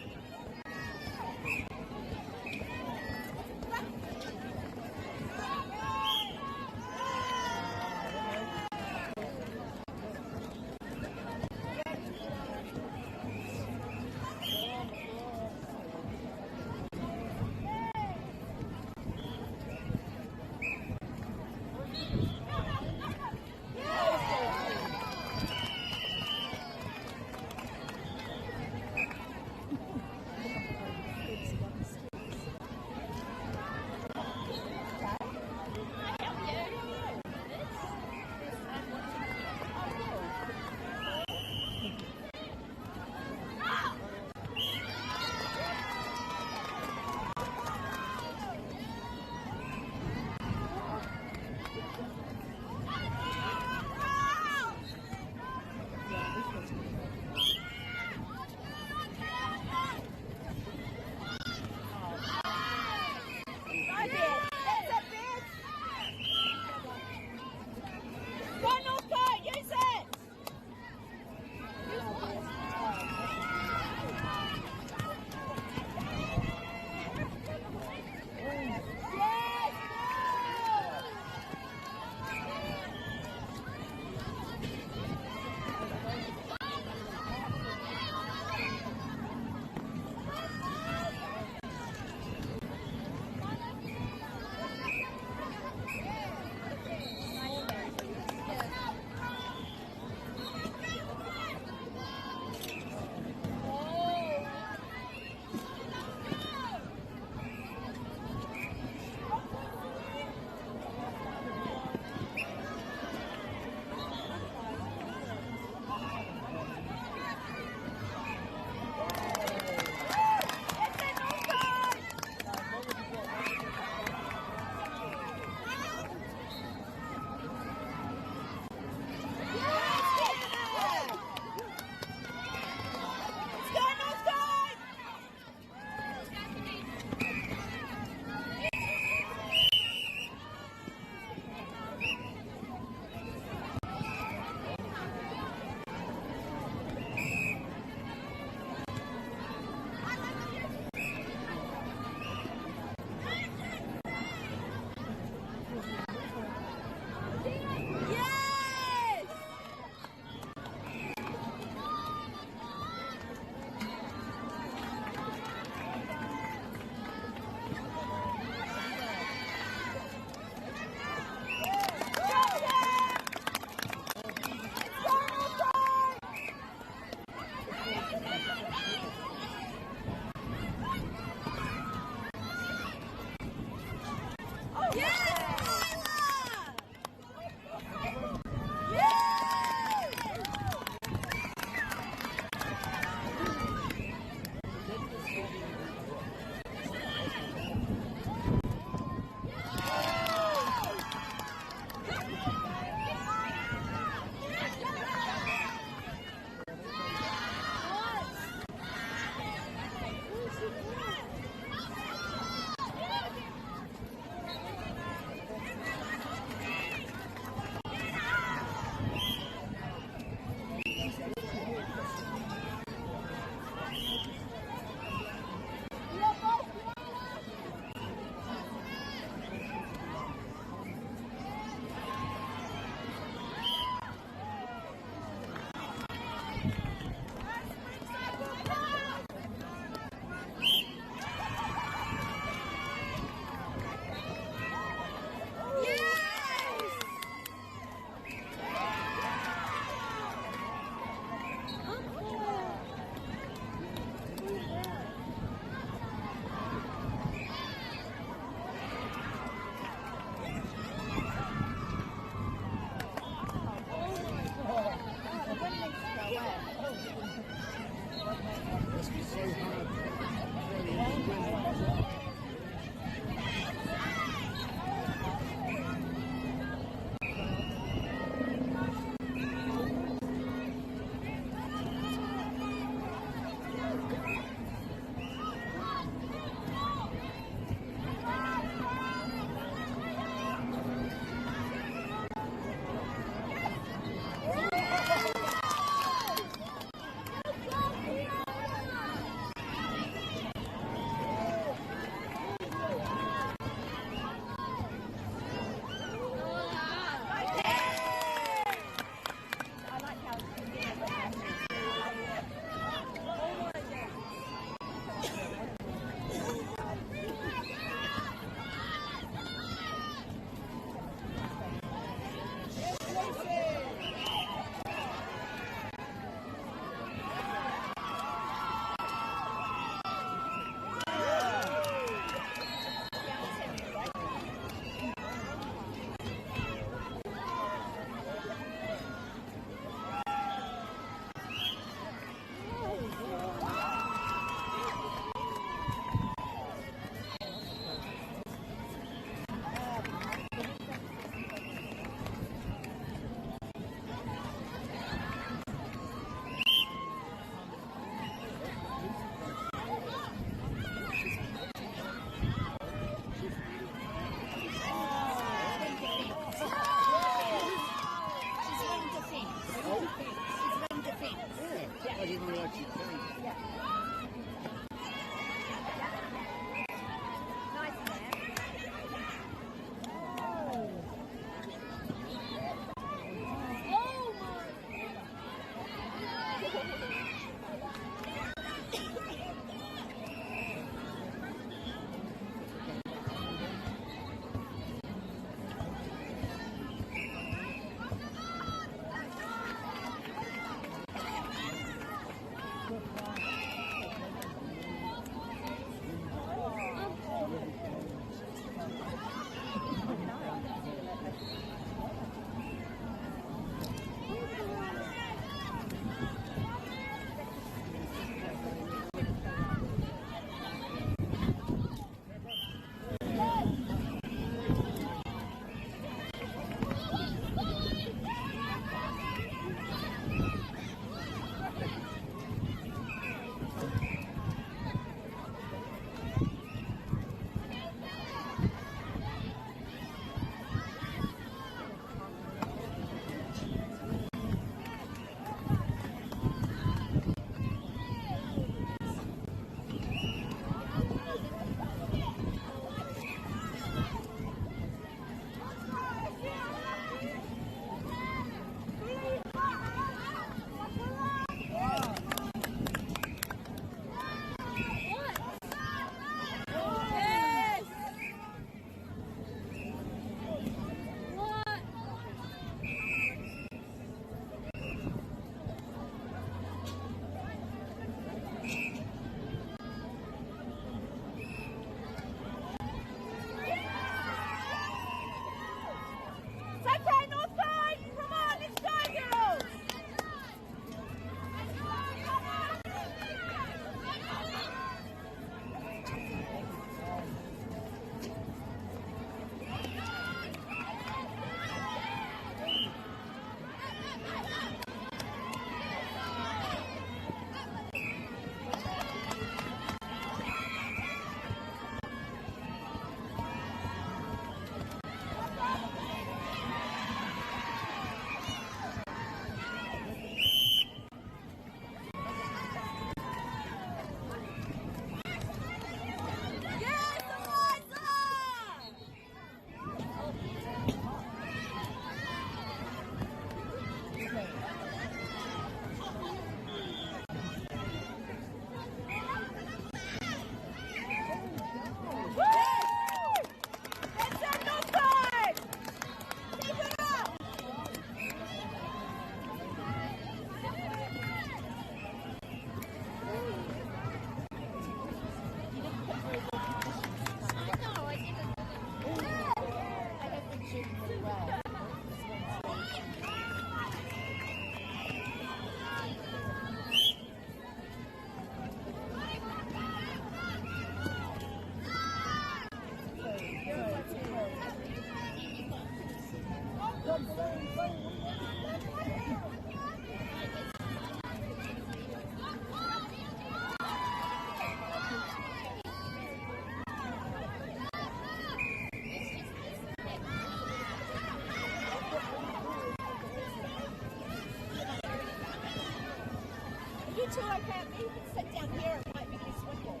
too, okay, you can sit down here, it might be less windy.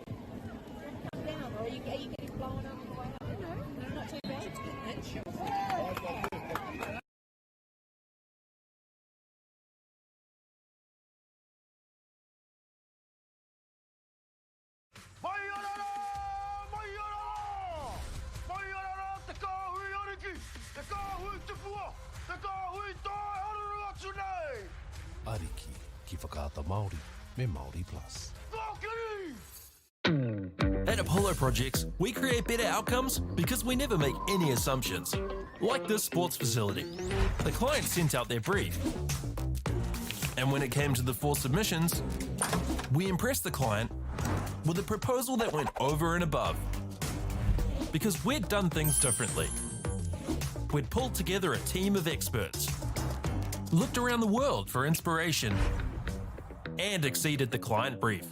Come down, or are you getting blown up? No, not too bad. It's good, te kāhui ariki, te kāhui tupua, te kāhui tai haruru atu nei. Ariki ki whakaata Māori me Māori Plus. At Apollo Projects, we create better outcomes because we never make any assumptions. Like this sports facility. The client sent out their brief. And when it came to the 4 submissions, we impressed the client with a proposal that went over and above. Because we'd done things differently. We'd pulled together a team of experts, looked around the world for inspiration, and exceeded the client brief.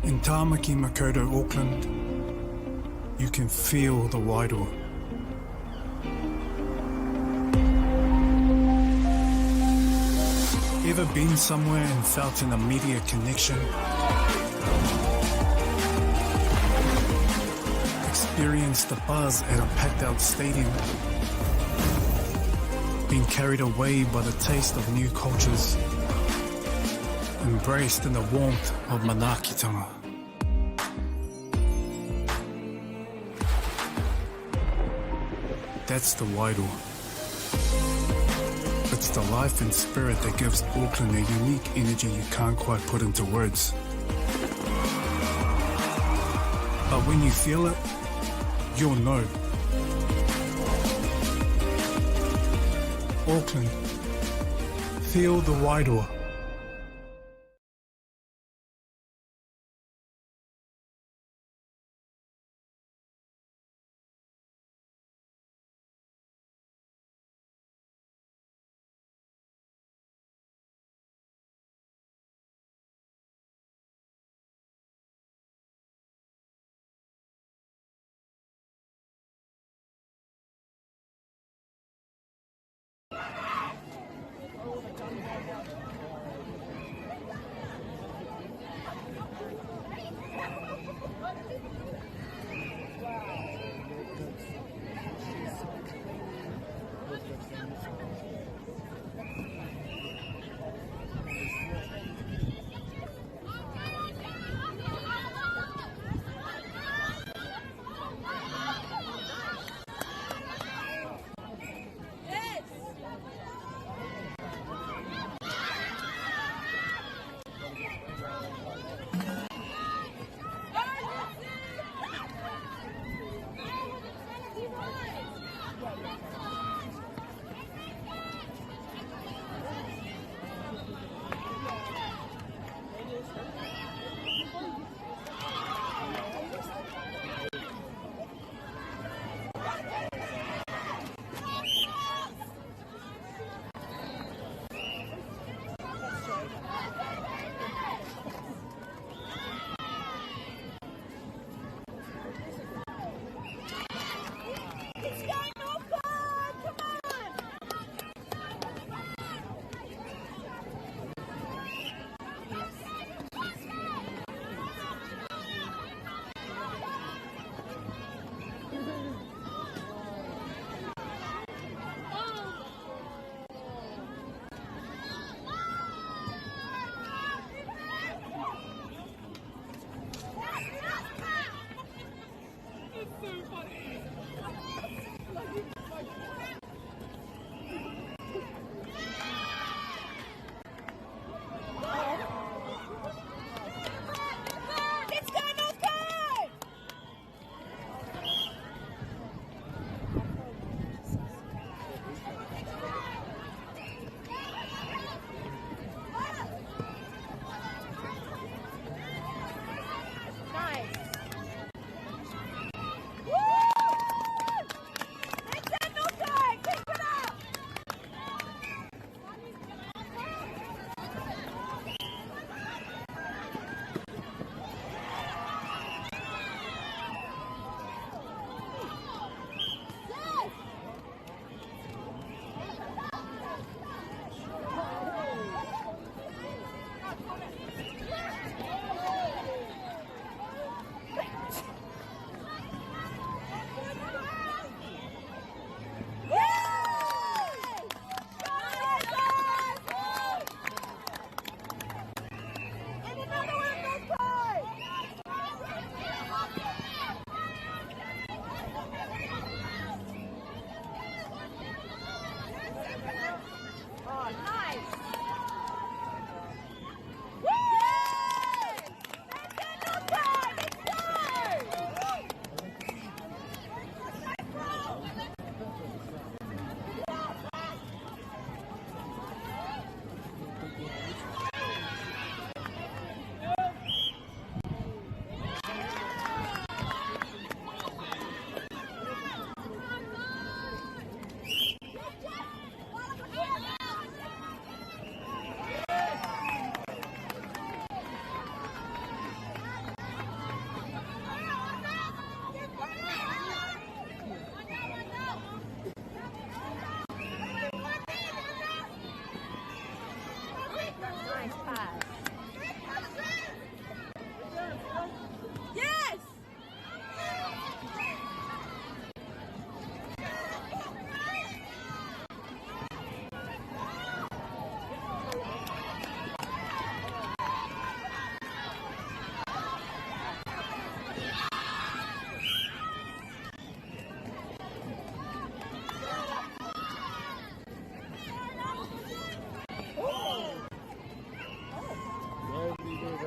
In Tāmaki Makaurau, Auckland, you can feel the wairoa. Ever been somewhere and felt an immediate connection? Experienced the buzz at a packed-out stadium? Been carried away by the taste of new cultures? Embraced in the warmth of manaakitanga? That's the wairoa. It's the life and spirit that gives Auckland a unique energy you can't quite put into words. But when you feel it, you'll know. Auckland, feel the wairoa.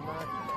Yeah!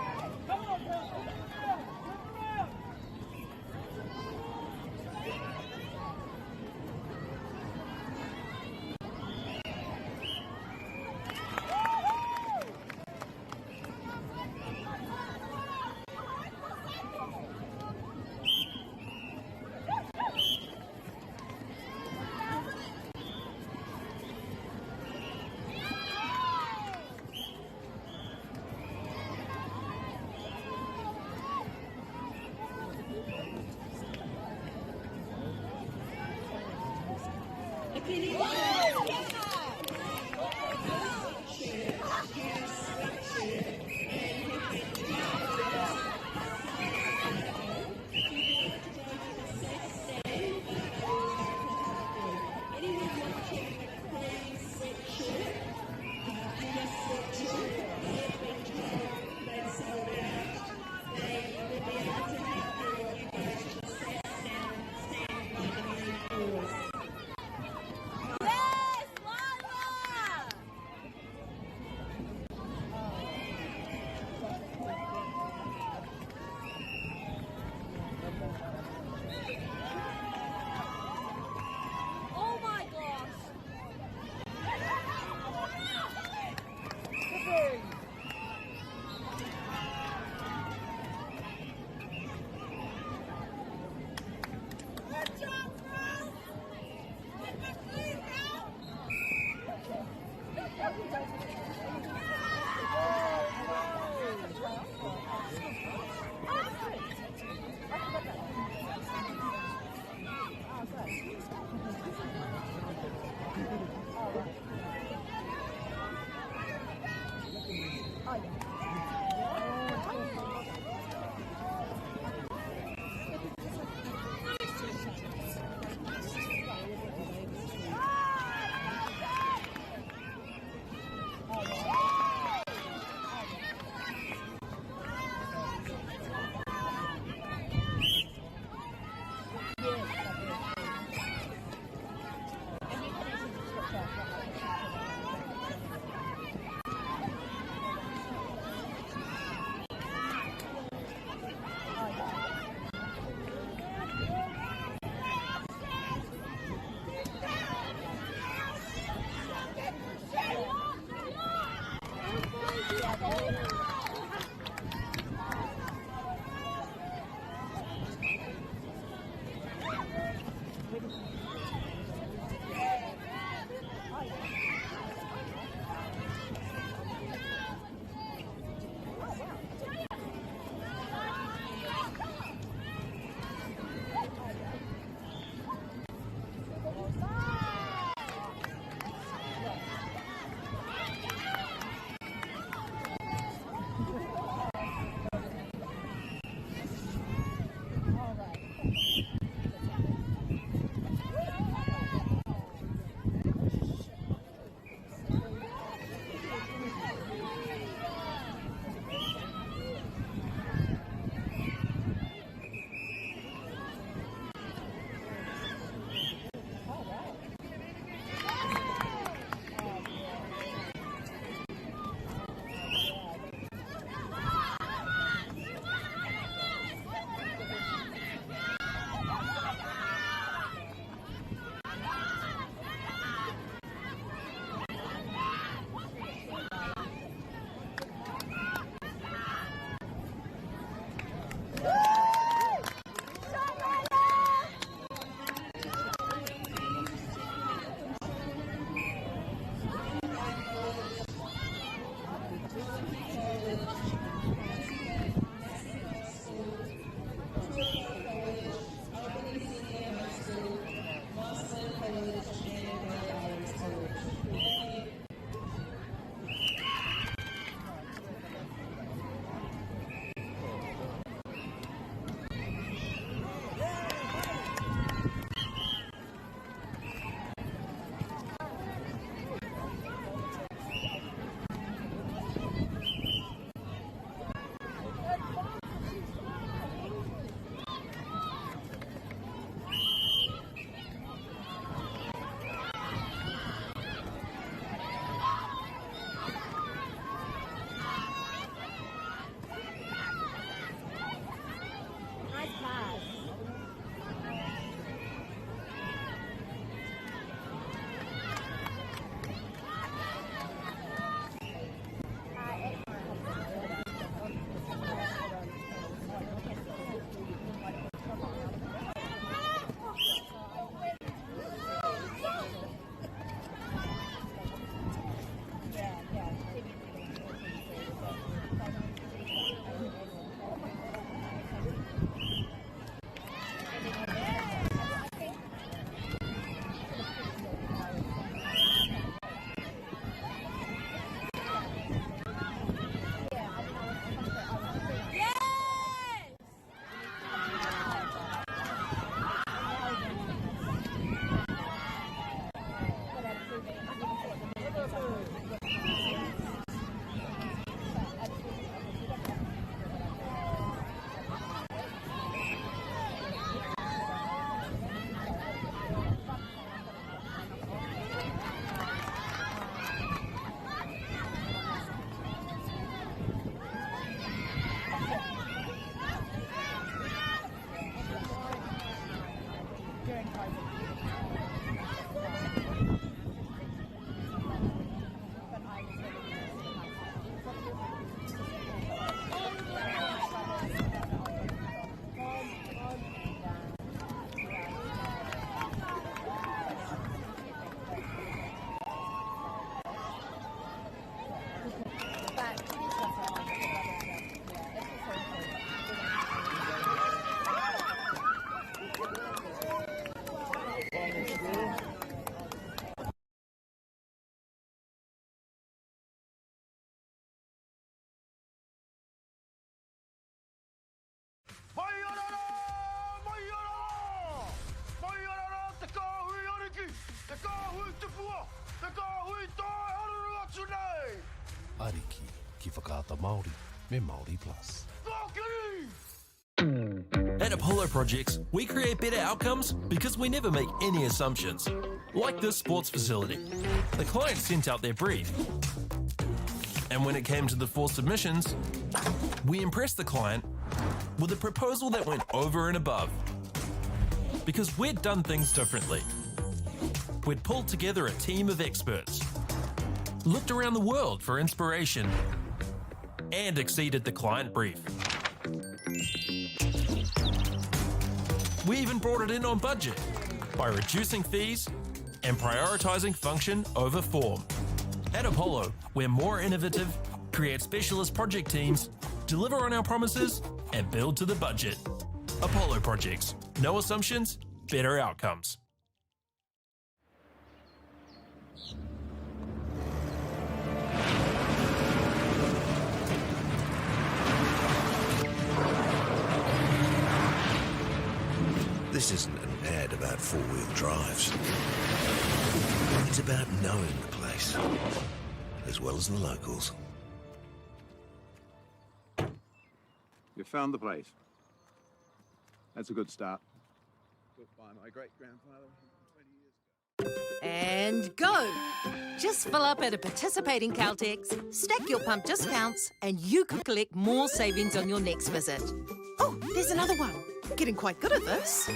kāhui tupua, te kāhui tai haruru atu nei. Ariki ki whakaata Māori me Māori Plus. Kākiri! At Apollo Projects, we create better outcomes because we never make any assumptions. Like this sports facility. The client sent out their brief. And when it came to the 4 submissions, we impressed the client with a proposal that went over and above. Because we'd done things differently. We'd pulled together a team of experts, looked around the world for inspiration, and exceeded the client brief. We even brought it in on budget by reducing fees and prioritising function over form. At Apollo, we're more innovative, create specialist project teams, deliver on our promises, and build to the budget. Apollo Projects. No assumptions, better outcomes. This isn't an ad about 4-wheel drives. It's about knowing the place, as well as the locals. You found the place. That's a good start. Built by my great-grandfather 20 years ago. And go! Just fill up at a participating Caltex, stack your pump discounts, and you could collect more savings on your next visit. Oh, there's another one. Getting quite good at this.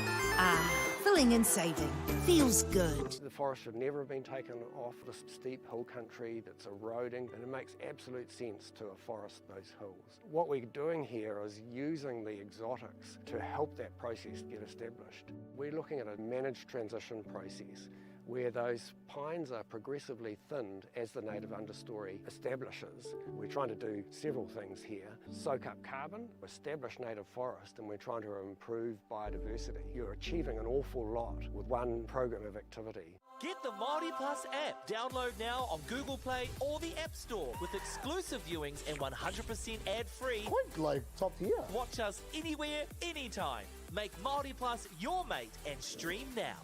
Filling and saving. Feels good. The forest should never have been taken off this steep hill country that's eroding, and it makes absolute sense to afforest those hills. What we're doing here is using the exotics to help that process get established. We're looking at a managed transition process where those pines are progressively thinned as the native understory establishes. We're trying to do several things here. Soak up carbon, establish native forest, and we're trying to improve biodiversity. You're achieving an awful lot with one program of activity. Get the Māori Plus app. Download now on Google Play or the App Store with exclusive viewings and 100% ad-free. Quite like top tier. Watch us anywhere, anytime. Make Māori Plus your mate and stream now.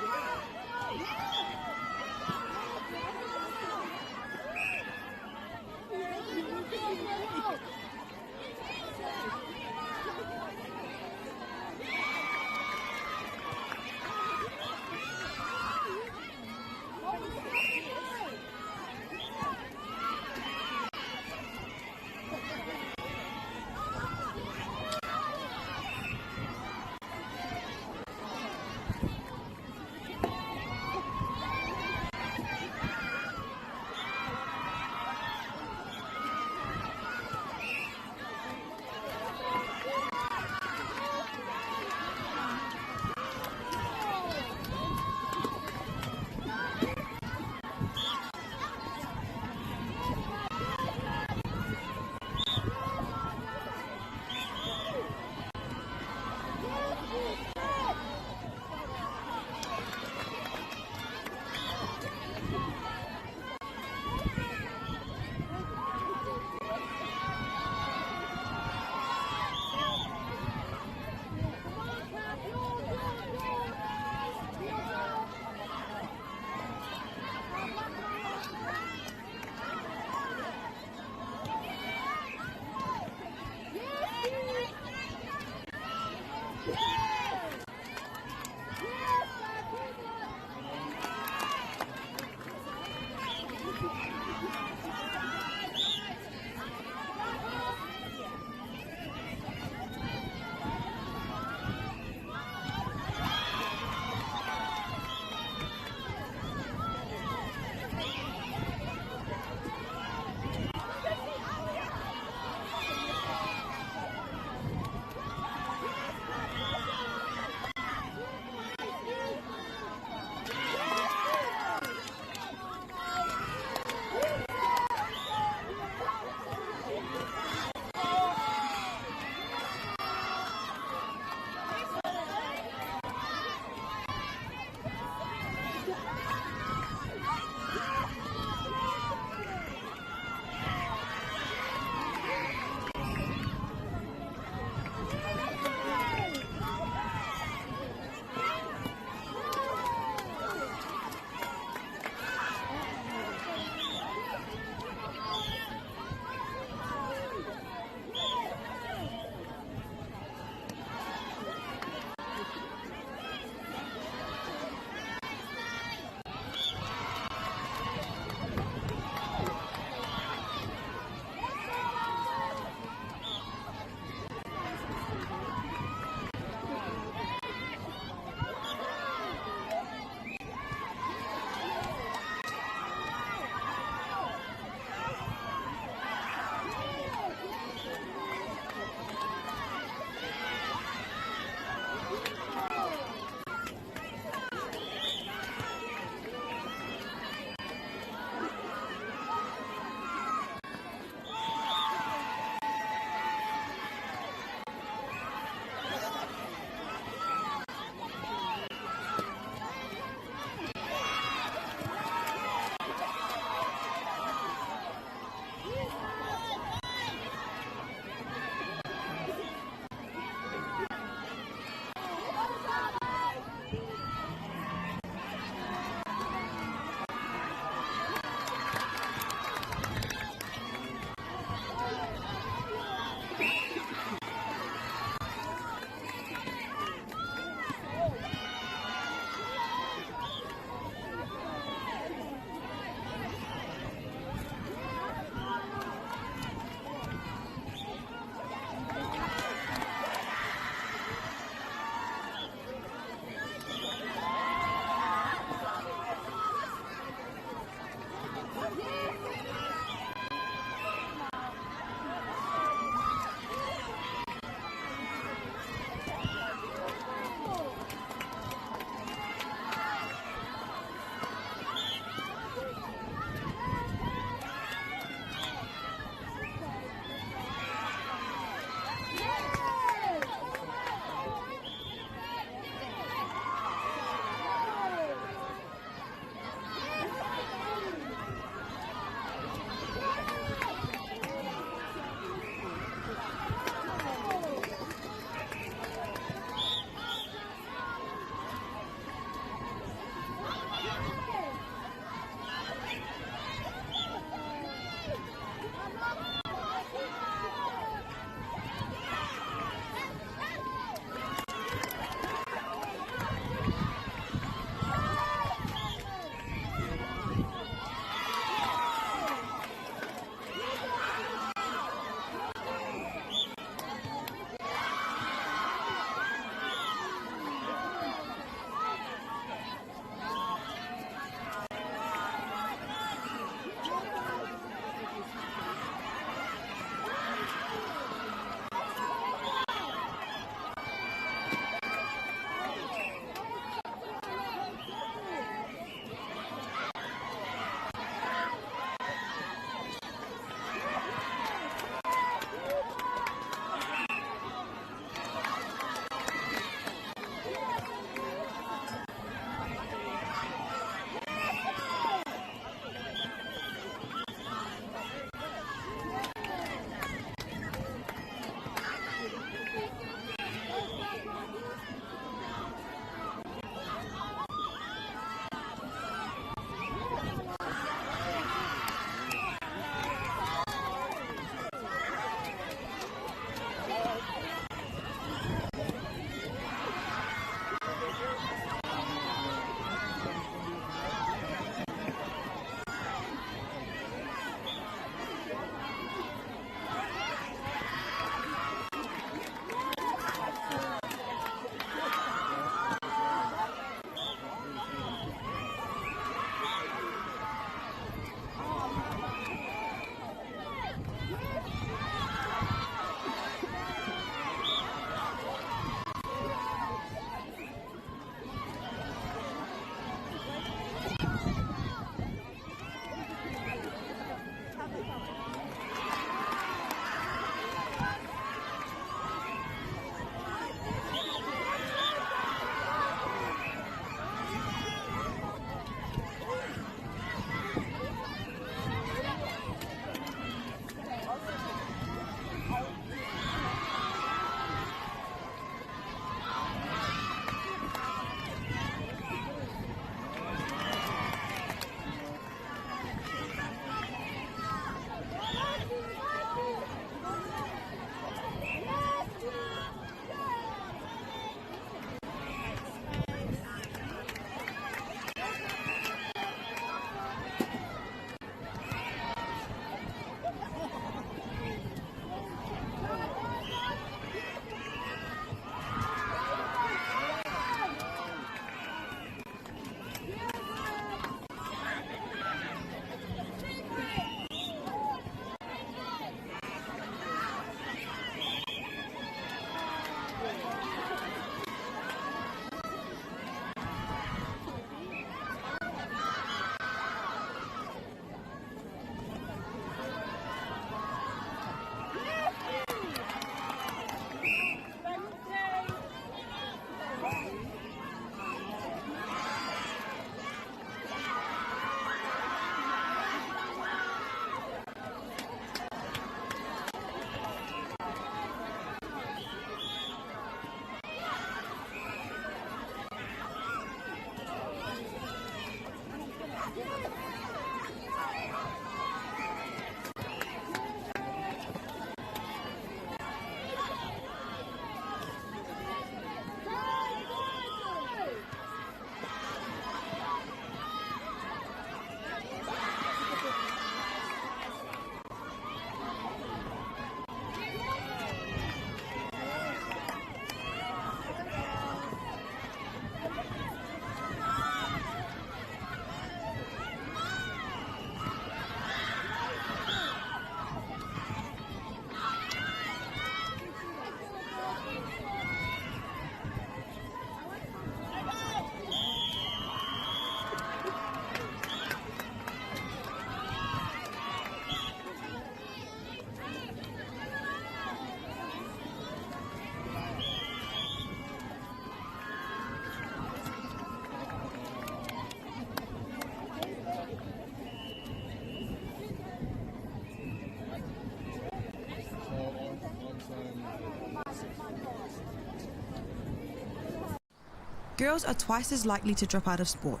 girls are twice as likely to drop out of sport.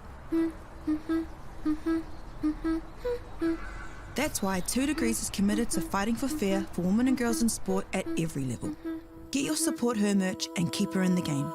That's why 2 Degrees is committed to fighting for fair for women and girls in sport at every level. Get your Support Her merch and keep her in the game.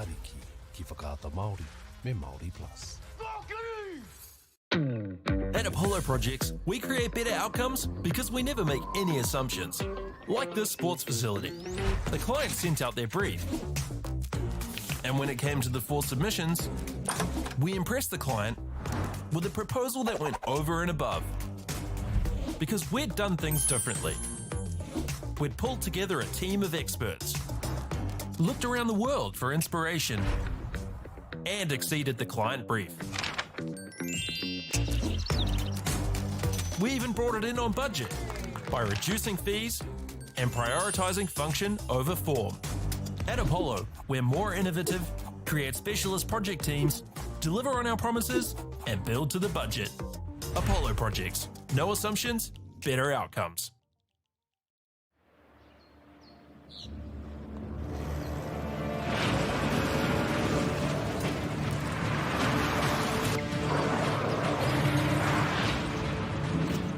Ariki ki whakaata Māori me Māori Plus. At Apollo Projects, we create better outcomes because we never make any assumptions. Like this sports facility. The client sent out their brief. And when it came to the 4 submissions, we impressed the client with a proposal that went over and above. Because we'd done things differently. We'd pulled together a team of experts, looked around the world for inspiration, and exceeded the client brief. We even brought it in on budget by reducing fees and prioritising function over form. At Apollo, we're more innovative, create specialist project teams, deliver on our promises, and build to the budget. Apollo Projects. No assumptions, better outcomes.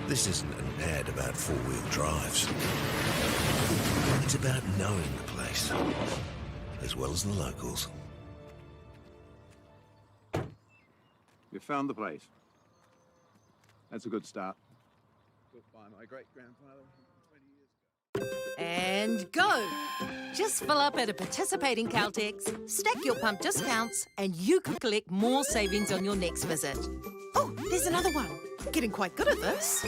This isn't an ad about four-wheel drives. It's about knowing the place, as well as the locals. We found the place. That's a good start. Built by my great-grandfather 20 years ago. And go! Just fill up at a participating Caltex, stack your pump discounts, and you could collect more savings on your next visit. Oh, there's another one. Getting quite good at this.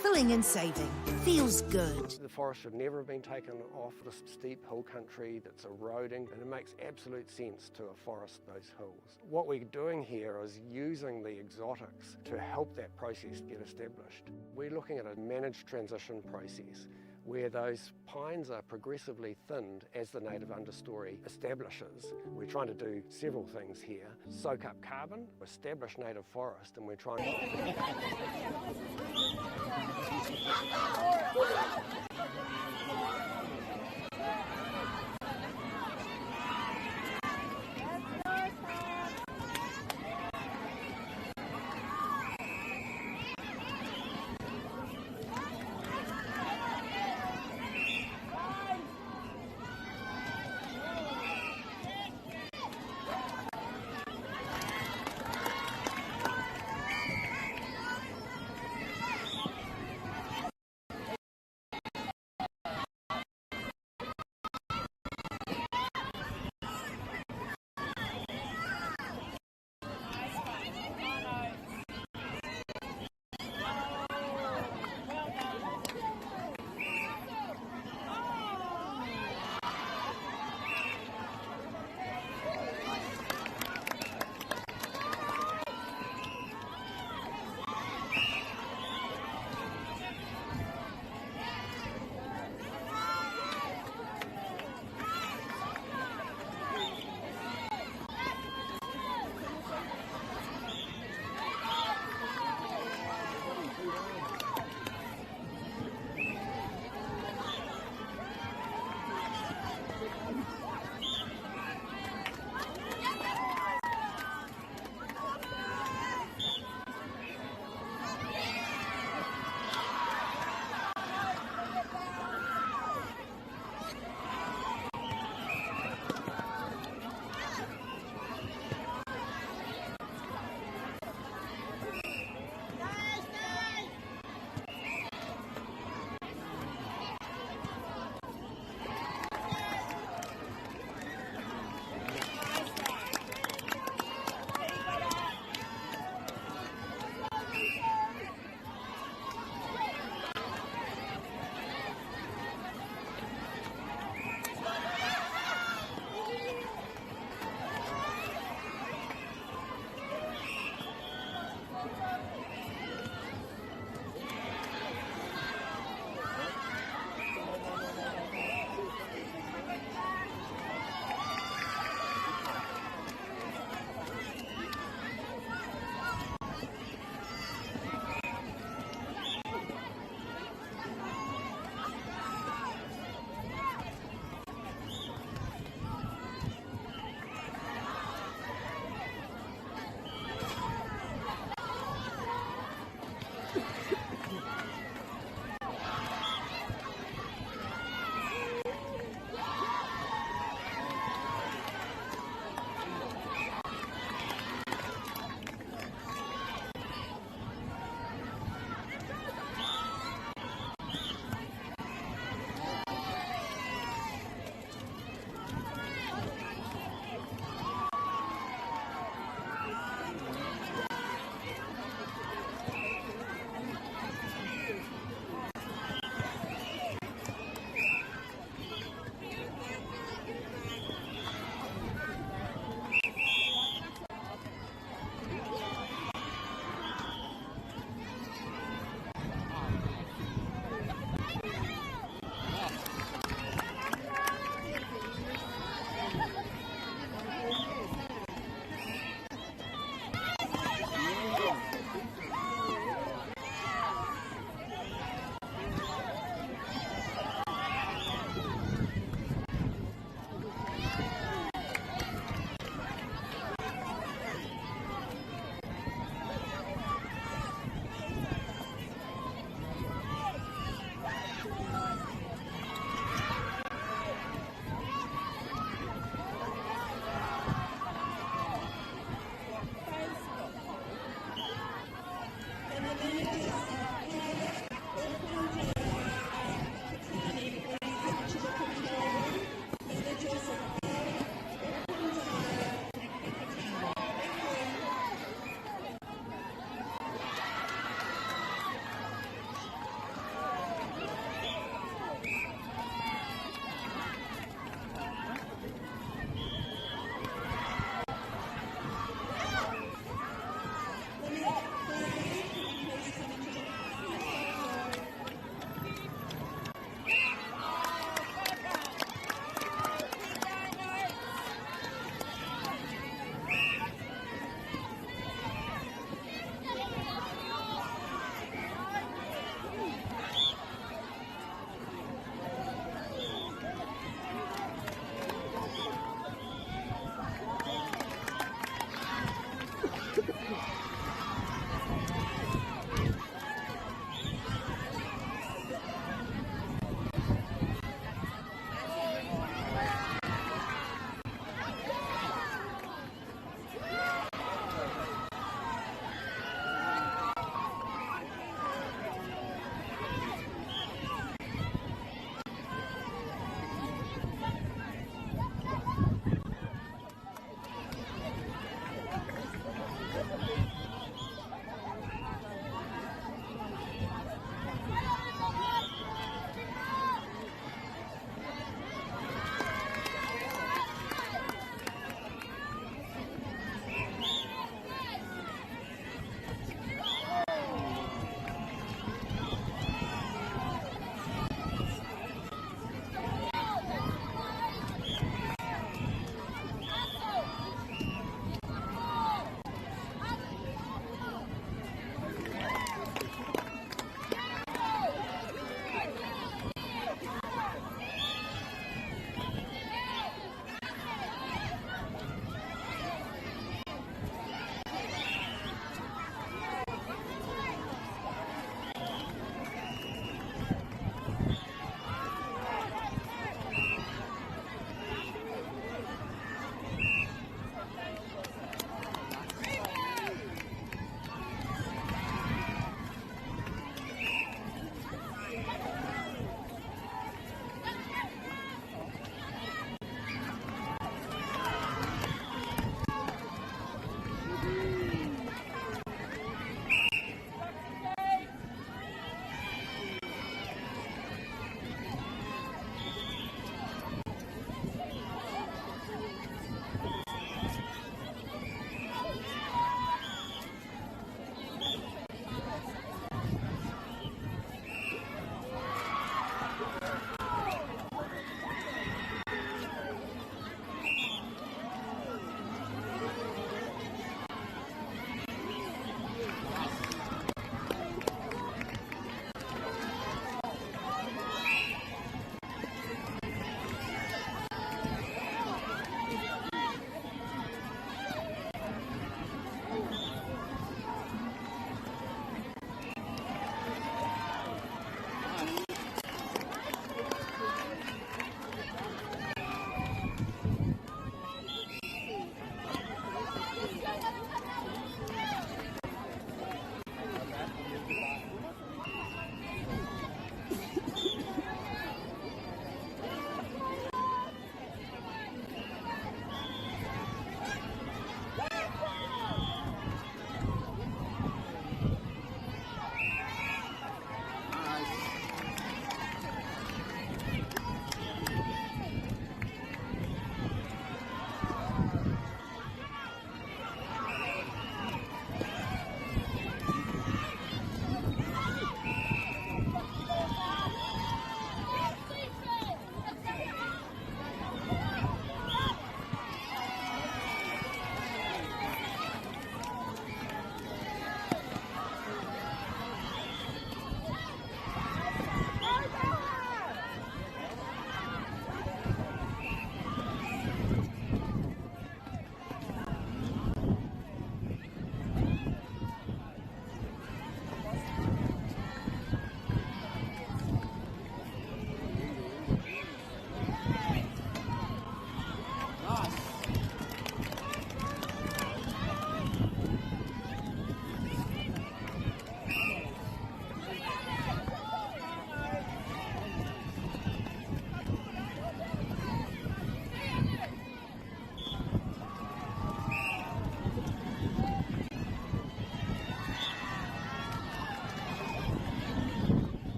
Filling and saving. Feels good. The forest should never have been taken off the steep hill country that's eroding, and it makes absolute sense to afforest those hills. What we're doing here is using the exotics to help that process get established. We're looking at a managed transition process where those pines are progressively thinned as the native understory establishes. We're trying to do several things here. Soak up carbon, establish native forest, and we're trying to...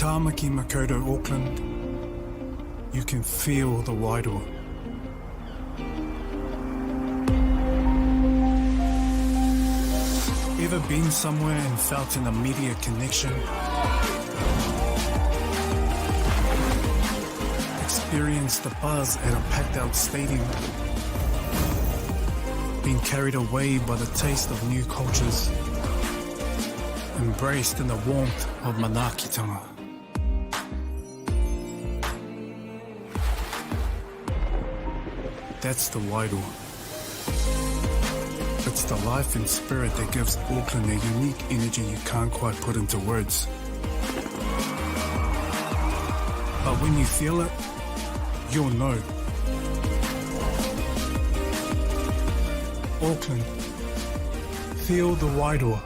Tāmaki Makoto, Auckland, you can feel the wairoa. Ever been somewhere and felt an immediate connection? Experienced the buzz at a packed out stadium? Been carried away by the taste of new cultures? Embraced in the warmth of manaakitanga? That's the wairoa. It's the life and spirit that gives Auckland a unique energy you can't quite put into words. But when you feel it, you'll know. Auckland, feel the wairoa.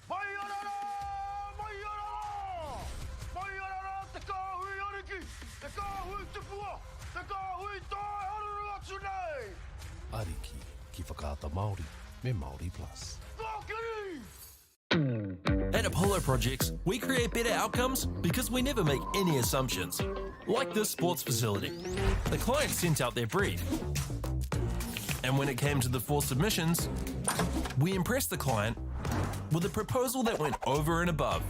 Mai arara! Mai arara! Mai arara te kāhui ariki! Te kāhui tupua! Te kāhui tai haruru atu nei! Ariki ki whakaata Māori me Māori Plus. Kākiri! At Apollo Projects, we create better outcomes because we never make any assumptions. Like this sports facility. The client sent out their brief. And when it came to the 4 submissions, we impressed the client with a proposal that went over and above.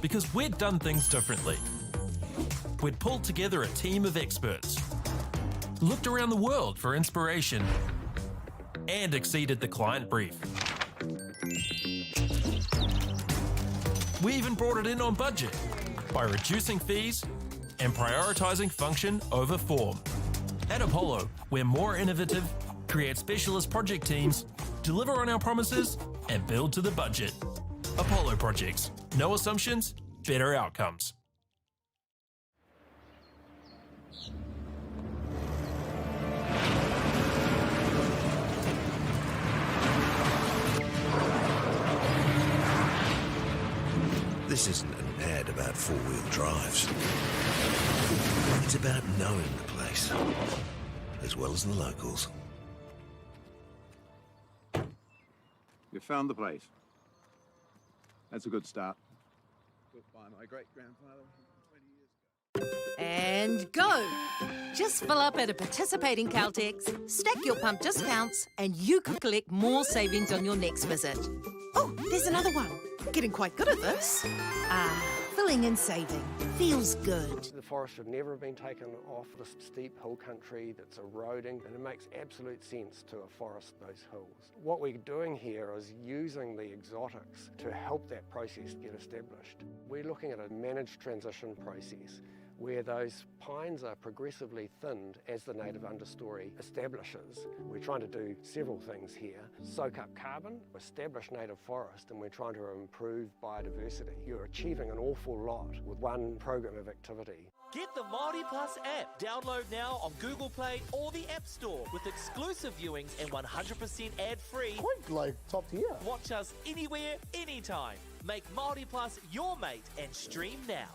Because we'd done things differently. We'd pulled together a team of experts, looked around the world for inspiration, and exceeded the client brief. We even brought it in on budget by reducing fees and prioritising function over form. At Apollo, we're more innovative, create specialist project teams, deliver on our promises, and build to the budget. Apollo Projects. No assumptions, better outcomes. This isn't an ad about four-wheel drives. It's about knowing the place, as well as the locals. You found the place. That's a good start. Built by my great-grandfather 20 years ago. And go! Just fill up at a participating Caltex, stack your pump discounts, and you could collect more savings on your next visit. Oh, there's another one. Getting quite good at this. Filling and saving. Feels good. The forest should never have been taken off the steep hill country that's eroding, and it makes absolute sense to afforest those hills. What we're doing here is using the exotics to help that process get established. We're looking at a managed transition process where those pines are progressively thinned as the native understory establishes. We're trying to do several things here. Soak up carbon, establish native forest, and we're trying to improve biodiversity. You're achieving an awful lot with one program of activity. Get the Māori Plus app. Download now on Google Play or the App Store with exclusive viewings and 100% ad-free. Quite like top tier. Watch us anywhere, anytime. Make Māori Plus your mate and stream now.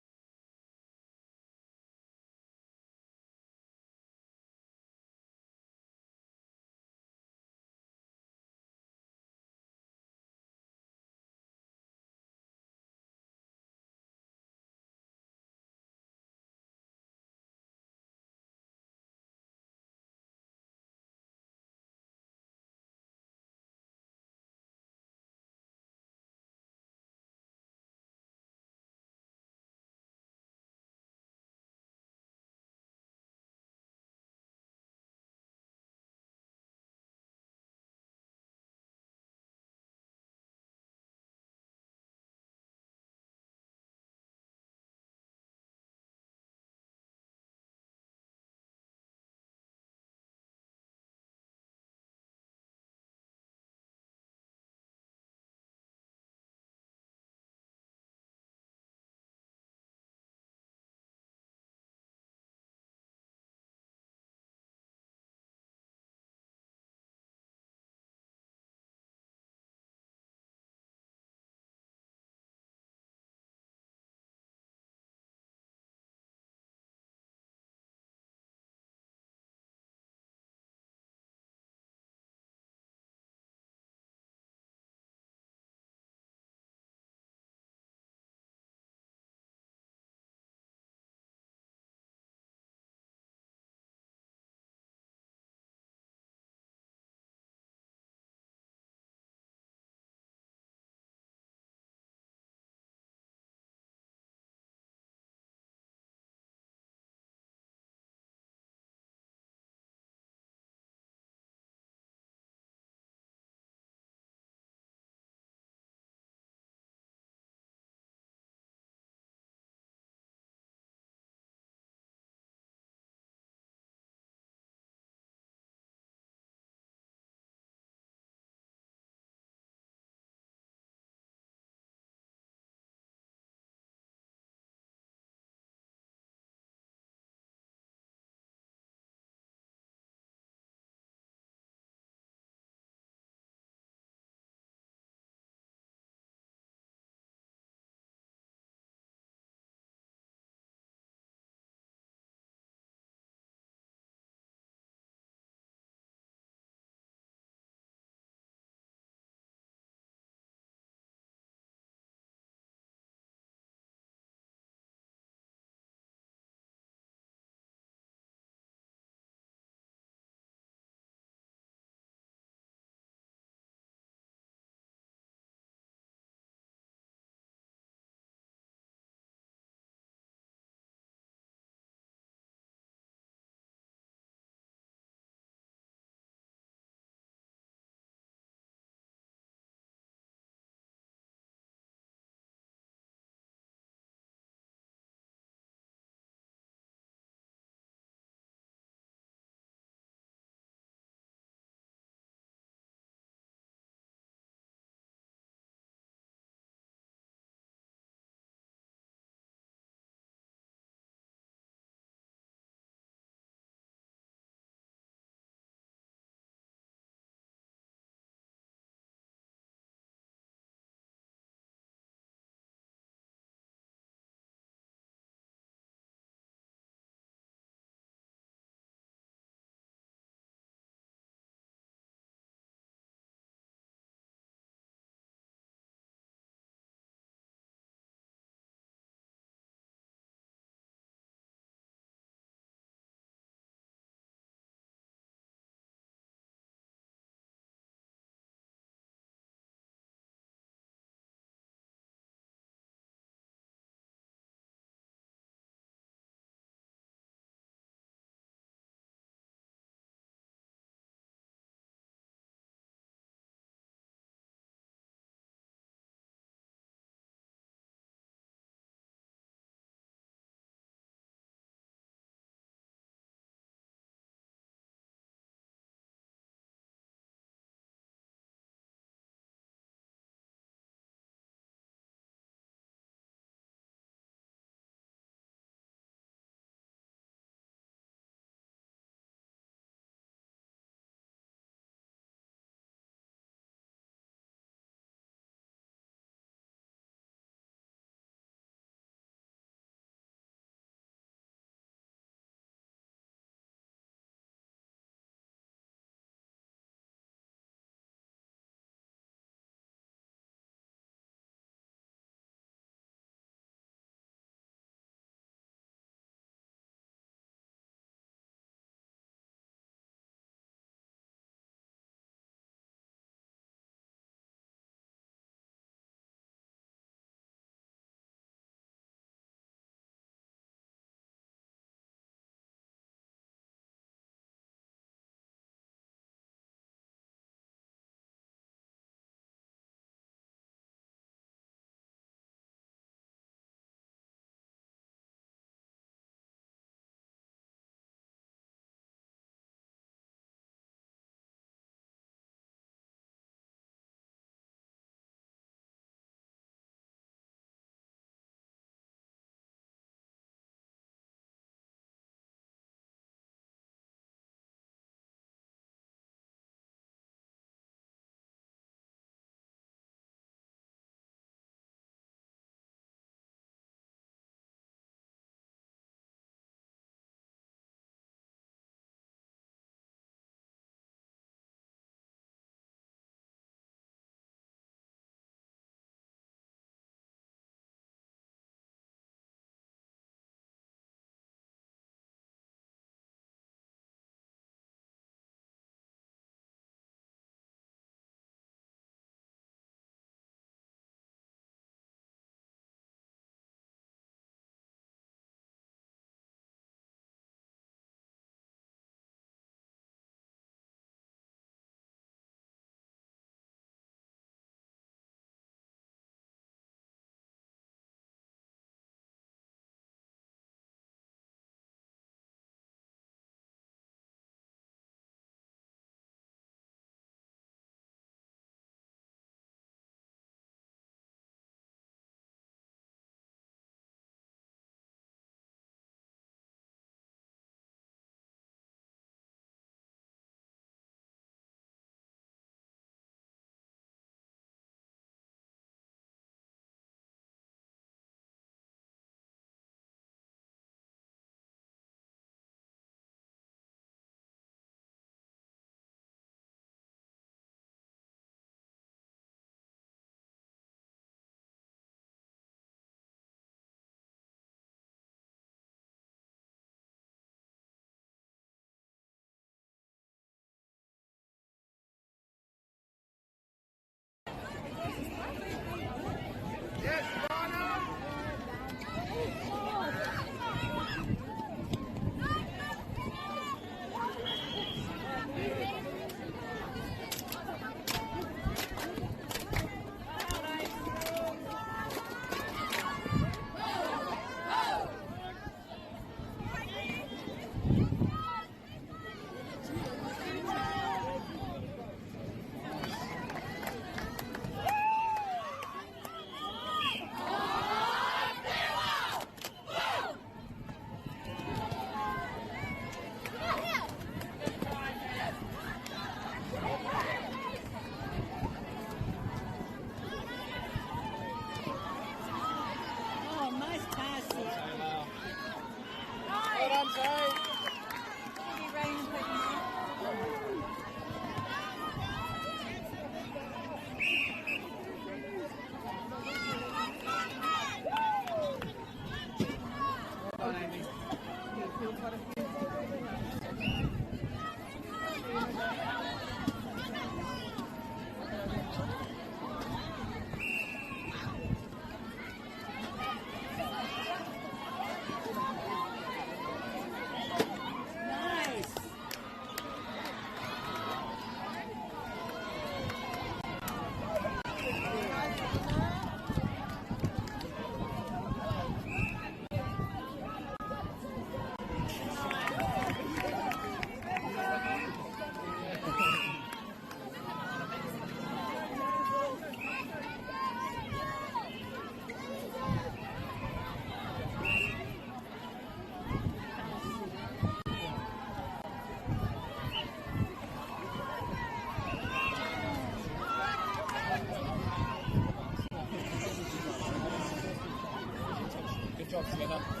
Good job, Sienna.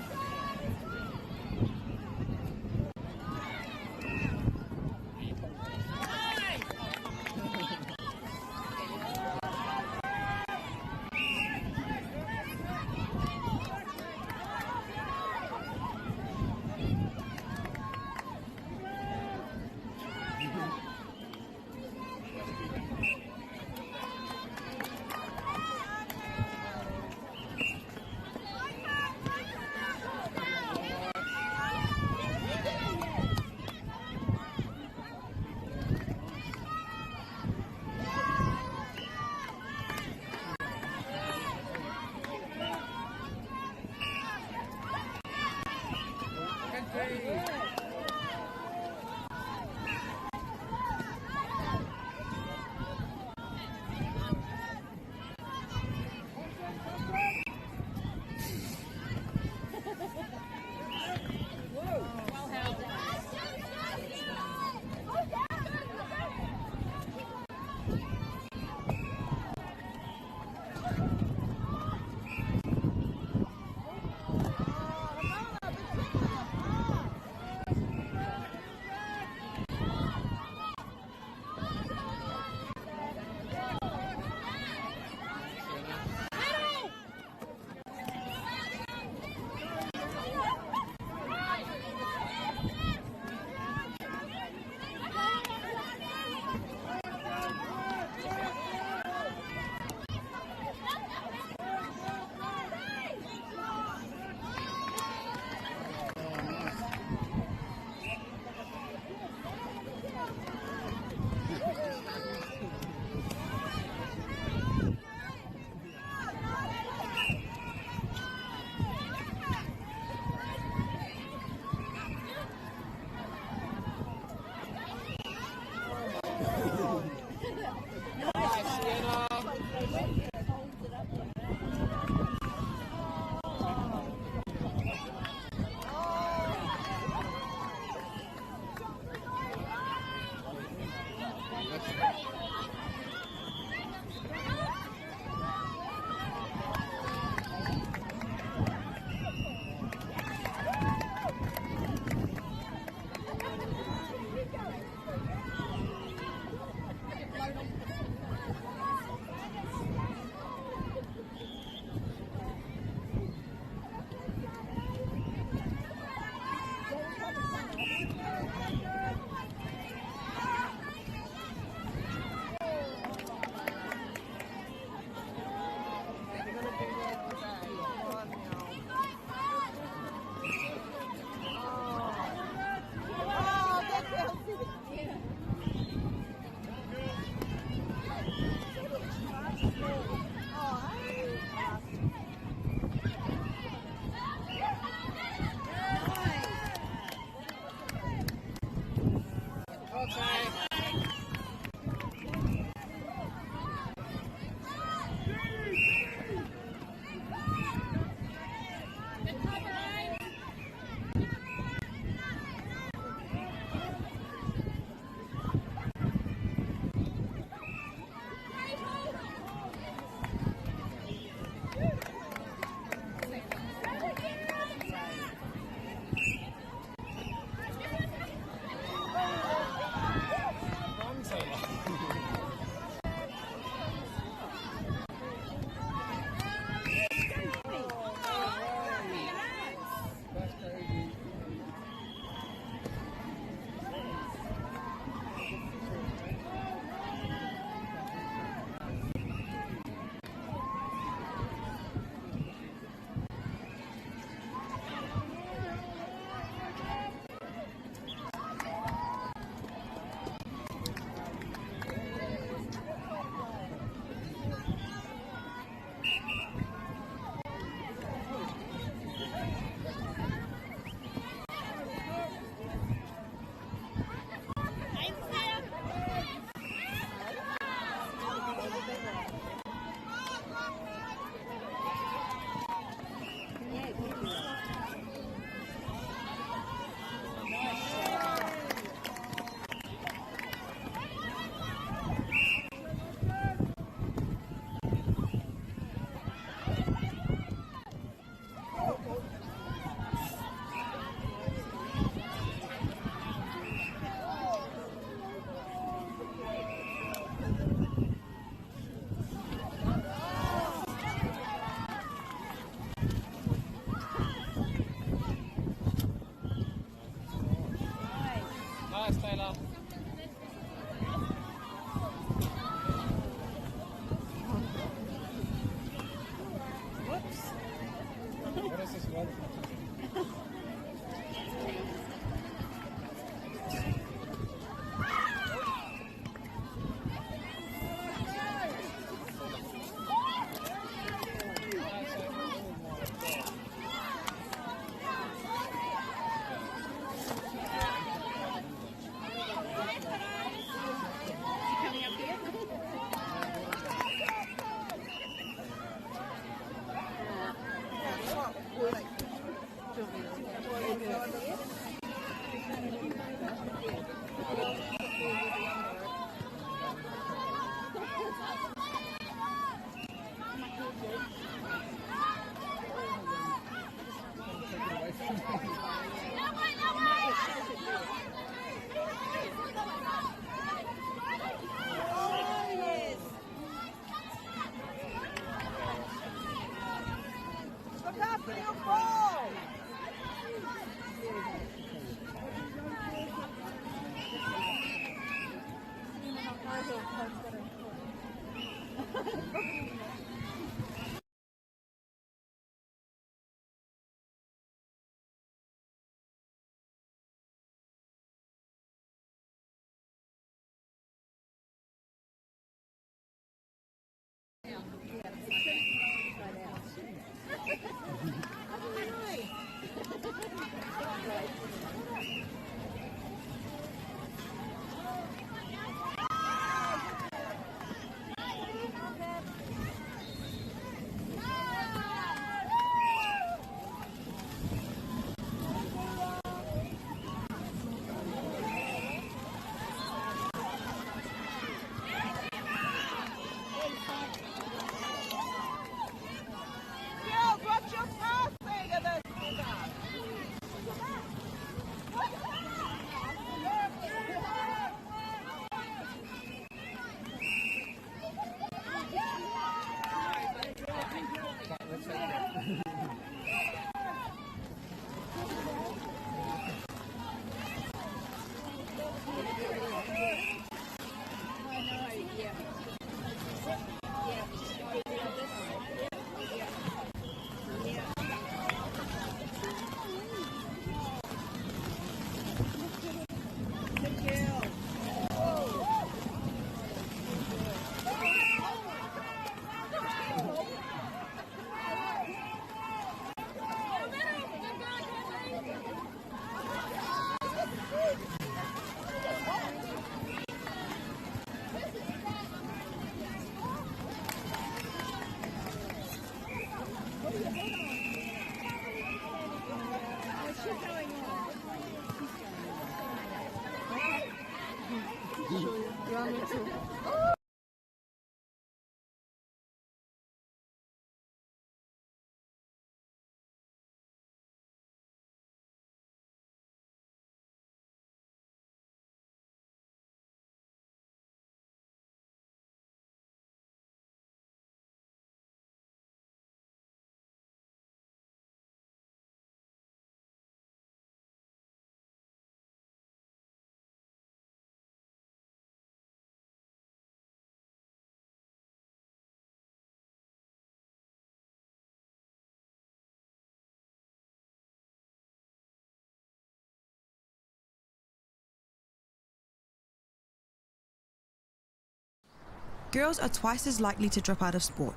Girls are twice as likely to drop out of sport.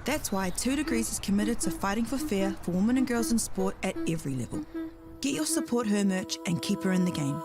That's why 2 Degrees is committed to fighting for fair for women and girls in sport at every level. Get your Support Her merch and keep her in the game.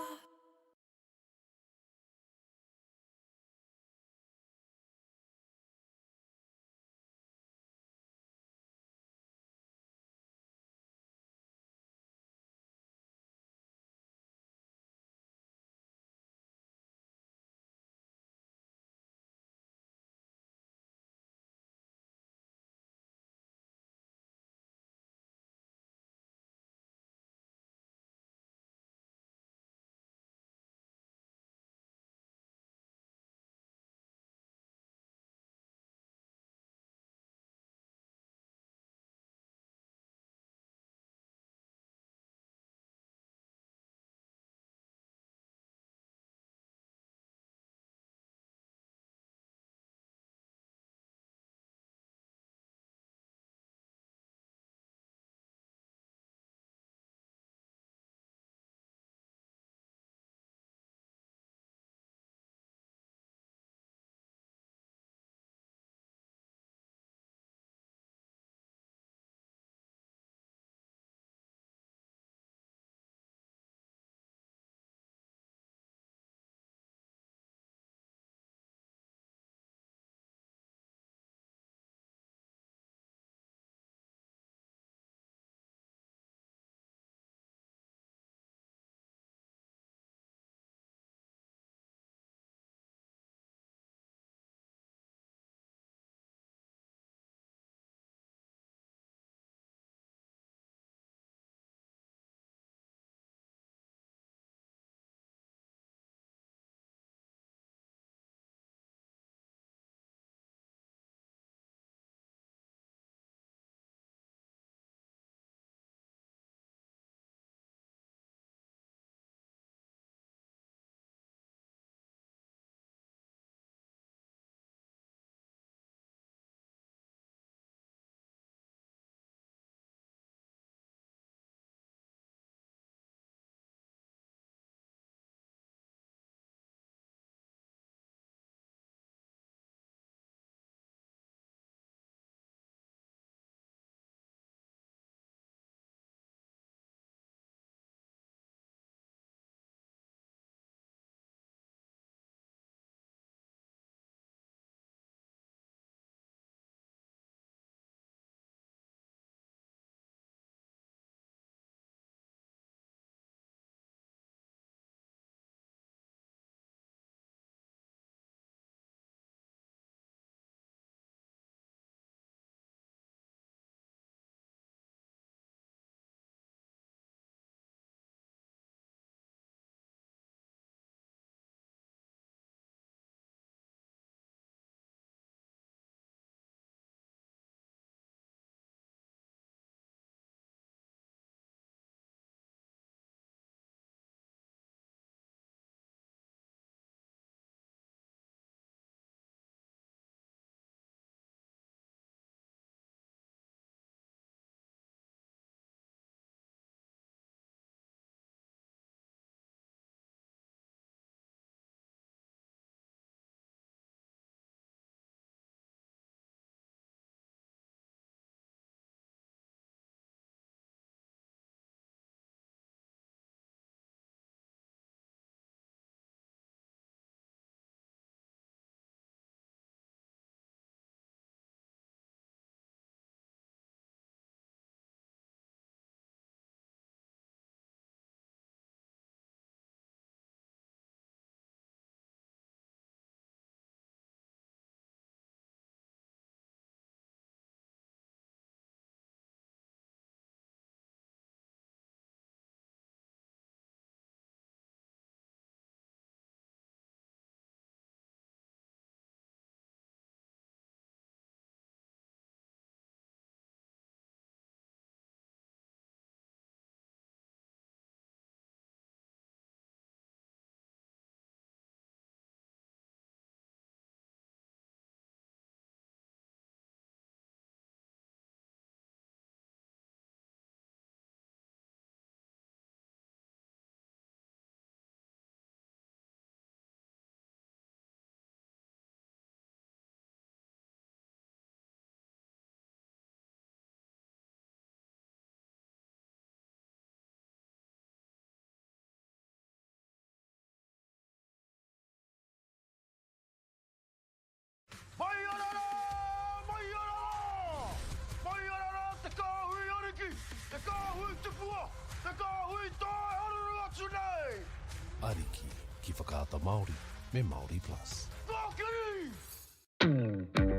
ki whakaata Māori me Māori Plus.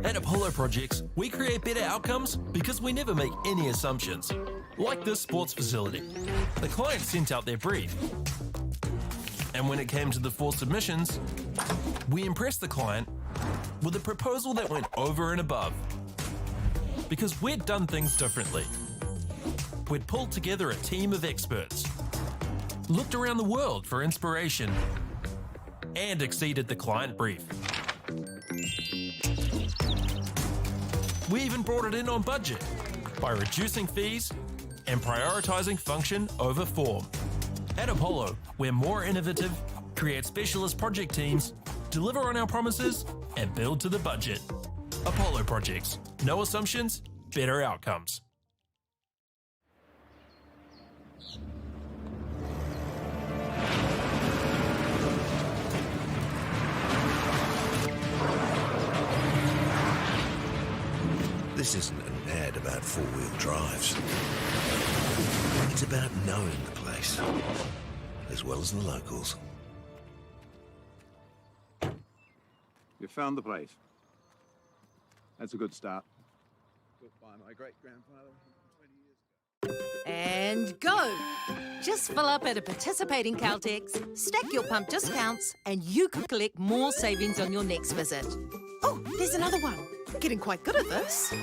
At Apollo Projects, we create better outcomes because we never make any assumptions. Like this sports facility. The client sent out their brief. And when it came to the 4 submissions, we impressed the client with a proposal that went over and above. Because we'd done things differently. We'd pulled together a team of experts, looked around the world for inspiration, and exceeded the client brief. We even brought it in on budget by reducing fees and prioritising function over form. At Apollo, we're more innovative, create specialist project teams, deliver on our promises, and build to the budget. Apollo Projects. No assumptions, better outcomes. This isn't an ad about four-wheel drives. It's about knowing the place, as well as the locals. You found the place. That's a good start. Built by my great-grandfather 20 years ago. And go! Just fill up at a participating Caltex, stack your pump discounts, and you could collect more savings on your next visit. Oh, there's another one. Getting quite good at this.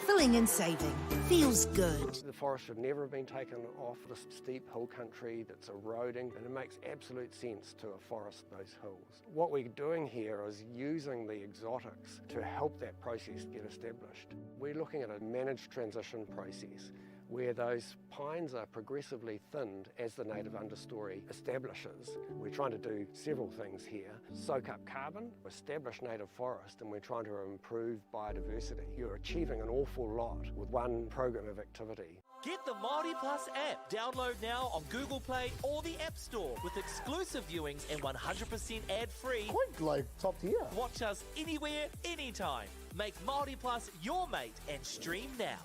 Filling and saving. Feels good. The forest should never have been taken off the steep hill country that's eroding, and it makes absolute sense to afforest those hills. What we're doing here is using the exotics to help that process get established. We're looking at a managed transition process where those pines are progressively thinned as the native understory establishes. We're trying to do several things here. Soak up carbon, establish native forest, and we're trying to improve biodiversity. You're achieving an awful lot with one program of activity. Get the Māori Plus app. Download now on Google Play or the App Store with exclusive viewings and 100% ad-free. Quite like top tier. Watch us anywhere, anytime. Make Māori Plus your mate and stream now.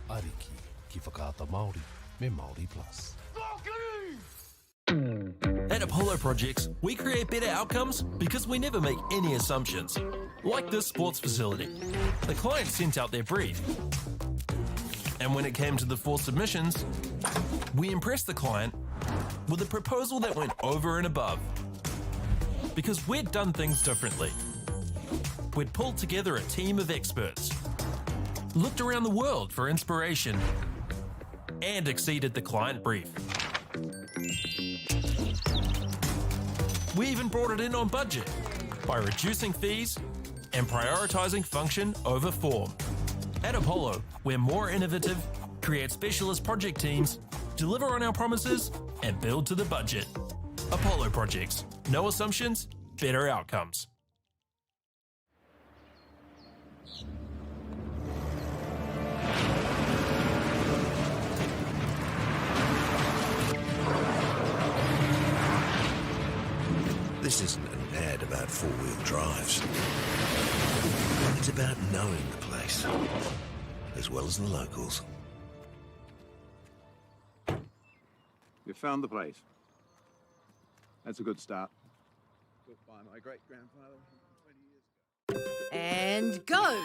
Ariki ki whakaata Māori me Māori Plus. At Apollo Projects, we create better outcomes because we never make any assumptions. Like this sports facility. The client sent out their brief. And when it came to the 4 submissions, we impressed the client with a proposal that went over and above. Because we'd done things differently. We'd pulled together a team of experts, looked around the world for inspiration, and exceeded the client brief. We even brought it in on budget by reducing fees and prioritising function over form. At Apollo, we're more innovative, create specialist project teams, deliver on our promises, and build to the budget. Apollo Projects. No assumptions, better outcomes. This isn't an ad about four-wheel drives. It's about knowing the place, as well as the locals. You found the place. That's a good start. Built by my great-grandfather 20 years ago. And go!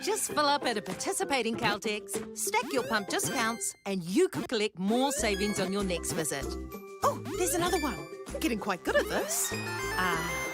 Just fill up at a participating Caltex, stack your pump discounts, and you could collect more savings on your next visit. Oh, there's another one. Getting quite good at this.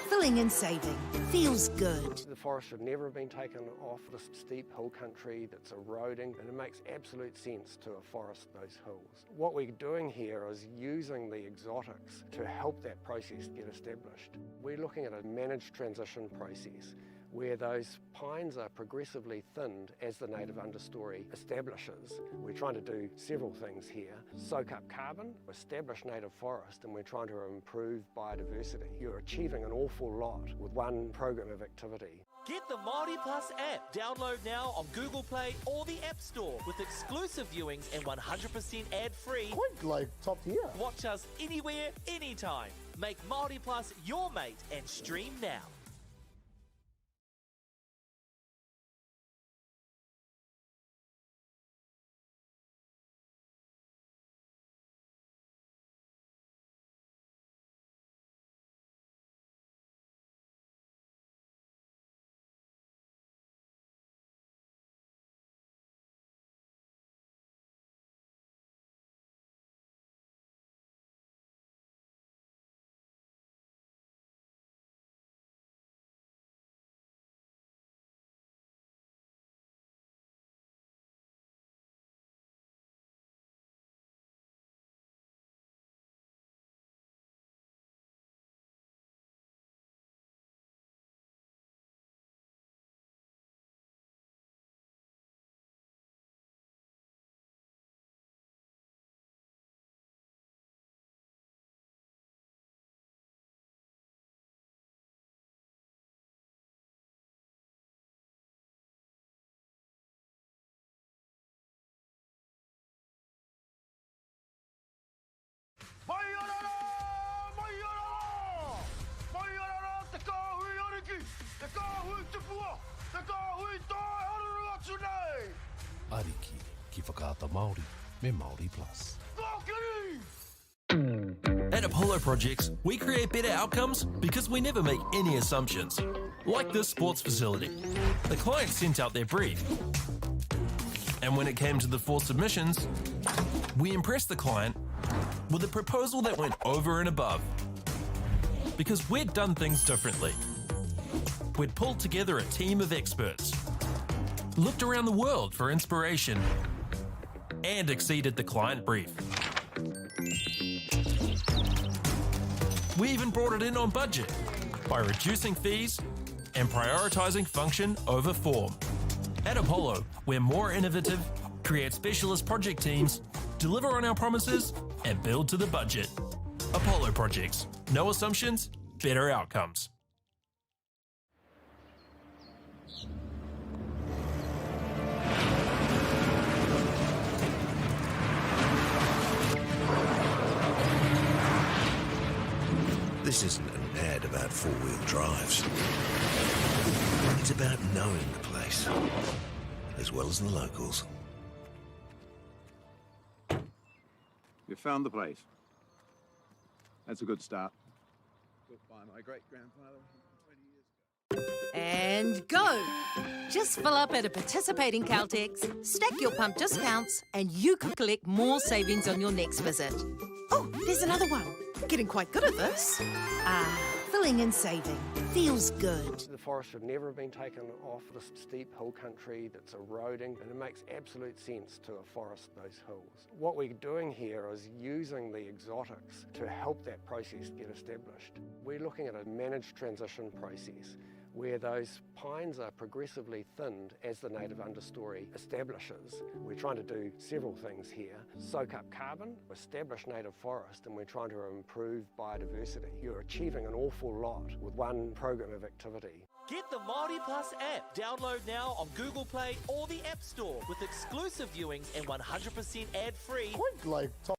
Filling and saving. Feels good. The forest should never have been taken off the steep hill country that's eroding, and it makes absolute sense to afforest those hills. What we're doing here is using the exotics to help that process get established. We're looking at a managed transition process where those pines are progressively thinned as the native understory establishes. We're trying to do several things here. Soak up carbon, establish native forest, and we're trying to improve biodiversity. You're achieving an awful lot with one program of activity. Get the Māori Plus app. Download now on Google Play or the App Store with exclusive viewings and 100% ad-free. Quite like top tier. Watch us anywhere, anytime. Make Māori Plus your mate and stream now. Ariki ki whakaata Māori me Māori Plus. At Apollo Projects, we create better outcomes because we never make any assumptions. Like this sports facility. The client sent out their brief. And when it came to the 4 submissions, we impressed the client with a proposal that went over and above. Because we'd done things differently. We'd pulled together a team of experts, looked around the world for inspiration, and exceeded the client brief. We even brought it in on budget by reducing fees and prioritising function over form. At Apollo, we're more innovative, create specialist project teams, deliver on our promises, and build to the budget. Apollo Projects. No assumptions, better outcomes. This isn't an ad about four-wheel drives. It's about knowing the place, as well as the locals. You found the place. That's a good start. Built by my great-grandfather 20 years ago. And go! Just fill up at a participating Caltex, stack your pump discounts, and you could collect more savings on your next visit. Oh, there's another one. Getting quite good at this. Filling and saving. Feels good. The forest should never have been taken off the steep hill country that's eroding, and it makes absolute sense to afforest those hills. What we're doing here is using the exotics to help that process get established. We're looking at a managed transition process where those pines are progressively thinned as the native understory establishes. We're trying to do several things here. Soak up carbon, establish native forest, and we're trying to improve biodiversity. You're achieving an awful lot with one program of activity. Get the Māori Plus app. Download now on Google Play or the App Store with exclusive viewings and 100% ad-free. Quite like top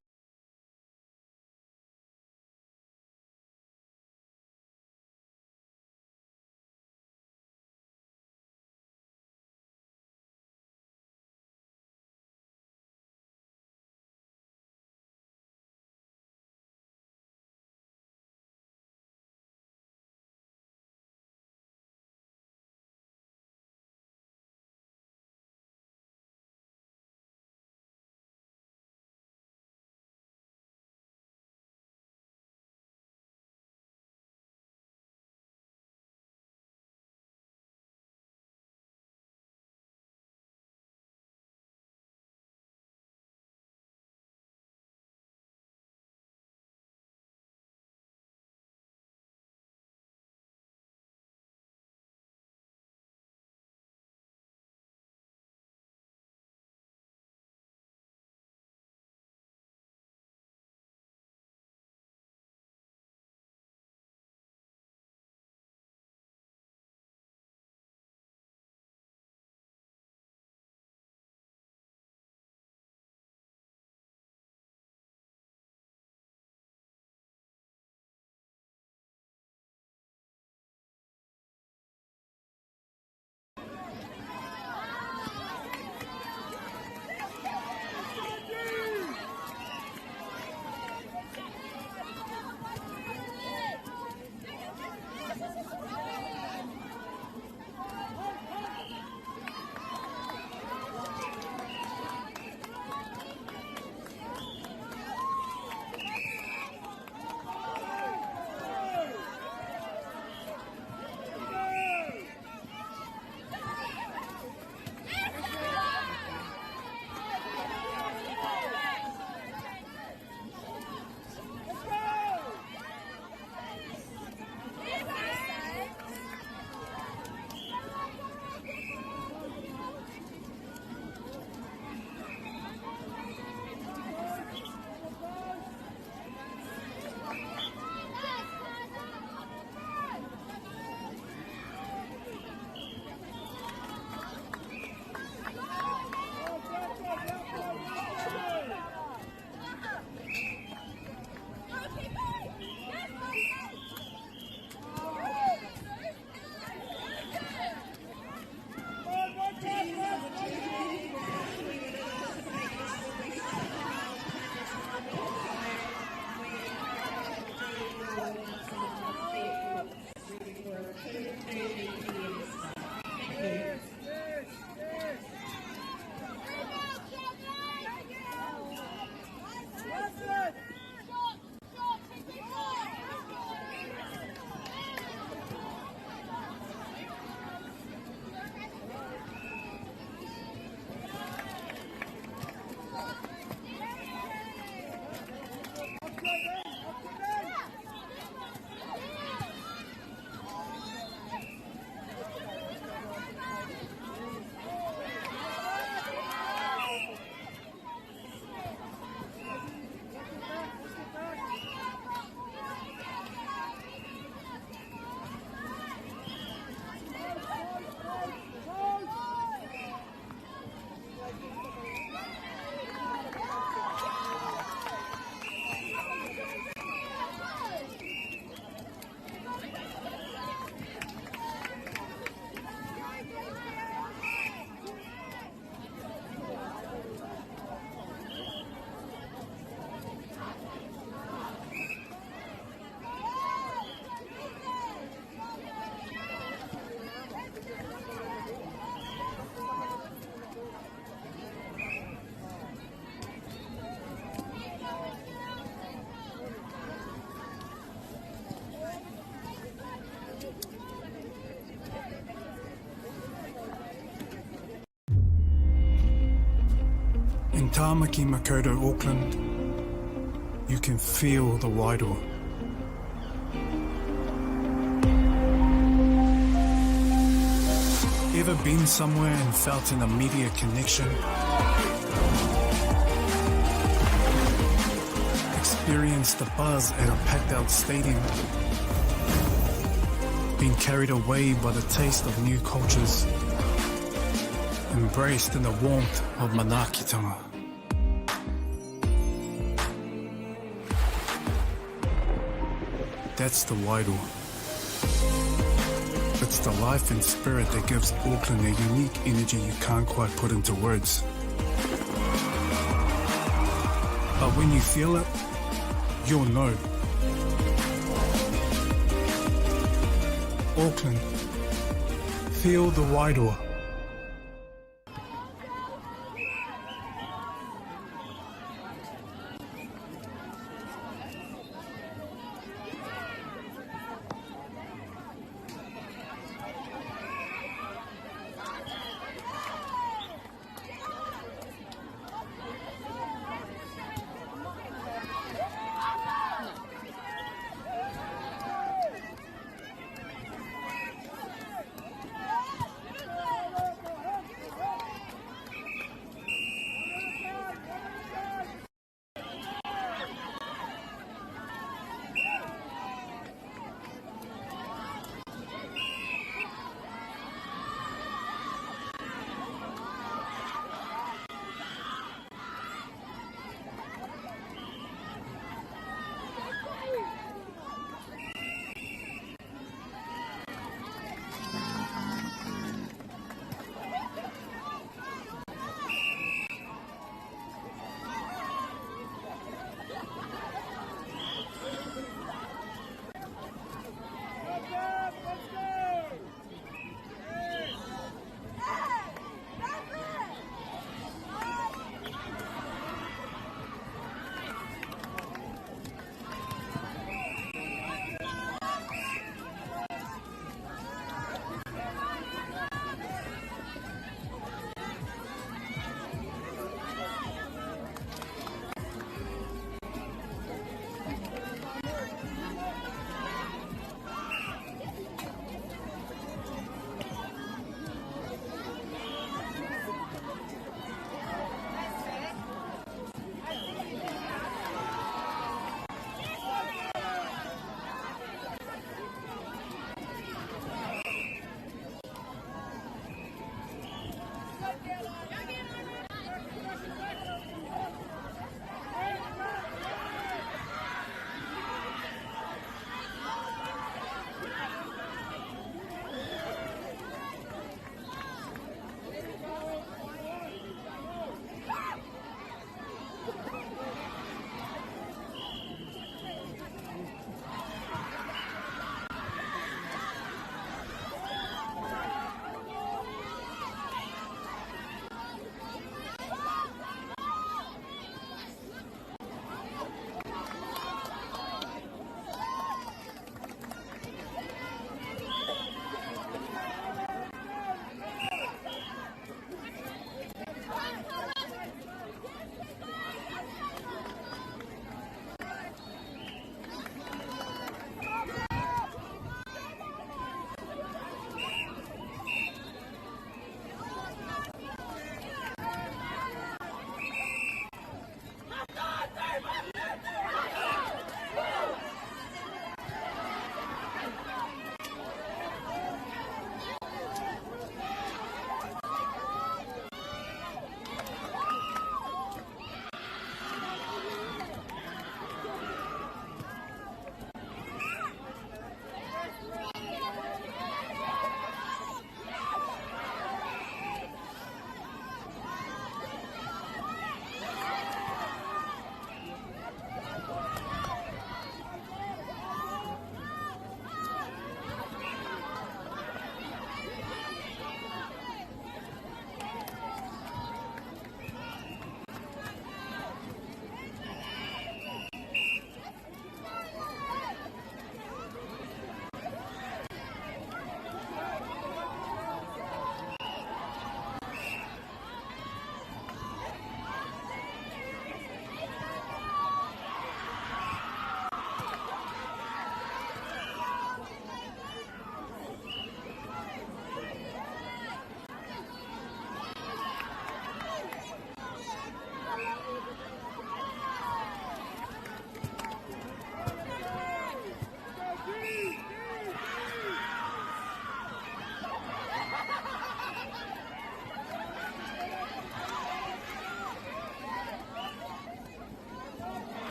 In Tāmaki Makaurau, Auckland, you can feel the wairoa. Ever been somewhere and felt an immediate connection? Experienced the buzz at a packed out stadium? Been carried away by the taste of new cultures? Embraced in the warmth of manaakitanga? That's the wairoa. It's the life and spirit that gives Auckland a unique energy you can't quite put into words. But when you feel it, you'll know. Auckland, feel the wairoa.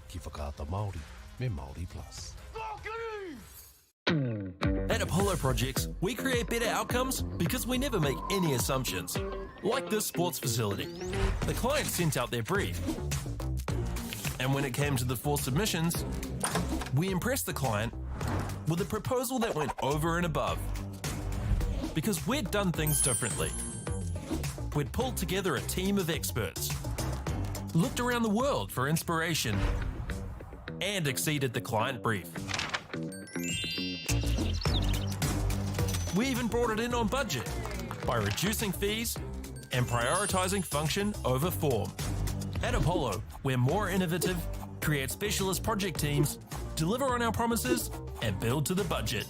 ki whakaata Māori me Māori Plus. At Apollo Projects, we create better outcomes because we never make any assumptions. Like this sports facility. The client sent out their brief. And when it came to the 4 submissions, we impressed the client with a proposal that went over and above. Because we'd done things differently. We'd pulled together a team of experts, looked around the world for inspiration, and exceeded the client brief. We even brought it in on budget by reducing fees and prioritising function over form. At Apollo, we're more innovative, create specialist project teams, deliver on our promises, and build to the budget.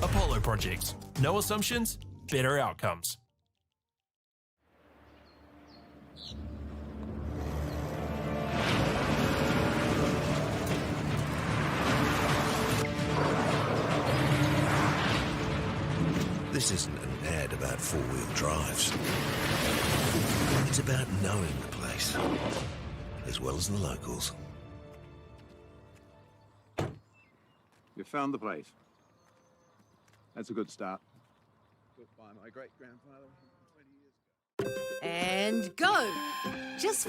Apollo Projects. No assumptions, better outcomes. This isn't an ad about 4-wheel drives. It's about knowing the place, as well as the locals. You found the place. That's a good start. Built by my great-grandfather 20 years ago. And go! Just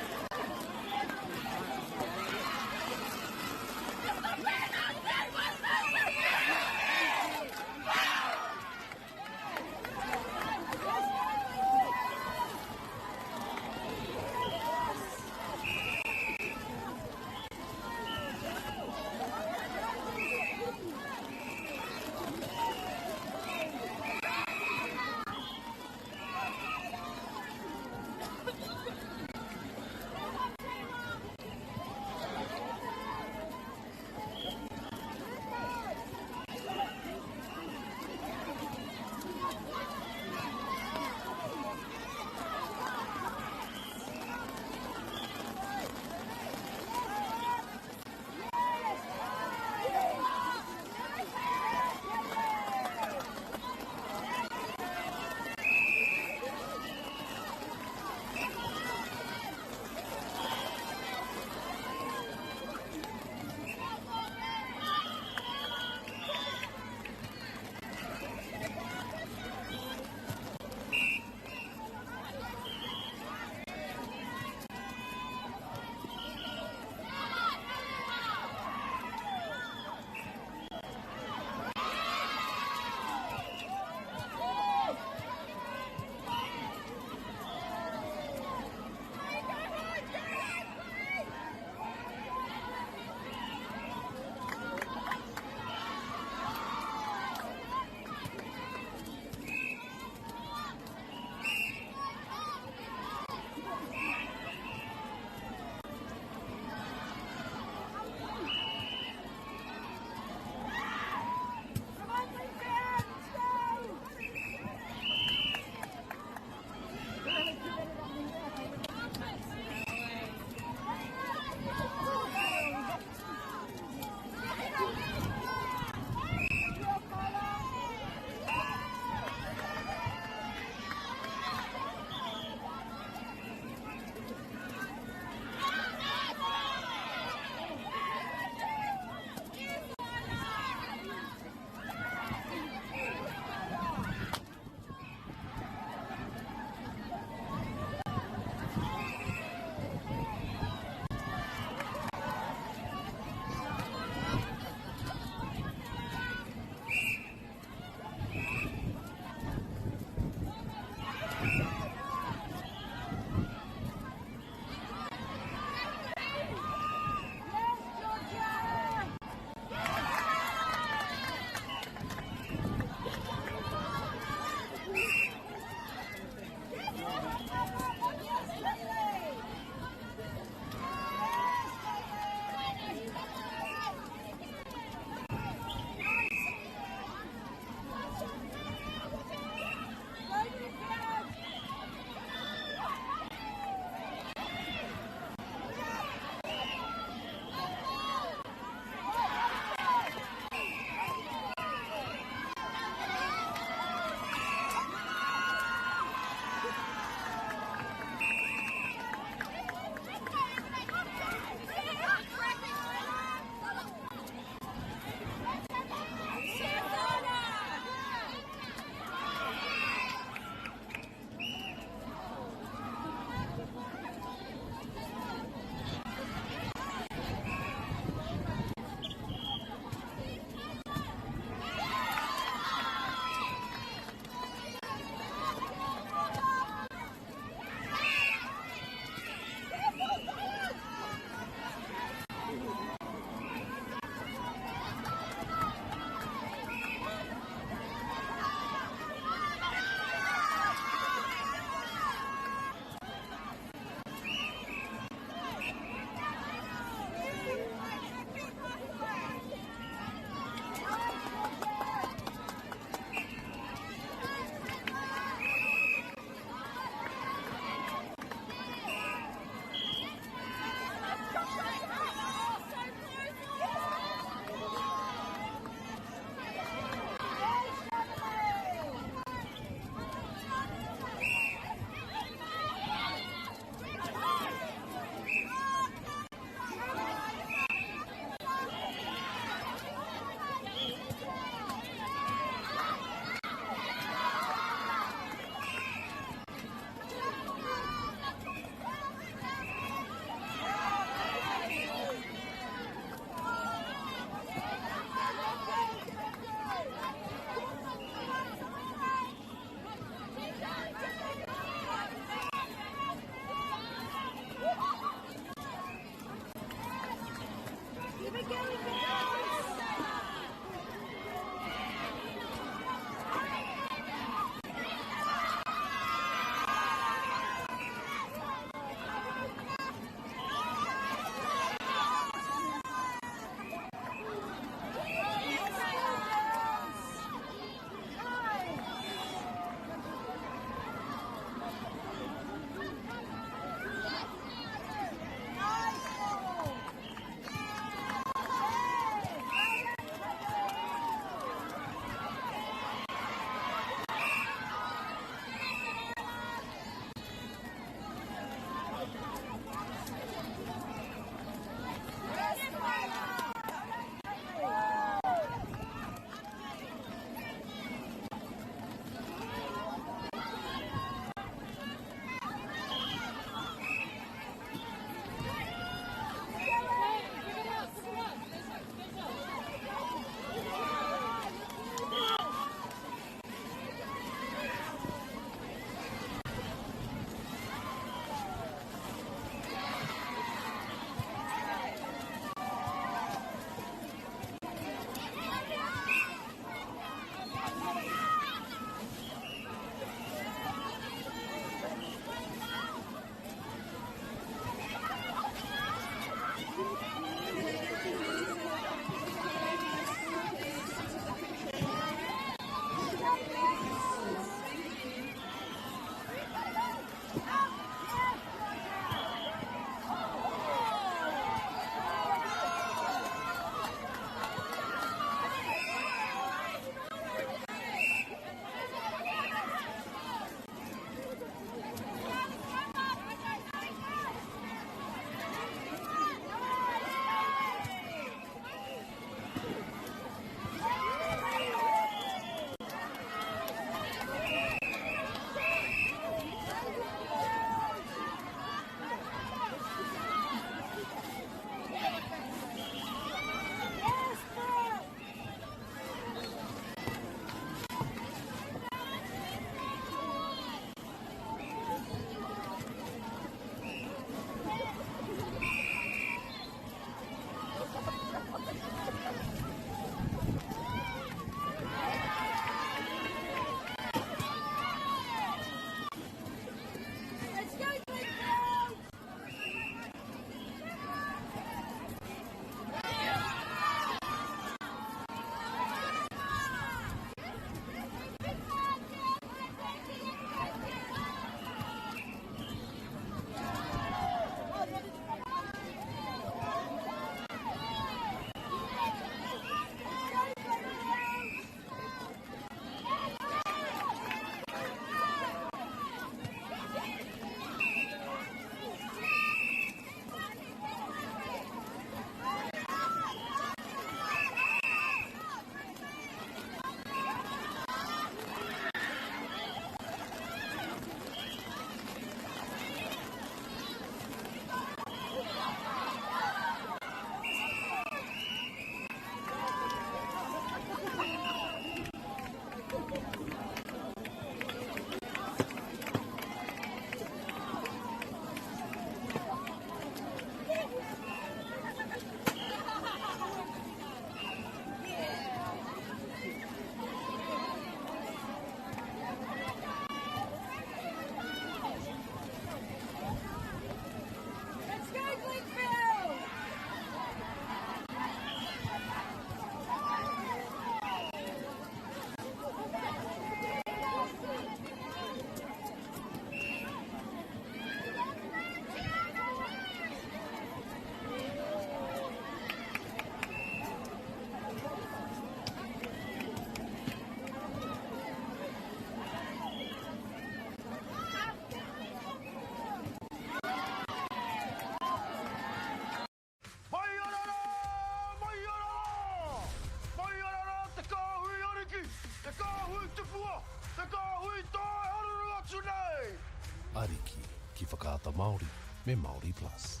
Māori me Māori Plus.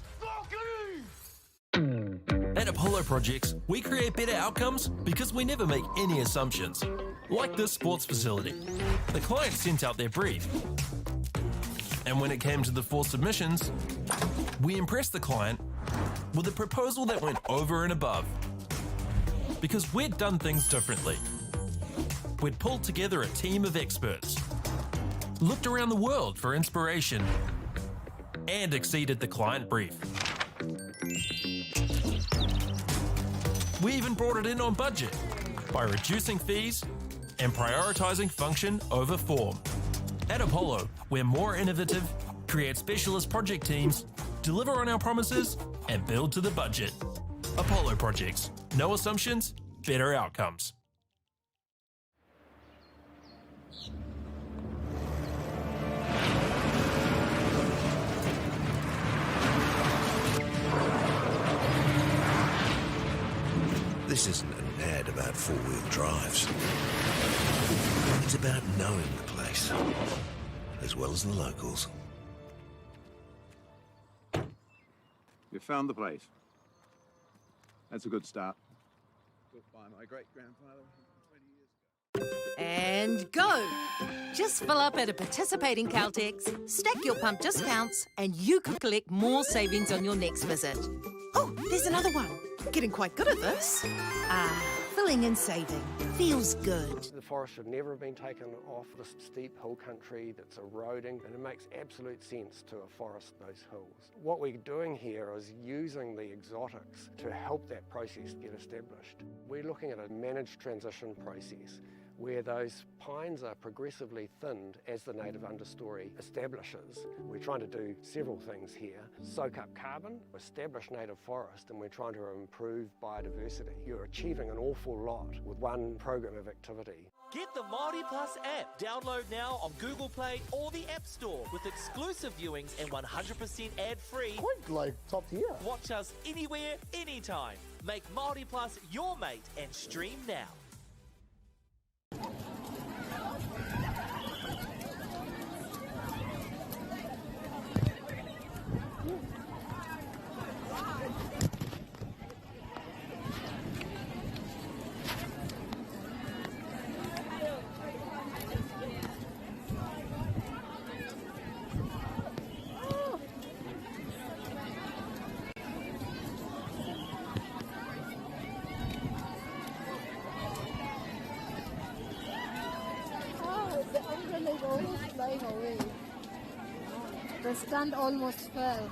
At Apollo Projects, we create better outcomes because we never make any assumptions. Like this sports facility. The client sent out their brief. And when it came to the 4 submissions, we impressed the client with a proposal that went over and above. Because we'd done things differently. We'd pulled together a team of experts, looked around the world for inspiration, and exceeded the client brief. We even brought it in on budget by reducing fees and prioritising function over form. At Apollo, we're more innovative, create specialist project teams, deliver on our promises, and build to the budget. Apollo Projects. No assumptions, better outcomes. This isn't an ad about 4-wheel drives. It's about knowing the place, as well as the locals. We found the place. That's a good start. Built by my great-grandfather 20 years ago. And go! Just fill up at a participating Caltex, stack your pump discounts, and you could collect more savings on your next visit. Oh, there's another one. Getting quite good at this. Filling and saving. Feels good. The forest should never have been taken off this steep hill country that's eroding, and it makes absolute sense to afforest those hills. What we're doing here is using the exotics to help that process get established. We're looking at a managed transition process where those pines are progressively thinned as the native understory establishes. We're trying to do several things here. Soak up carbon, establish native forest, and we're trying to improve biodiversity. You're achieving an awful lot with one program of activity. Get the Māori Plus app. Download now on Google Play or the App Store with exclusive viewings and 100% ad-free. Quite like top tier. Watch us anywhere, anytime. Make Māori Plus your mate and stream now. Flying away. The stand almost fell.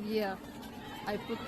Yeah, I put.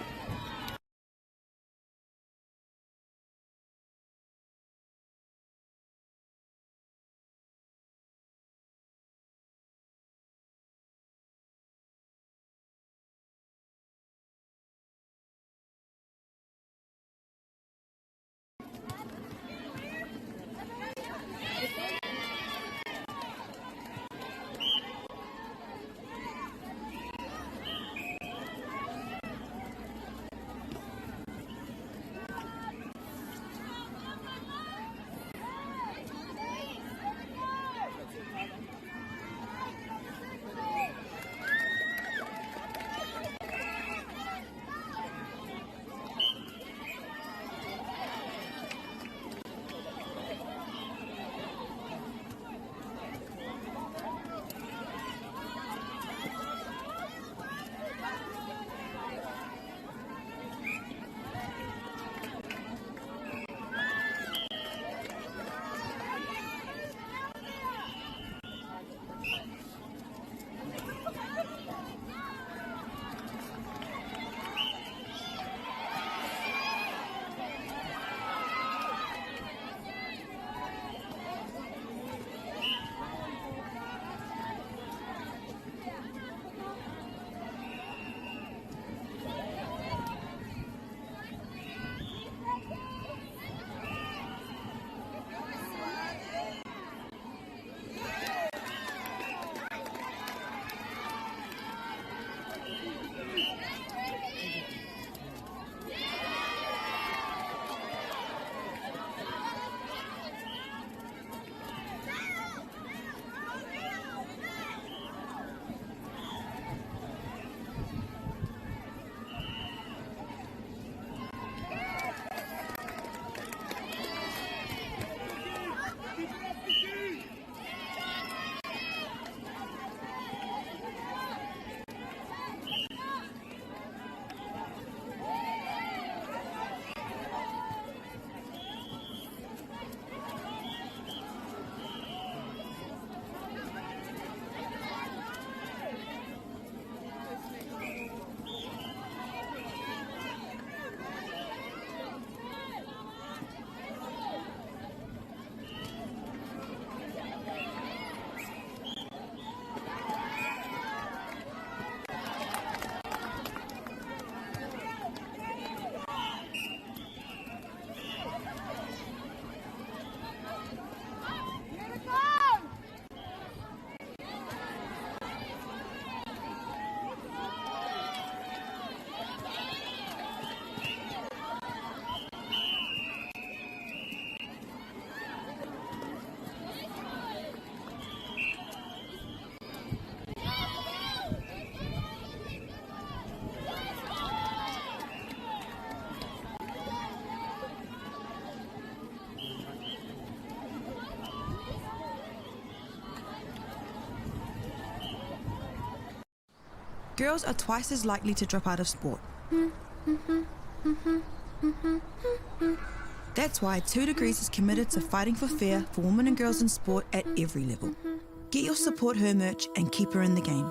Girls are twice as likely to drop out of sport. That's why 2 Degrees is committed to fighting for fair for women and girls in sport at every level. Get your Support Her merch and keep her in the game.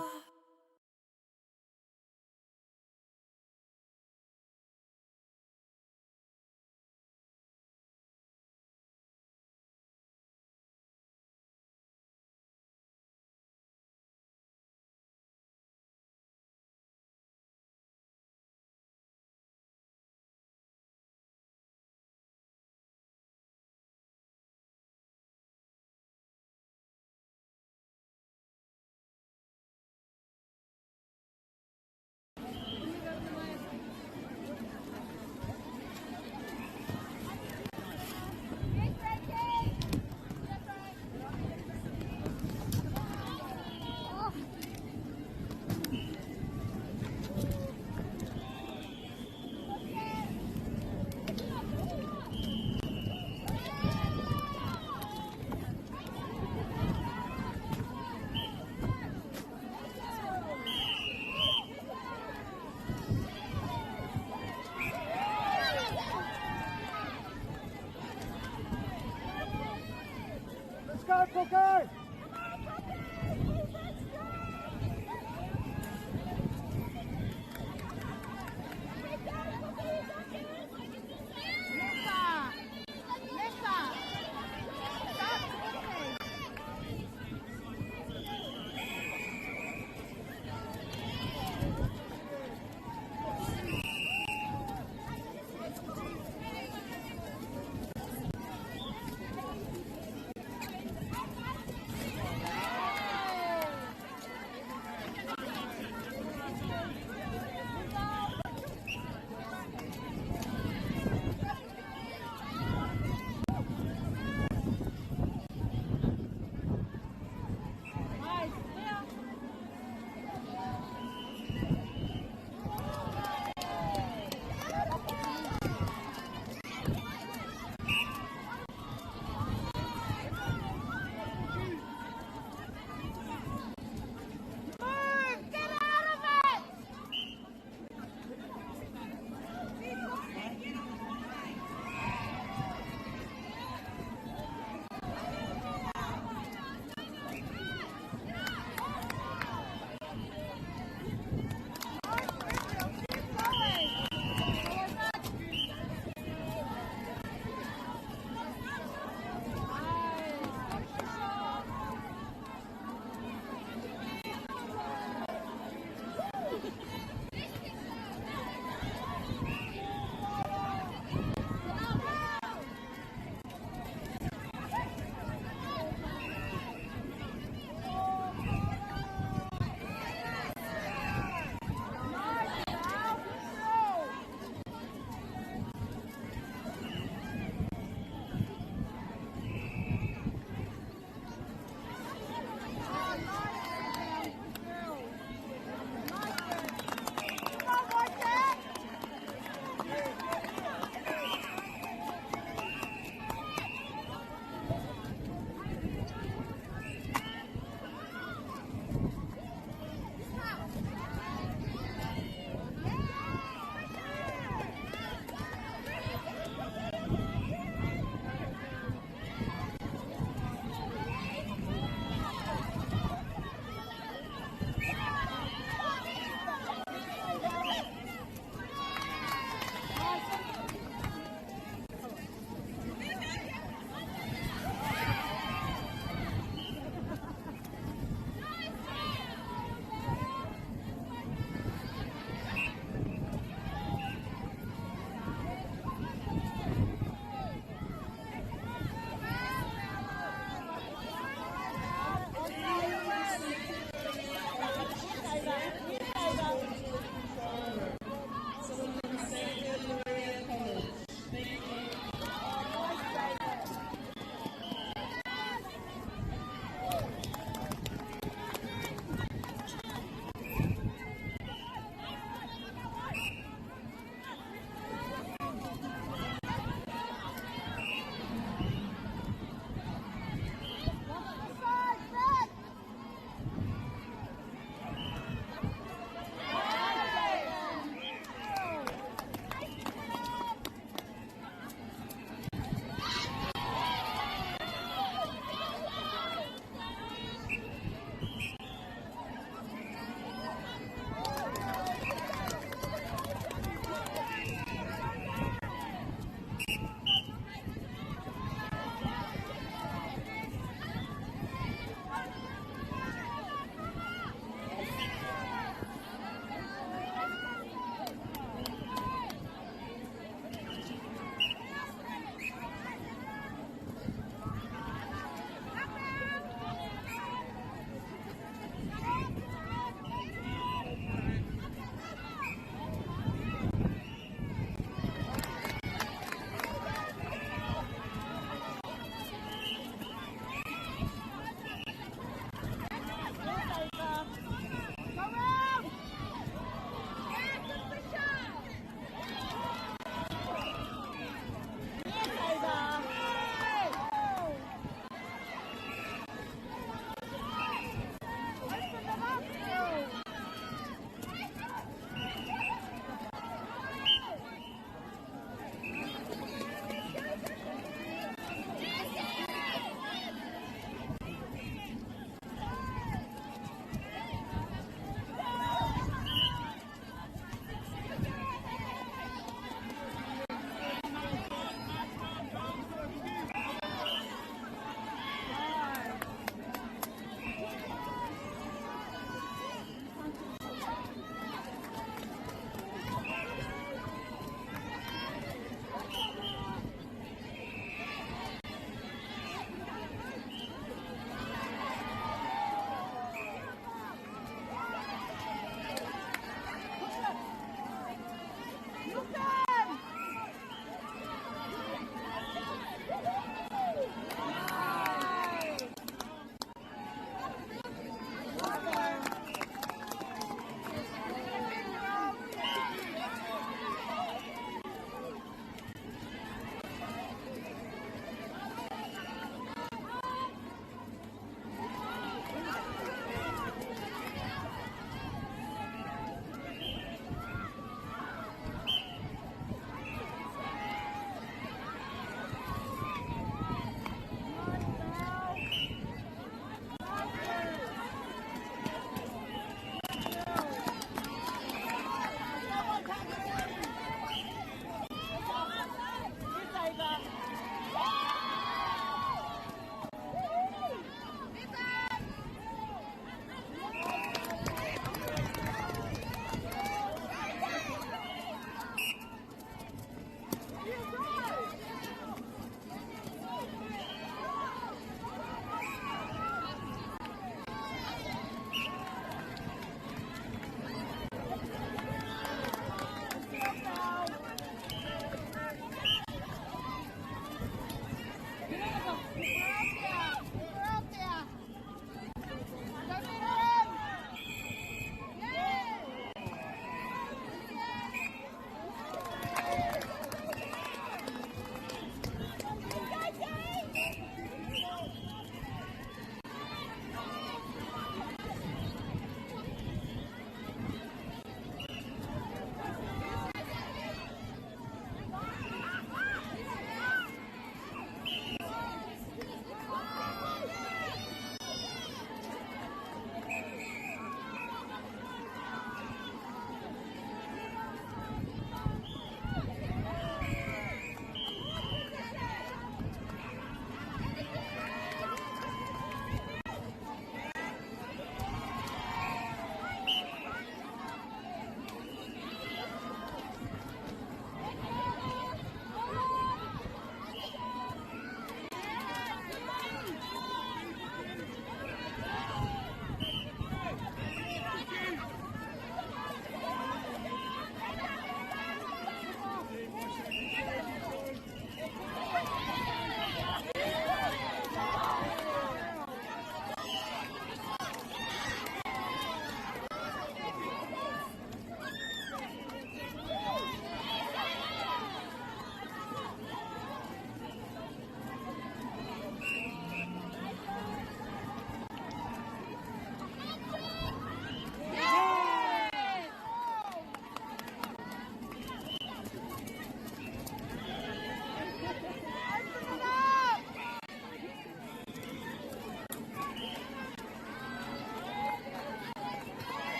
go, Cookie!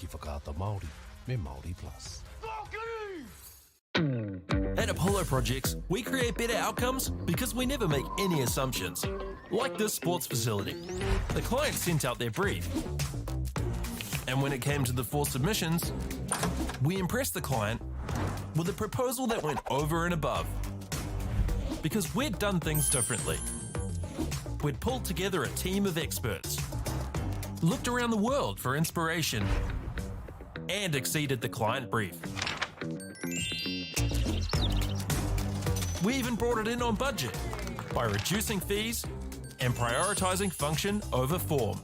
ki whakaata Māori me Māori Plus. At Apollo Projects, we create better outcomes because we never make any assumptions. Like this sports facility. The client sent out their brief. And when it came to the 4 submissions, we impressed the client with a proposal that went over and above. Because we'd done things differently. We'd pulled together a team of experts, looked around the world for inspiration, and exceeded the client brief. We even brought it in on budget by reducing fees and prioritising function over form.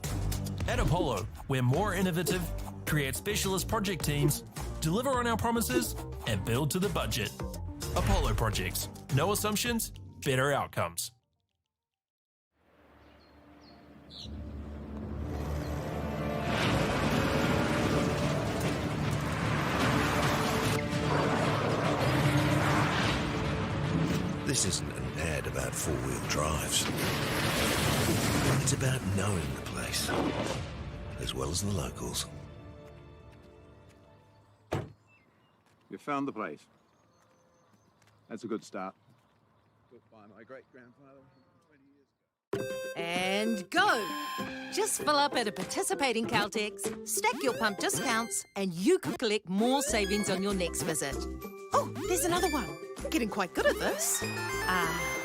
At Apollo, we're more innovative, create specialist project teams, deliver on our promises, and build to the budget. Apollo Projects. No assumptions, better outcomes. This isn't an ad about four-wheel drives. It's about knowing the place, as well as the locals. You found the place. That's a good start. Built by my great-grandfather 20 years ago. And go! Just fill up at a participating Caltex, stack your pump discounts, and you could collect more savings on your next visit. Oh, there's another one. Getting quite good at this.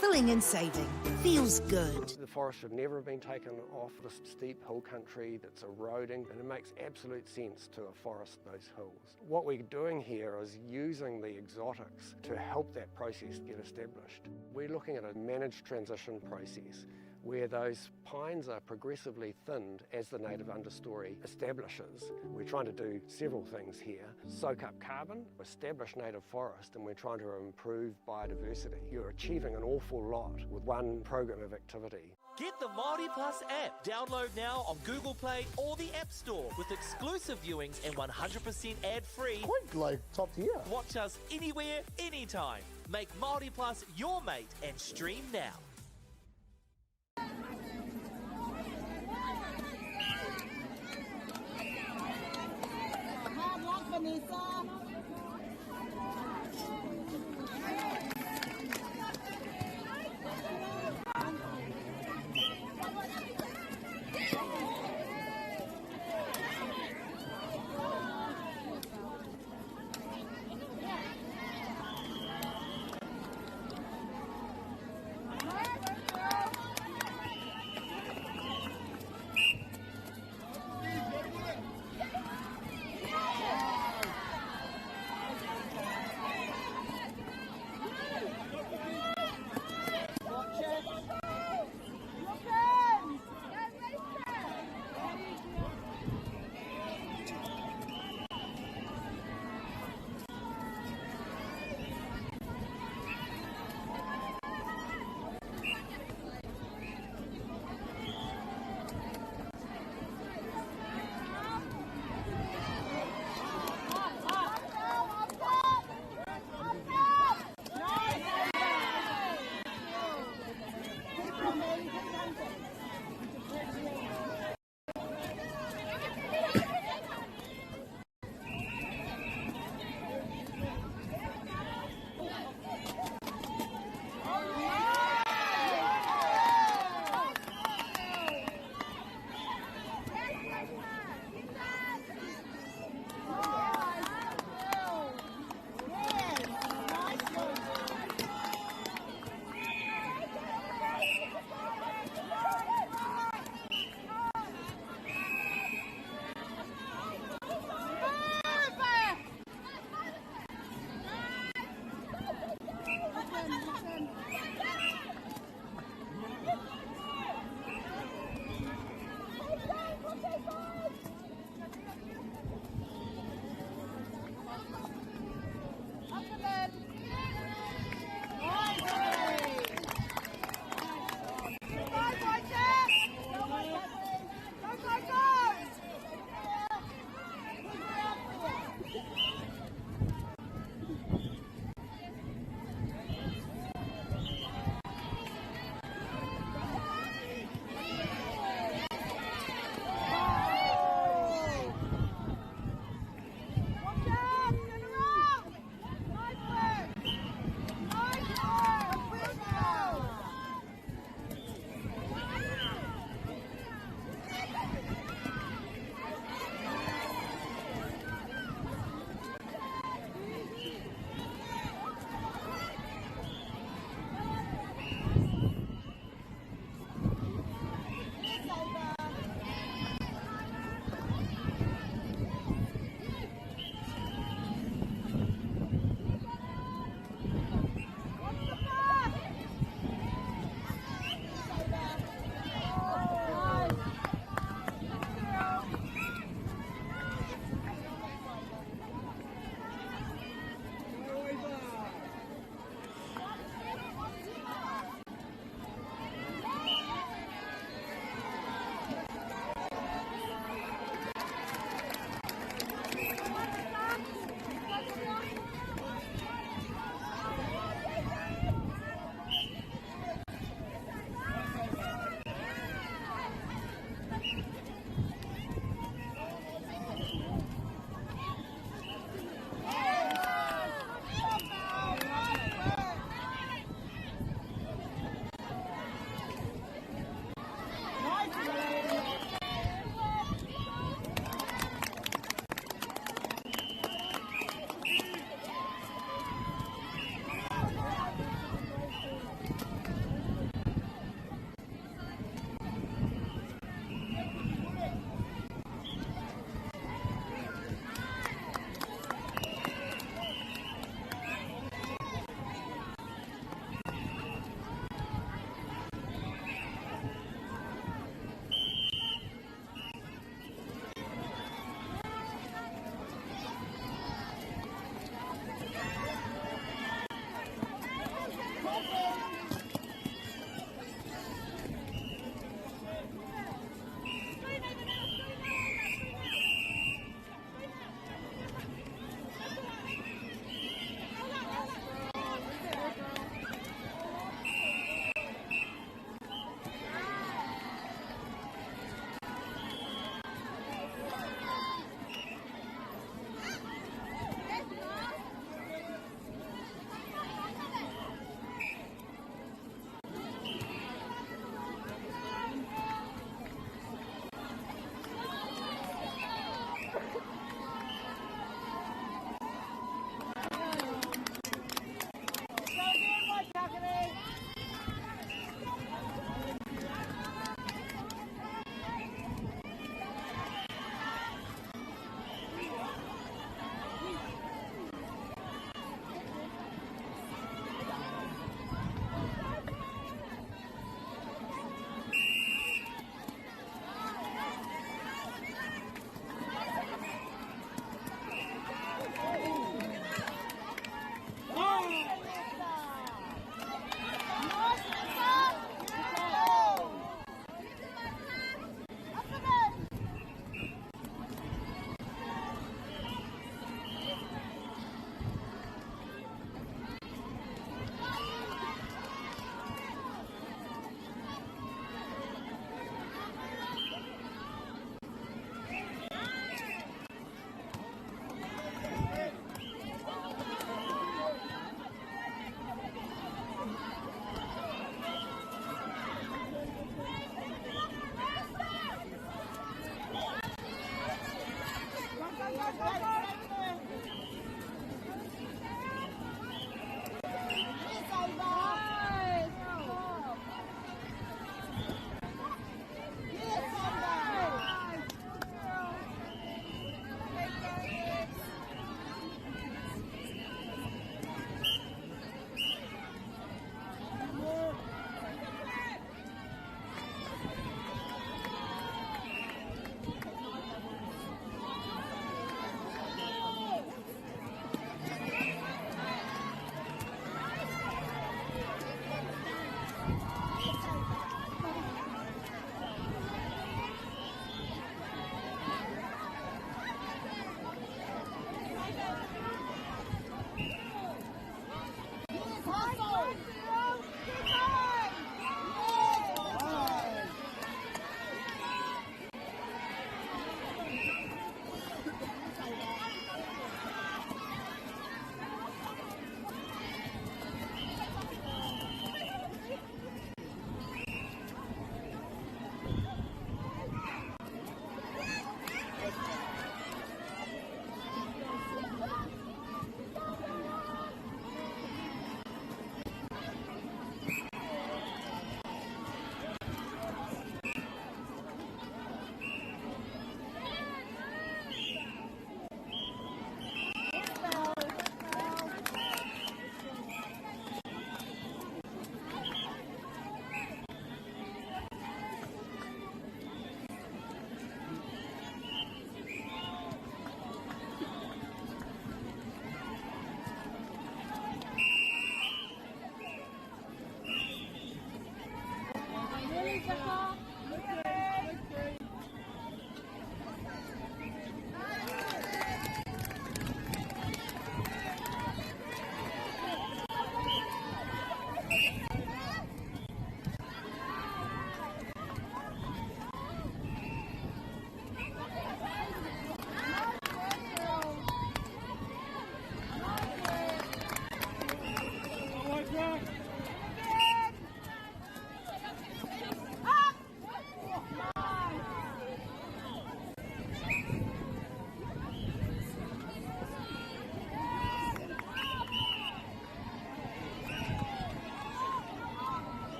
Filling and saving. Feels good. The forest should never have been taken off the steep hill country that's eroding, and it makes absolute sense to afforest those hills. What we're doing here is using the exotics to help that process get established. We're looking at a managed transition process where those pines are progressively thinned as the native understory establishes. We're trying to do several things here. Soak up carbon, establish native forest, and we're trying to improve biodiversity. You're achieving an awful lot with one program of activity. Get the Māori Plus app. Download now on Google Play or the App Store with exclusive viewings and 100% ad-free. Quite like top tier. Watch us anywhere, anytime. Make Māori Plus your mate and stream now. Hard luck, Vanessa.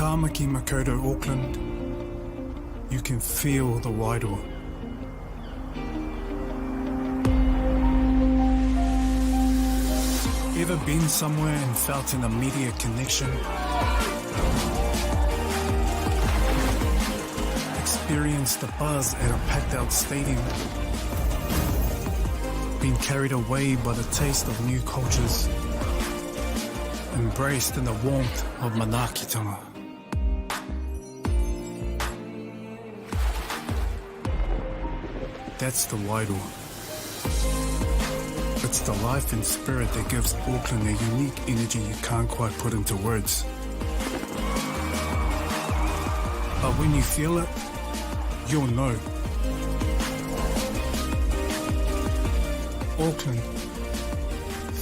Tāmaki Makoto, Auckland, you can feel the wairoa. Ever been somewhere and felt an immediate connection? Experienced the buzz at a packed out stadium? Been carried away by the taste of new cultures? Embraced in the warmth of manaakitanga? That's the wairoa. It's the life and spirit that gives Auckland a unique energy you can't quite put into words. But when you feel it, you'll know. Auckland,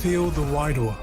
feel the wairoa.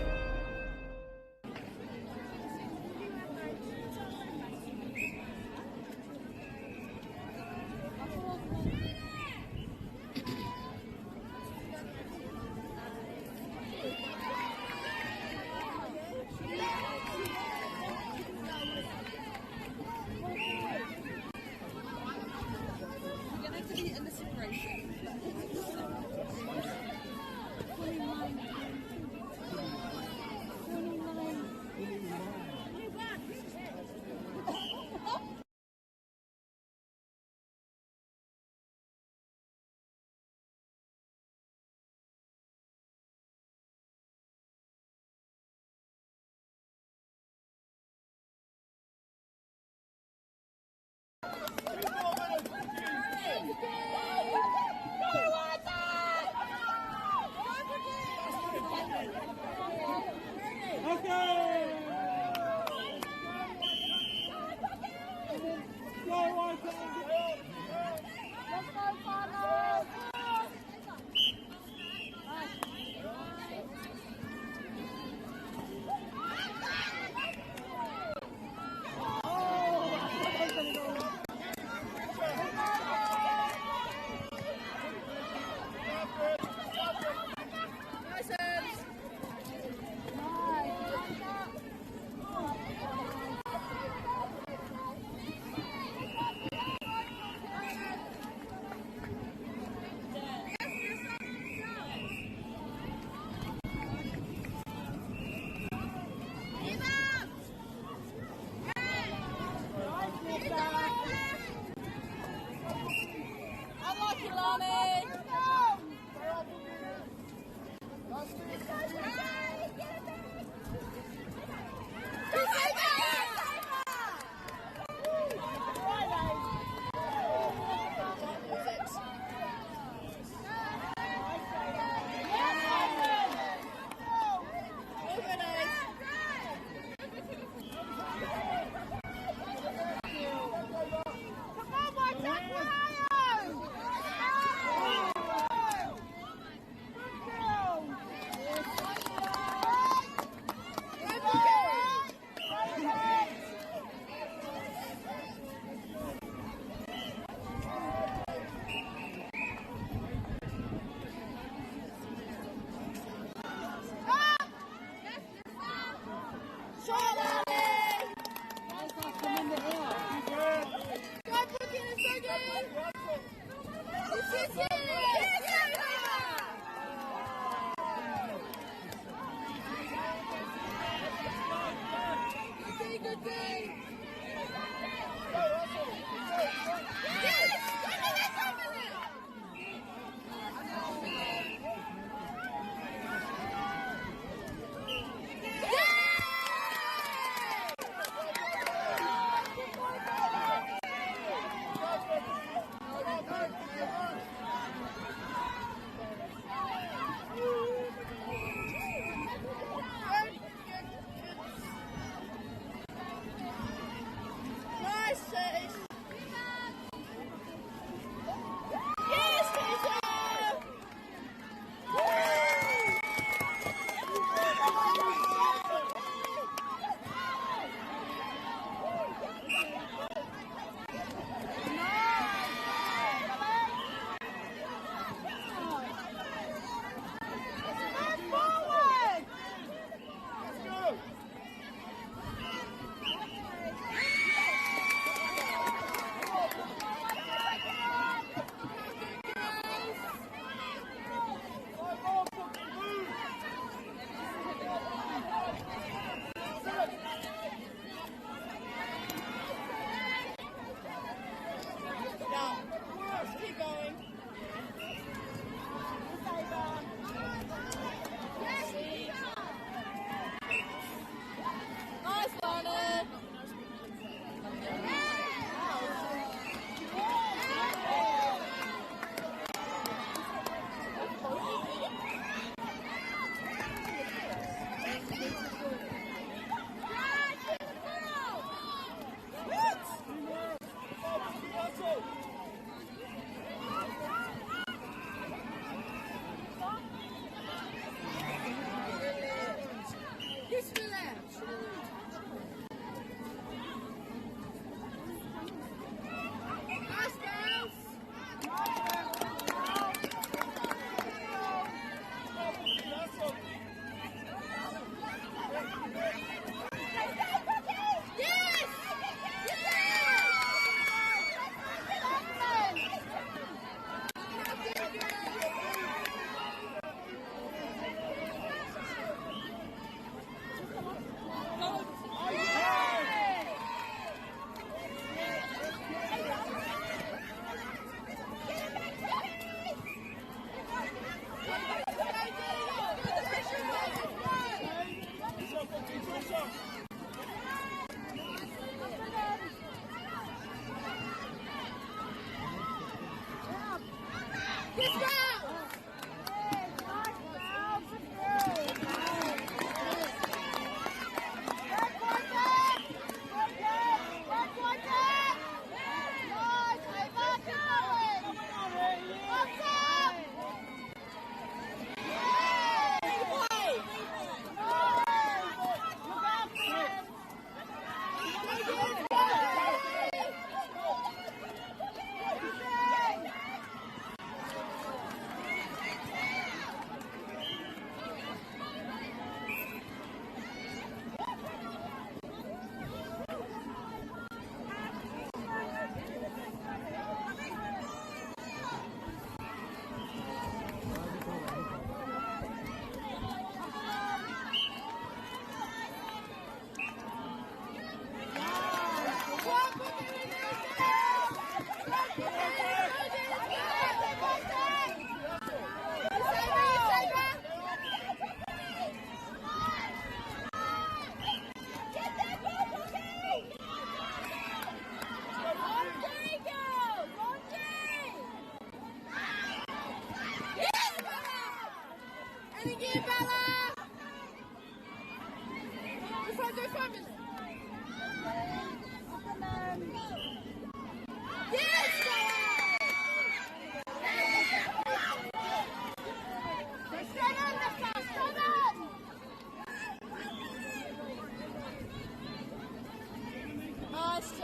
Nice too.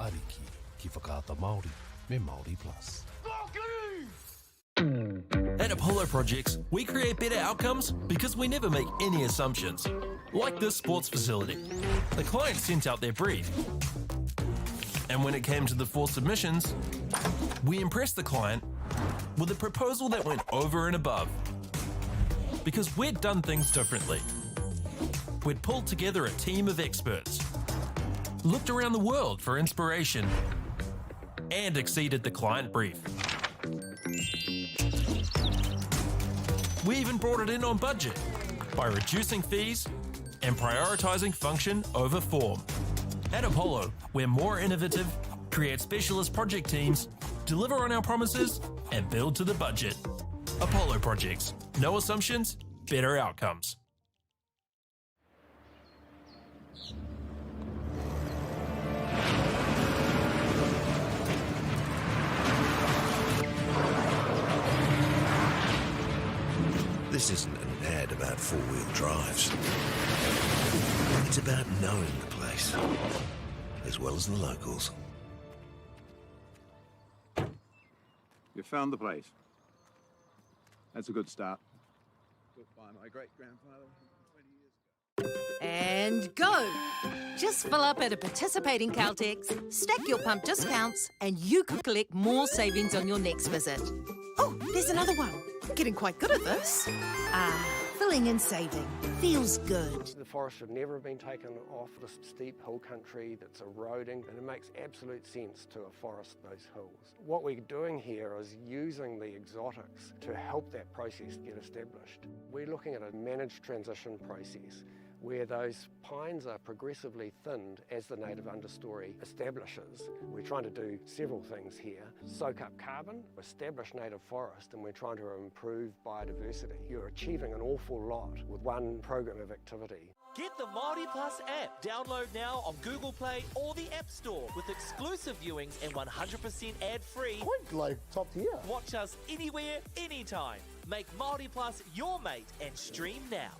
Ariki ki whakaata Māori me Māori Plus. At Apollo Projects, we create better outcomes because we never make any assumptions. Like this sports facility. The client sent out their brief. And when it came to the 4 submissions, we impressed the client with a proposal that went over and above. Because we'd done things differently. We'd pulled together a team of experts, looked around the world for inspiration, and exceeded the client brief. We even brought it in on budget by reducing fees and prioritising function over form. At Apollo, we're more innovative, create specialist project teams, deliver on our promises, and build to the budget. Apollo Projects. No assumptions, better outcomes. This isn't an ad about four-wheel drives. It's about knowing the place, as well as the locals. You found the place. That's a good start. Built by my great-grandfather 20 years ago. And go! Just fill up at a participating Caltex, stack your pump discounts, and you could collect more savings on your next visit. Oh, there's another one. Getting quite good at this. Filling and saving. Feels good. The forest should never have been taken off the steep hill country that's eroding, and it makes absolute sense to afforest those hills. What we're doing here is using the exotics to help that process get established. We're looking at a managed transition process where those pines are progressively thinned as the native understory establishes. We're trying to do several things here. Soak up carbon, establish native forest, and we're trying to improve biodiversity. You're achieving an awful lot with one program of activity. Get the Māori Plus app. Download now on Google Play or the App Store with exclusive viewings and 100% ad-free. Quite like top tier. Watch us anywhere, anytime. Make Māori Plus your mate and stream now.